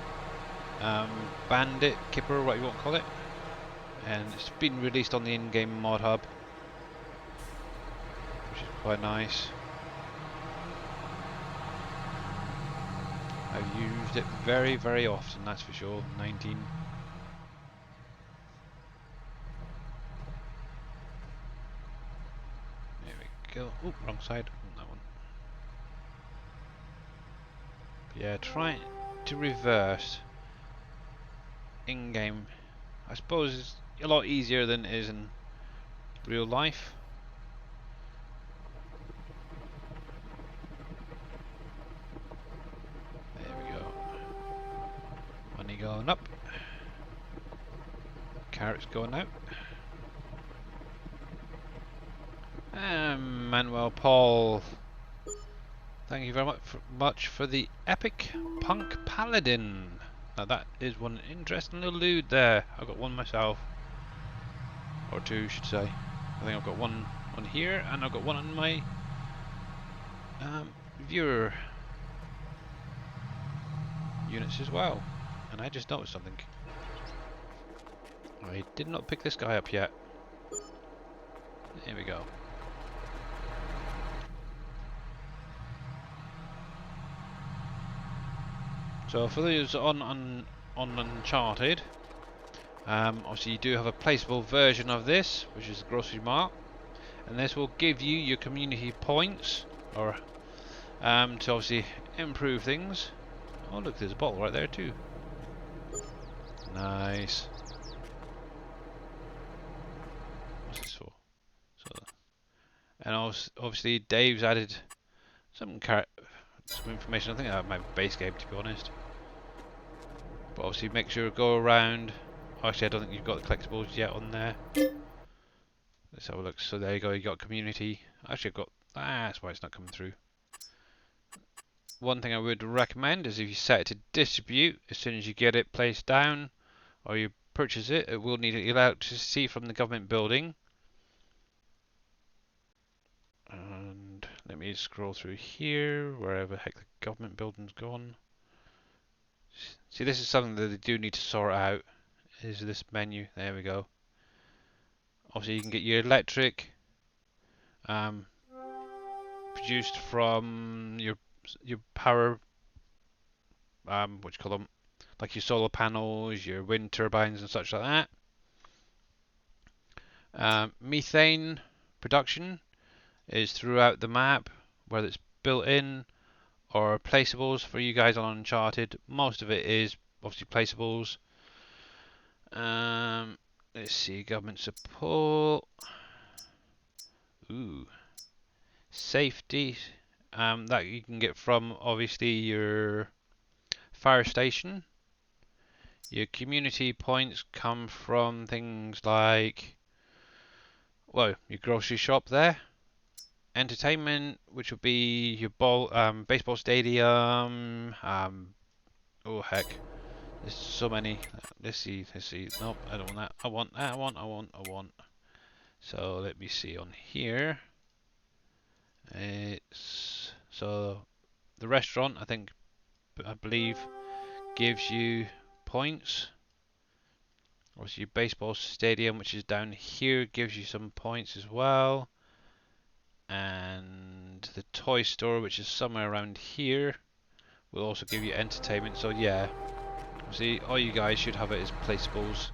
bandit kipper, what you want to call it. And it's been released on the in-game mod hub, which is quite nice. I've used it very, very often, that's for sure. 19. There we go. Oh, wrong side. That one. But yeah, try to reverse in-game. I suppose it's a lot easier than it is in real life. There we go. Money going up. Carrots going out. Manuel Paul, thank you very much for the epic punk paladin. Now that is one interesting little loot there. I've got one myself, or two, should say. I think I've got one on here, and I've got one on my viewer units as well. And I just noticed something. I did not pick this guy up yet. There we go. So for those on Uncharted, obviously you do have a placeable version of this, which is the grocery mart, and this will give you your community points, or to obviously improve things. Oh look, there's a bottle right there too. Nice. What's this for? So, and obviously Dave's added some information. I think I have my base game, to be honest. But obviously make sure to go around. Actually, I don't think you've got the collectibles yet on there. Let's have a look. So there you go, you got community. Actually I've got, that's why it's not coming through. One thing I would recommend is if you set it to distribute, as soon as you get it placed down or you purchase it, it will need electricity from the government building. And let me scroll through here, wherever the heck the government building's gone. See, this is something that they do need to sort out, is this menu. There we go. Obviously you can get your electric produced from your power, what you call them, like your solar panels, your wind turbines and such like that. Methane production is throughout the map, whether it's built in or placeables for you guys on Uncharted. Most of it is obviously placeables. Let's see, government support. Ooh, safety. That you can get from obviously your fire station. Your community points come from things like, well, your grocery shop there. Entertainment, which would be your baseball stadium. Oh heck, there's so many. Let's see. Nope, I don't want that. I want. So let me see on here. It's so the restaurant, I believe, gives you points. Obviously, your baseball stadium, which is down here, gives you some points as well. And the toy store, which is somewhere around here, will also give you entertainment. So yeah, see, all you guys should have it as placeables,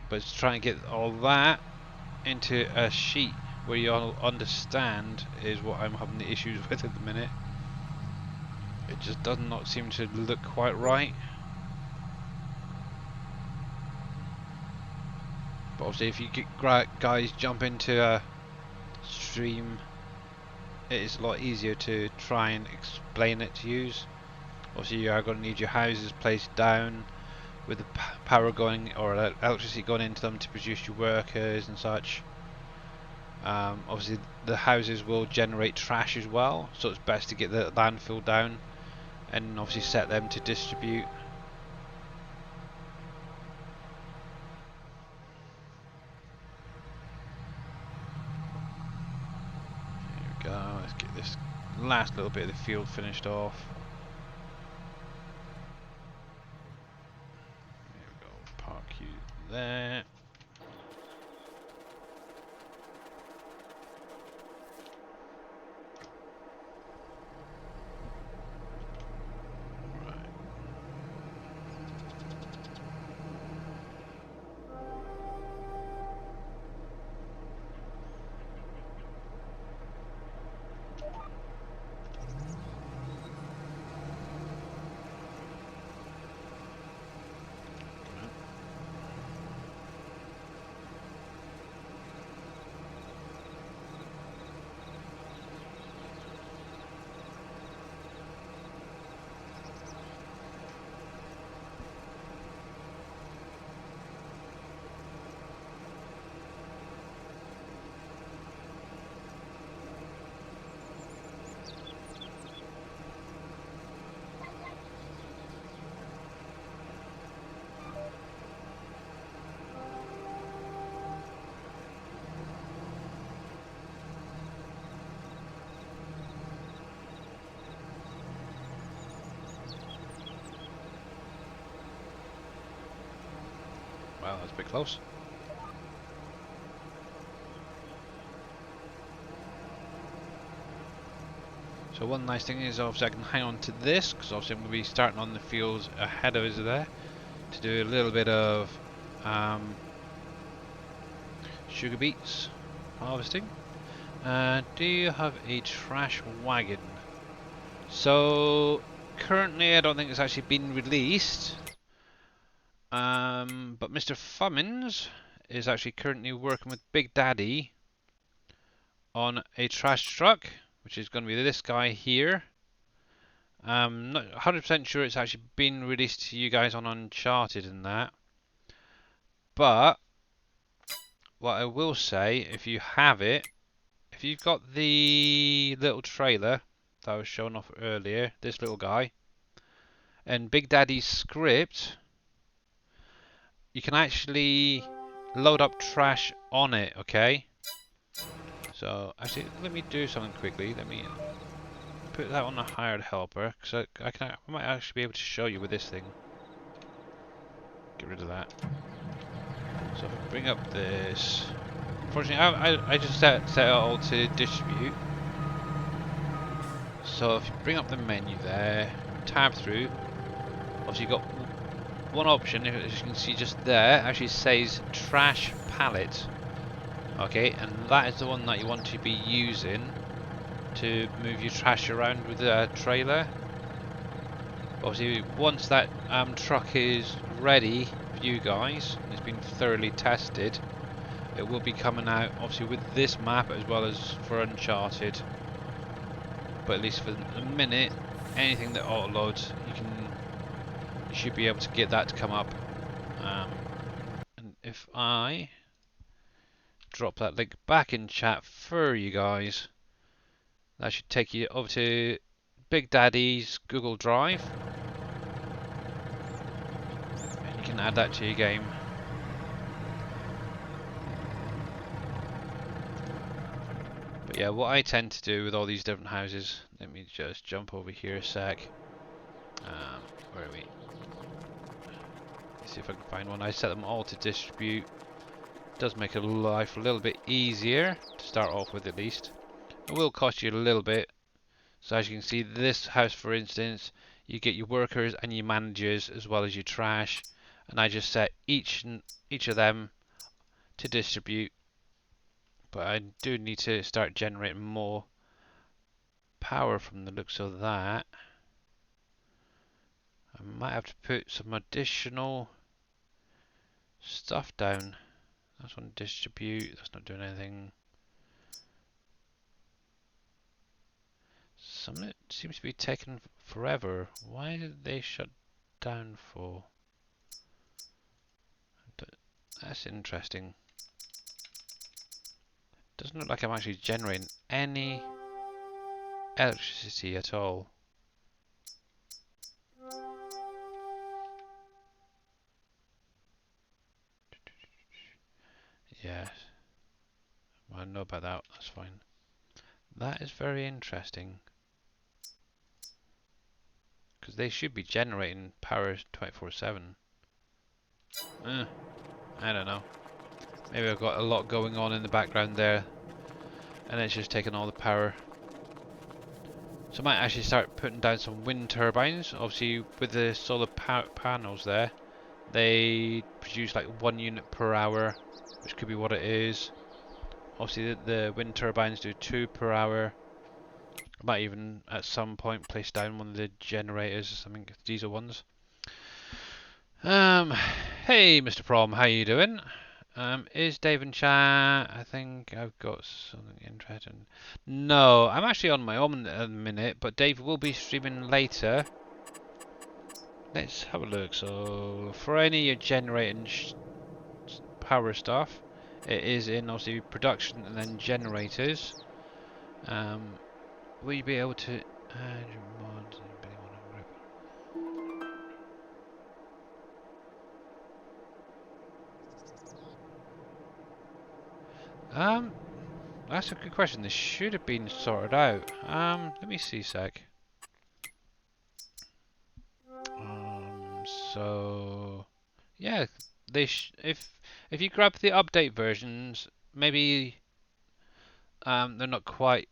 but it's trying to get all that into a sheet. where you'll understand is what I'm having the issues with at the minute. It just does not seem to look quite right. But obviously if you get guys jump into a stream, it is a lot easier to try and explain it to use. Obviously you are going to need your houses placed down with the power going, or electricity going into them to produce your workers and such. Obviously the houses will generate trash as well, so it's best to get the landfill down and obviously set them to distribute. Here we go, let's get this last little bit of the field finished off. There we go, park you there. Wow, that's a bit close. So one nice thing is obviously I can hang on to this, because obviously I'm going to be starting on the fields ahead of us there to do a little bit of sugar beets harvesting. Do you have a trash wagon? So currently I don't think it's actually been released. But Mr. Fummins is actually currently working with Big Daddy on a trash truck, which is going to be this guy here. Not 100% sure it's actually been released to you guys on Uncharted and that. But what I will say, if you have it, if you've got the little trailer that I was showing off earlier, this little guy, and Big Daddy's script, you can actually load up trash on it, okay? So, actually, let me do something quickly. Let me put that on a hired helper, because I might actually be able to show you with this thing. Get rid of that. So if I bring up this... Unfortunately, I just set it all to distribute. So if you bring up the menu there, tab through, obviously you've got one option, as you can see just there, actually says trash pallet. Okay, and that is the one that you want to be using to move your trash around with the trailer. Obviously, once that truck is ready for you guys, and it's been thoroughly tested, it will be coming out obviously with this map as well as for Uncharted. But at least for the minute, anything that auto loads, you should be able to get that to come up. And if I drop that link back in chat for you guys, that should take you over to Big Daddy's Google Drive, and you can add that to your game. But yeah, what I tend to do with all these different houses, let me just jump over here a sec. Where are we? Let's see if I can find one. I set them all to distribute. Does make life a little bit easier to start off with, at least. It will cost you a little bit. So as you can see, this house, for instance, you get your workers and your managers as well as your trash, and I just set each of them to distribute But I do need to start generating more power from the looks of that. I might have to put some additional stuff down. That's one distribute, that's not doing anything. Something seems to be taking forever. Why did they shut down for? That's interesting. Doesn't look like I'm actually generating any electricity at all. Yes. Well, I know about that. That's fine. That is very interesting. Because they should be generating power 24/7. I don't know. Maybe I've got a lot going on in the background there, and it's just taking all the power. So I might actually start putting down some wind turbines. Obviously, with the solar panels there, they produce like 1 unit per hour, which could be what it is. Obviously, the wind turbines do 2 per hour. I might even at some point place down one of the generators or something, diesel ones. Hey, Mr. Prom, how you doing? Is Dave in chat? I think I've got something interesting. No, I'm actually on my own at the minute, but Dave will be streaming later. Let's have a look. So, for any of your generating power stuff, it is in obviously production and then generators. Will you be able to add your mods? That's a good question. This should have been sorted out. Let me see a sec. So yeah, if you grab the update versions, maybe they're not quite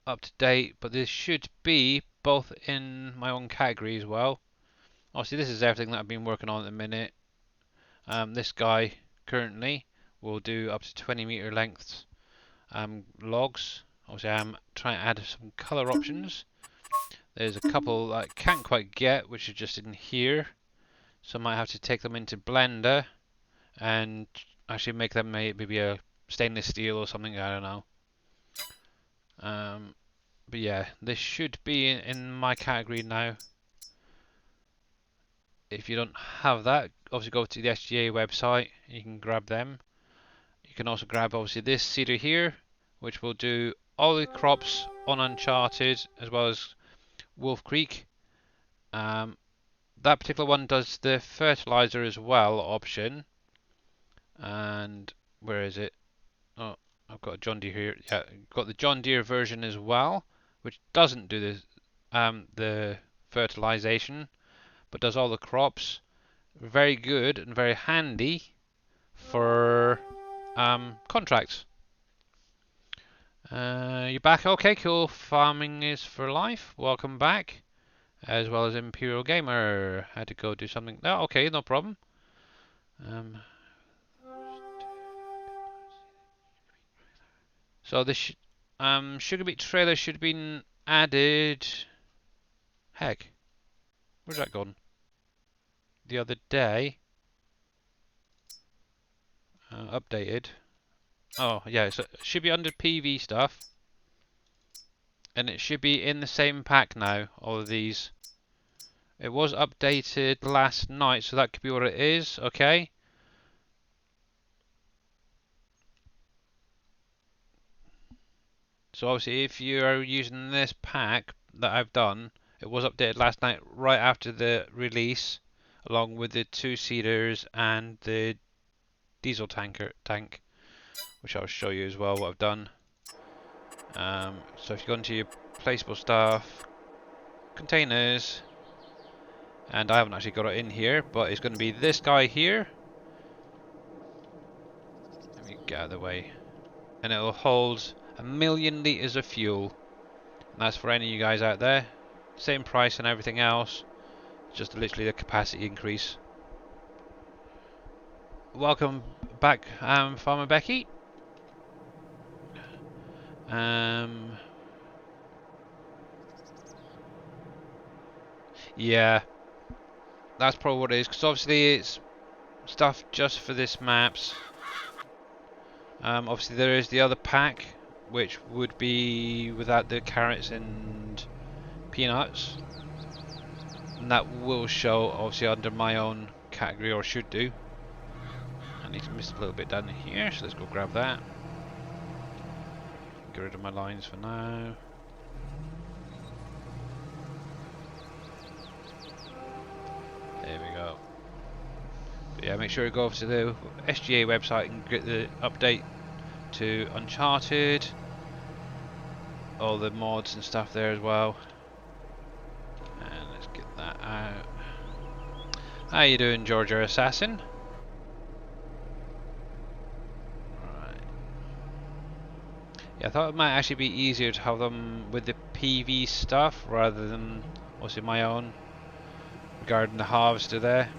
up to date, but this should be both in my own category as well. Obviously, this is everything that I've been working on at the minute. This guy currently will do up to 20-meter lengths logs. Obviously, I'm trying to add some color options. There's a couple I can't quite get, which are just in here. So I might have to take them into Blender and actually make them maybe a stainless steel or something, I don't know. But yeah, this should be in my category now. If you don't have that, obviously go to the SGA website, you can grab them. You can also grab obviously this seeder here, which will do all the crops on Uncharted as well as WolfCreek. That particular one does the fertilizer as well option. And where is it? Oh, I've got a John Deere here. Yeah, got the John Deere version as well, which doesn't do the fertilization, but does all the crops. Very good and very handy for contracts. You're back? Okay, cool. Farming is for life. Welcome back. As well as Imperial Gamer. Had to go do something. Oh, okay, no problem. So the sugar beet trailer should have been added. Heck, where's that gone? The other day. Updated. Oh yeah, so it should be under PV stuff. And it should be in the same pack now, all of these. It was updated last night, so that could be what it is, okay? So obviously if you are using this pack that I've done, it was updated last night right after the release, along with the 2-seaters and the diesel tank, which I'll show you as well what I've done. So if you go into your placeable stuff, containers, and I haven't actually got it in here, but it's going to be this guy here. Let me get out of the way. And it will hold 1,000,000 litres of fuel. And that's for any of you guys out there. Same price and everything else, just literally the capacity increase. Welcome back, Farmer Becky. Yeah, that's probably what it is, because obviously it's stuff just for this maps. Obviously there is the other pack, which would be without the carrots and peanuts, and that will show obviously under my own category, or should do. I need to miss a little bit down here, so let's go grab that. Get rid of my lines for now. There we go. But yeah, make sure you go over to the SGA website and get the update to Uncharted. All the mods and stuff there as well. And let's get that out. How you doing, Georgia Assassin? Right. Yeah, I thought it might actually be easier to have them with the PV stuff rather than obviously my own regarding the harvester there.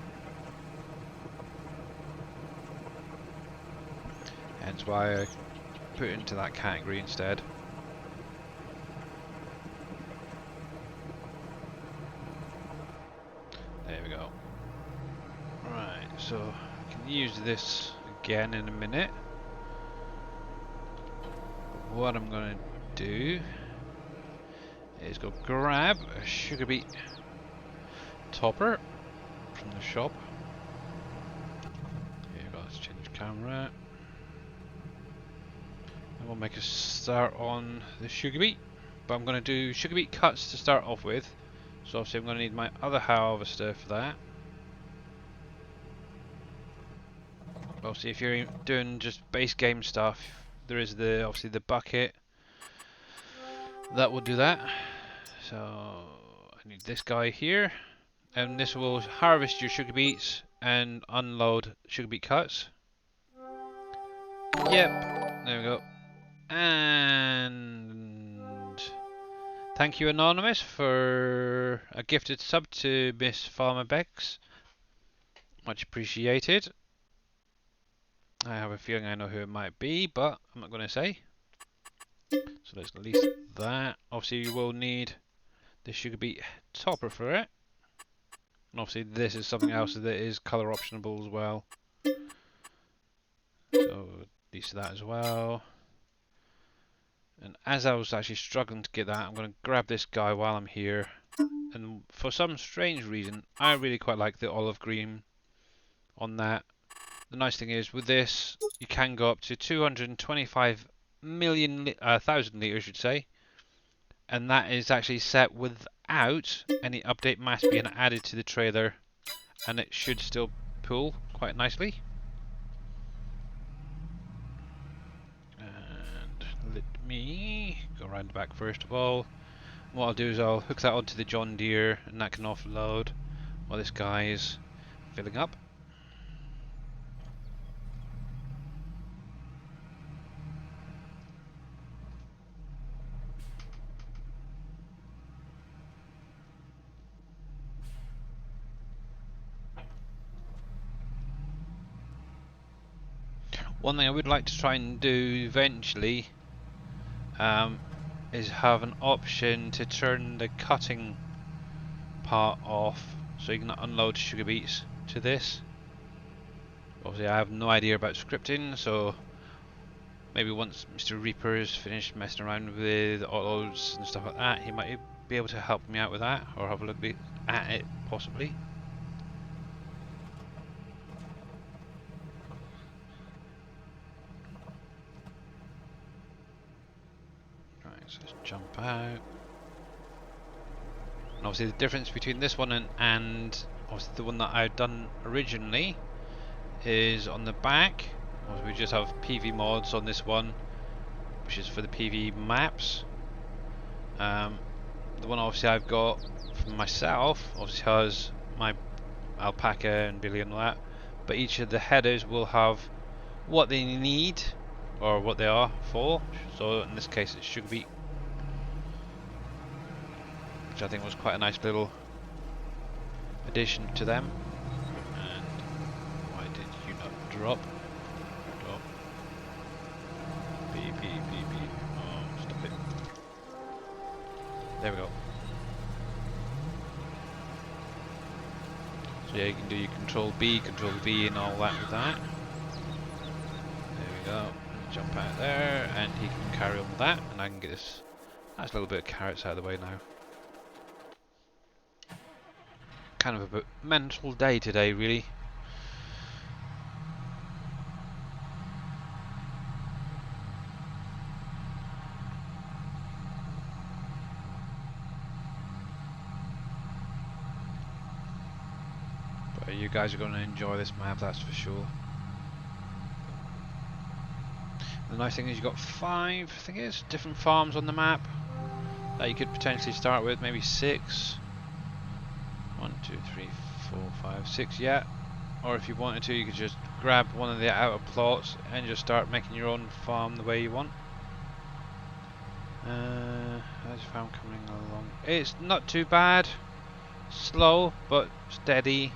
Hence why I put it into that category instead. There we go. Right, so I can use this again in a minute. What I'm gonna do is go grab a sugar beet topper from the shop. Here you go, let's change camera. And we'll make a start on the sugar beet. But I'm gonna do sugar beet cuts to start off with. So obviously I'm gonna need my other harvester for that. Obviously if you're doing just base game stuff, there is the obviously the bucket that will do that. So I need this guy here, and this will harvest your sugar beets and unload sugar beet cuts. Yep, there we go. And thank you Anonymous for a gifted sub to Miss Farmer Bex. Much appreciated. I have a feeling I know who it might be, but I'm not going to say. So let's release that. Obviously you will need the sugar beet topper for it. And obviously this is something else that is colour optionable as well. So release that as well. And as I was actually struggling to get that, I'm going to grab this guy while I'm here. And for some strange reason, I really quite like the olive green on that. The nice thing is with this, you can go up to 225 million thousand litres, I should say, and that is actually set without any update mass being added to the trailer, and it should still pull quite nicely. And let me go around the back first of all. What I'll do is I'll hook that onto the John Deere, and that can offload while this guy is filling up. One thing I would like to try and do eventually is have an option to turn the cutting part off so you can unload sugar beets to this. Obviously I have no idea about scripting, so maybe once Mr. Reaper is finished messing around with autos and stuff like that, he might be able to help me out with that, or have a look at it possibly. So let's jump out. And obviously the difference between this one and obviously the one that I've done originally is on the back. We just have PV mods on this one, which is for the PV maps. The one obviously I've got for myself obviously has my alpaca and Billy and all that, but each of the headers will have what they need or what they are for. So in this case it's sugar beet, which I think was quite a nice little addition to them. And why did you not drop? Drop. Beep, beep, beep, beep. Oh, There we go. So yeah, you can do your Control B, Control V and all that with that. There we go. Jump out there, and he can carry on with that, and I can get this nice little bit of carrots out of the way now. Kind of a bit mental day today, really. But you guys are going to enjoy this map, that's for sure. The nice thing is you've got 5, I think it is, different farms on the map that you could potentially start with, maybe 6. 1, 2, 3, 4, 5, 6, yeah. Or if you wanted to, you could just grab one of the outer plots and just start making your own farm the way you want. How's your farm coming along? It's not too bad. Slow, but steady.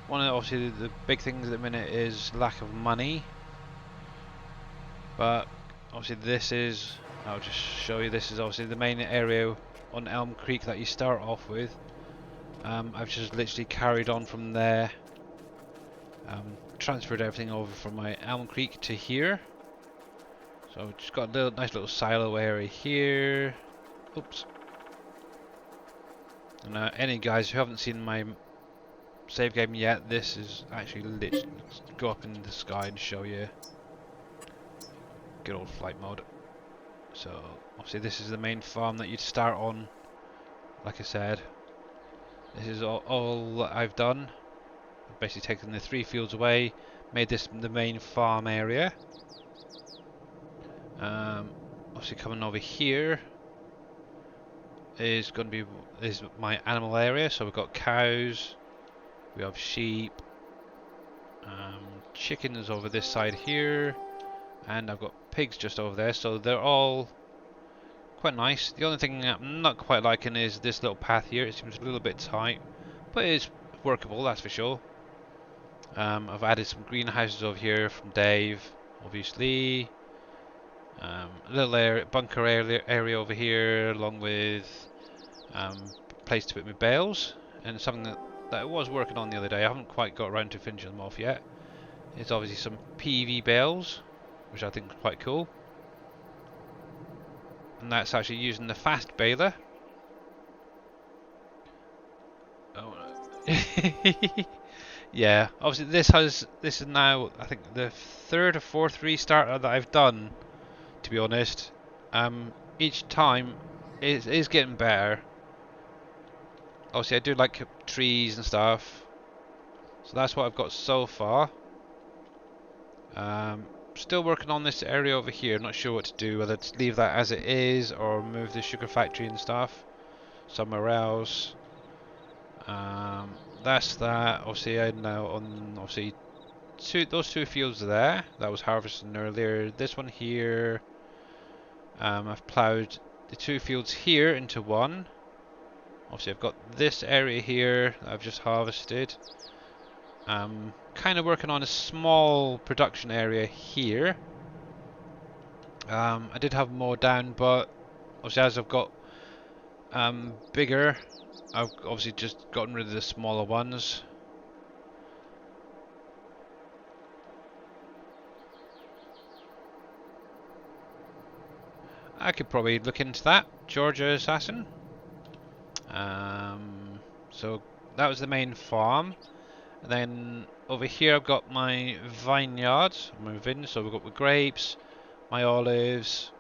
One of obviously the big things at the minute is lack of money. But obviously this is, I'll just show you, this is obviously the main area on Elm Creek that you start off with. I've just literally carried on from there, transferred everything over from my Elm Creek to here. So I've just got a little, nice little silo area here. Oops. And any guys who haven't seen my save game yet, this is actually literally, let's go up in the sky and show you. Good old flight mode. So obviously this is the main farm that you'd start on. Like I said, this is all that I've done. I've basically taken the 3 fields away, made this the main farm area. Obviously coming over here is going to be my animal area. So we've got cows, we have sheep, chickens over this side here, and I've got pigs just over there. So they're all quite nice. The only thing I'm not quite liking is this little path here. It seems a little bit tight, but it's workable, that's for sure. I've added some greenhouses over here from Dave, obviously. A little bunker area over here, along with place to put my bales, and something that I was working on the other day. I haven't quite got around to finishing them off yet. It's obviously some PV bales, which I think is quite cool. And that's actually using the fast baler. Oh. Yeah, obviously this is now I think the 3rd or 4th restarter that I've done, to be honest. Each time it is getting better. Obviously I do like trees and stuff, so that's what I've got so far. Still working on this area over here, not sure what to do, whether to leave that as it is or move the sugar factory and stuff somewhere else. That's that. Obviously I'm now on those 2 fields there that was harvesting earlier. This one here, I've ploughed the 2 fields here into one. Obviously I've got this area here that I've just harvested. Kind of working on a small production area here. I did have more down, but obviously as I've got bigger, I've obviously just gotten rid of the smaller ones. I could probably look into that, Georgia Assassin. So that was the main farm. And then over here I've got my vineyard, my vine, so we've got the grapes, my olives,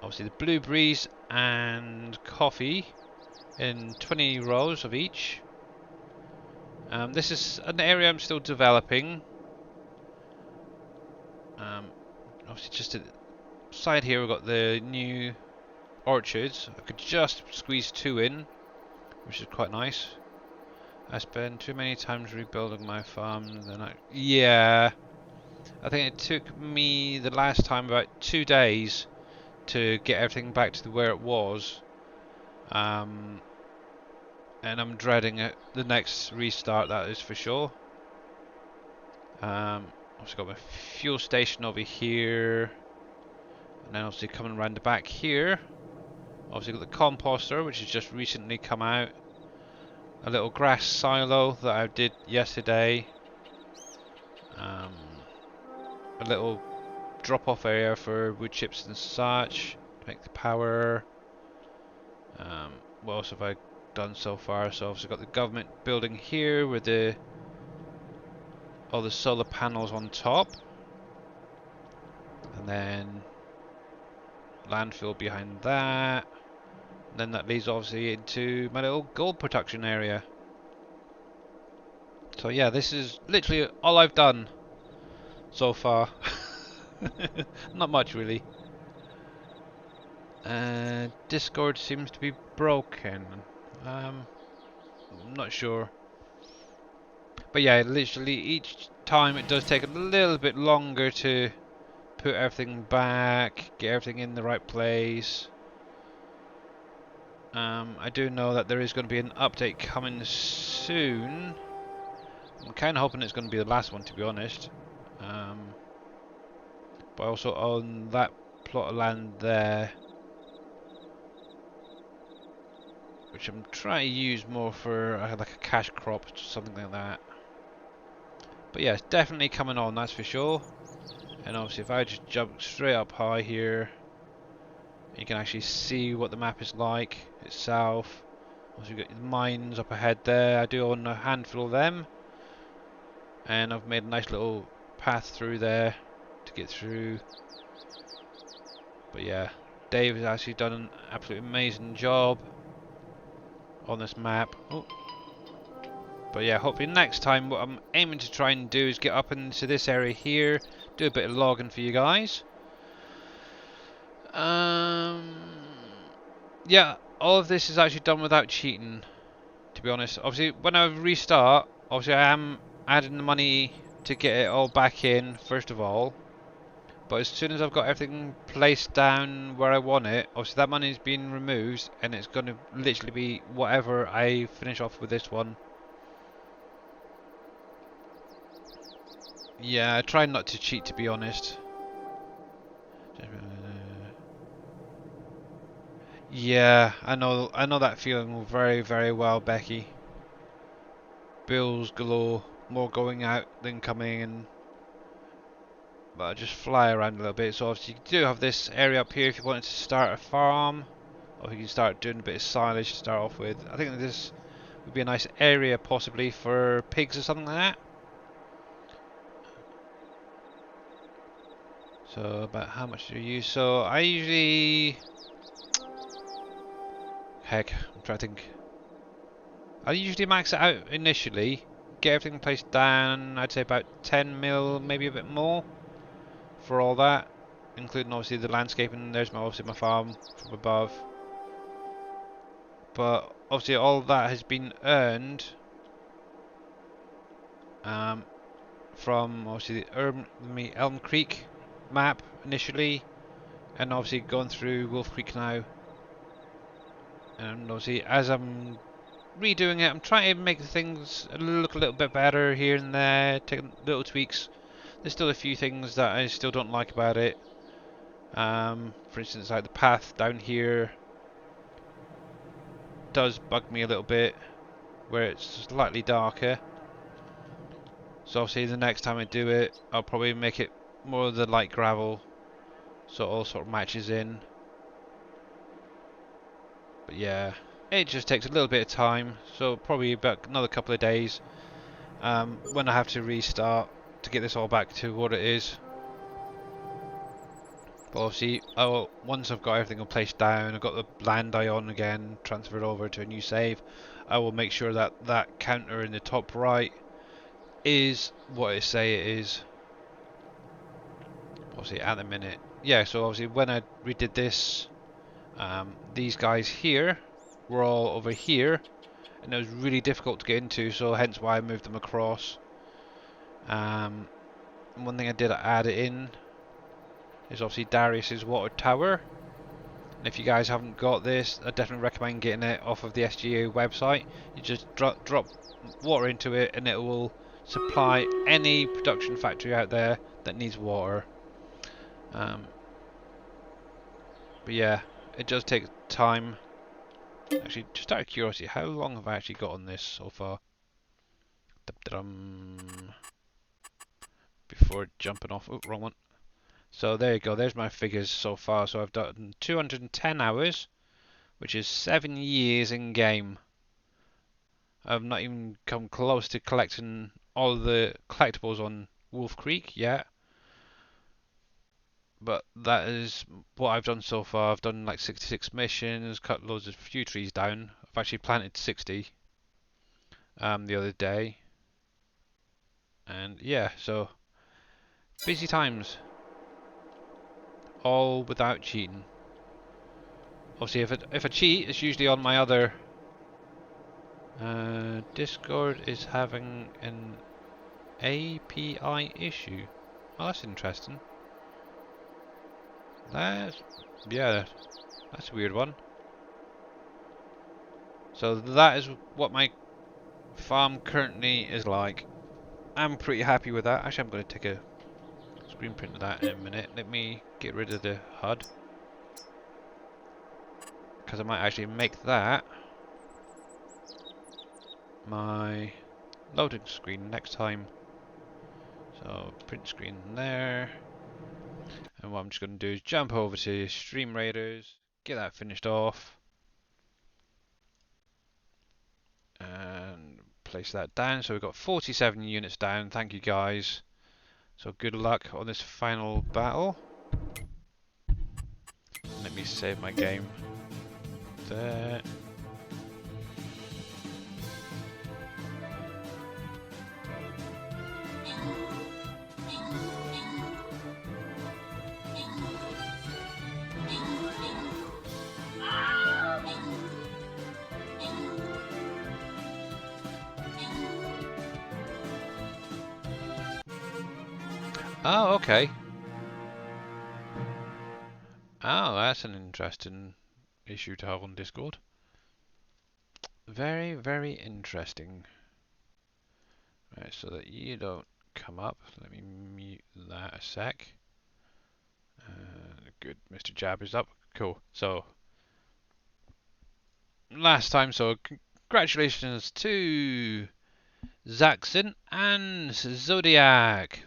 obviously the blueberries and coffee in 20 rows of each. This is an area I'm still developing. Obviously just to the side here we've got the new orchards. I could just squeeze 2 in, which is quite nice. I spent too many times rebuilding my farm. Yeah, I think it took me the last time about 2 days to get everything back to where it was. And I'm dreading it. The next restart, that is for sure. I've also got my fuel station over here, and then obviously coming around the back here. Obviously got the composter, which has just recently come out. A little grass silo that I did yesterday. A little drop-off area for wood chips and such to make the power. What else have I done so far? So obviously got the government building here with all the solar panels on top, and then landfill behind that. And then that leads obviously into my little gold production area. So yeah, this is literally all I've done so far. Not much really. Discord seems to be broken. I'm not sure. But yeah, literally each time it does take a little bit longer to put everything back, get everything in the right place. I do know that there is going to be an update coming soon. I'm kind of hoping it's going to be the last one, to be honest. But I also own that plot of land there, which I'm trying to use more for like a cash crop, something like that. But yeah, it's definitely coming on, that's for sure. And obviously if I just jump straight up high here, you can actually see what the map is like itself. Also you've got the mines up ahead there. I do own a handful of them. And I've made a nice little path through there to get through. But yeah, Dave has actually done an absolutely amazing job on this map. Oh. But yeah, hopefully next time what I'm aiming to try and do is get up into this area here, do a bit of logging for you guys. Yeah, all of this is actually done without cheating, to be honest. Obviously, when I restart, obviously I am adding the money to get it all back in, first of all. But as soon as I've got everything placed down where I want it, obviously that money is being removed, and it's going to literally be whatever I finish off with this one. Yeah, I try not to cheat, to be honest. Yeah, I know that feeling very, very well, Becky. Bills galore, more going out than coming in. But I just fly around a little bit. So obviously you do have this area up here if you wanted to start a farm, or you can start doing a bit of silage to start off with. I think this would be a nice area possibly for pigs or something like that. So about how much do you use? So I usually, heck, I'm trying to think. I usually max it out initially, get everything placed down. I'd say about 10 mil, maybe a bit more for all that, including obviously the landscaping. There's obviously my farm from above. But obviously all that has been earned from obviously the Elm Creek map initially, and obviously going through WolfCreek now. And obviously as I'm redoing it, I'm trying to make things look a little bit better here and there, taking little tweaks. There's still a few things that I still don't like about it. For instance, like the path down here does bug me a little bit, where it's slightly darker. So obviously the next time I do it, I'll probably make it more of the light gravel, so it all sort of matches in. But yeah, it just takes a little bit of time, so probably about another couple of days when I have to restart to get this all back to what it is. But obviously, once I've got everything placed down, I've got the land I own again transferred over to a new save, I will make sure that that counter in the top right is what I say it is. Obviously at the minute, yeah, so obviously when I redid this, these guys here were all over here, and it was really difficult to get into, so hence why I moved them across. One thing I did add it in is obviously Darius's water tower, and if you guys haven't got this, I definitely recommend getting it off of the SGA website. You just drop water into it and it will supply any production factory out there that needs water. But yeah, it does take time. Actually, just out of curiosity, how long have I actually got on this so far? Before jumping off. Oh, wrong one. So there you go. There's my figures so far. So I've done 210 hours, which is 7 years in game. I've not even come close to collecting all the collectibles on WolfCreek yet. But that is what I've done so far. I've done like 66 missions, cut loads of few trees down. I've actually planted 60 the other day. And yeah, so busy times. All without cheating. Obviously, if I cheat, it's usually on my other. Discord is having an API issue. Oh, that's interesting. Yeah, that's a weird one. So that is what my farm currently is like. I'm pretty happy with that. Actually, I'm going to take a screen print of that in a minute. Let me get rid of the HUD, because I might actually make that my loading screen next time. So print screen there. And what I'm just going to do is jump over to Stream Raiders, get that finished off, and place that down. So we've got 47 units down. Thank you guys. So good luck on this final battle. Let me save my game. There. Oh, okay. Oh, that's an interesting issue to have on Discord. Very, very interesting. Right, so that you don't come up. Let me mute that a sec. Good, Mr. Jab is up. Cool. So, last time, so congratulations to Zaxxon and Zodiac.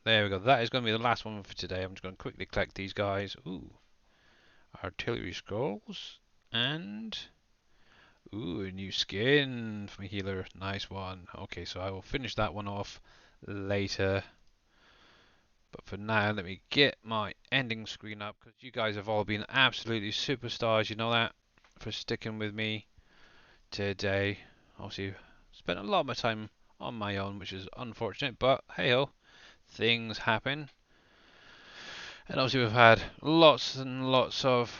There we go. That is going to be the last one for today. I'm just going to quickly collect these guys. Ooh. Artillery scrolls. And... ooh, a new skin from a healer. Nice one. Okay, so I will finish that one off later. But for now, let me get my ending screen up, because you guys have all been absolutely superstars, you know that, for sticking with me today. Obviously, spent a lot of my time on my own, which is unfortunate, but hey ho, things happen. And obviously we've had lots and lots of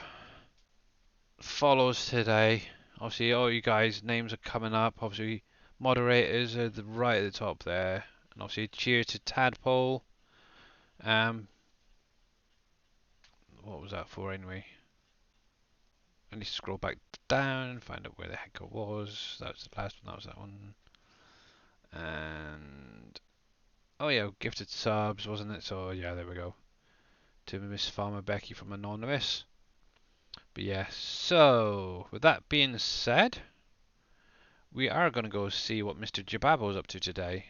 follows today. Obviously all you guys' names are coming up. Obviously moderators are right at the top there. And obviously cheers to Tadpole. What was that for anyway? I need to scroll back down and find out where the heck it was. That was the last one, that was that one. And oh yeah, gifted subs, wasn't it? So yeah, there we go. To Miss Farmer Becky from Anonymous. But yeah, so with that being said, we are going to go see what Mr. Jababo's up to today.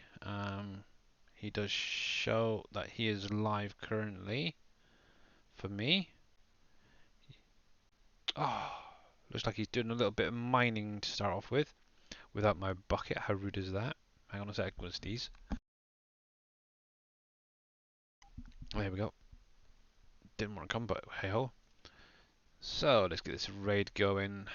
He does show that he is live currently for me. Oh, looks like he's doing a little bit of mining to start off with. Without my bucket, how rude is that? Hang on a sec, what's these? There we go. Didn't want to come, but hey ho. So let's get this raid going.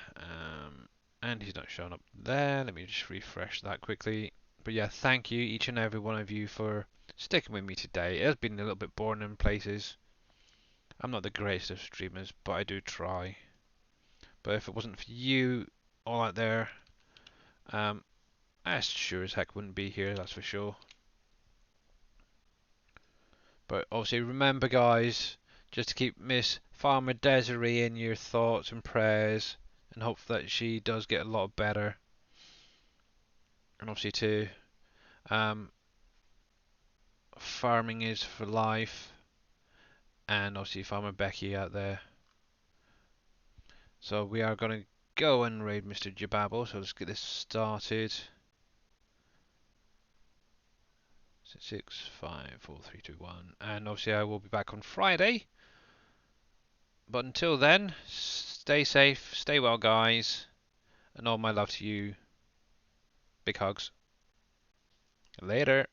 And he's not showing up there. Let me just refresh that quickly. But yeah, thank you each and every one of you for sticking with me today. It has been a little bit boring in places. I'm not the greatest of streamers, but I do try. But if it wasn't for you all out there, I sure as heck wouldn't be here, that's for sure. But obviously remember guys, just to keep Miss Farmer Desiree in your thoughts and prayers, and hope that she does get a lot better. And obviously too, farming is for life, and obviously Farmer Becky out there. So we are going to go and raid Mr. Jababo. So let's get this started. 6, 5, 4, 3, 2, 1. And obviously I will be back on Friday. But until then, stay safe, stay well, guys. And all my love to you. Big hugs. Later.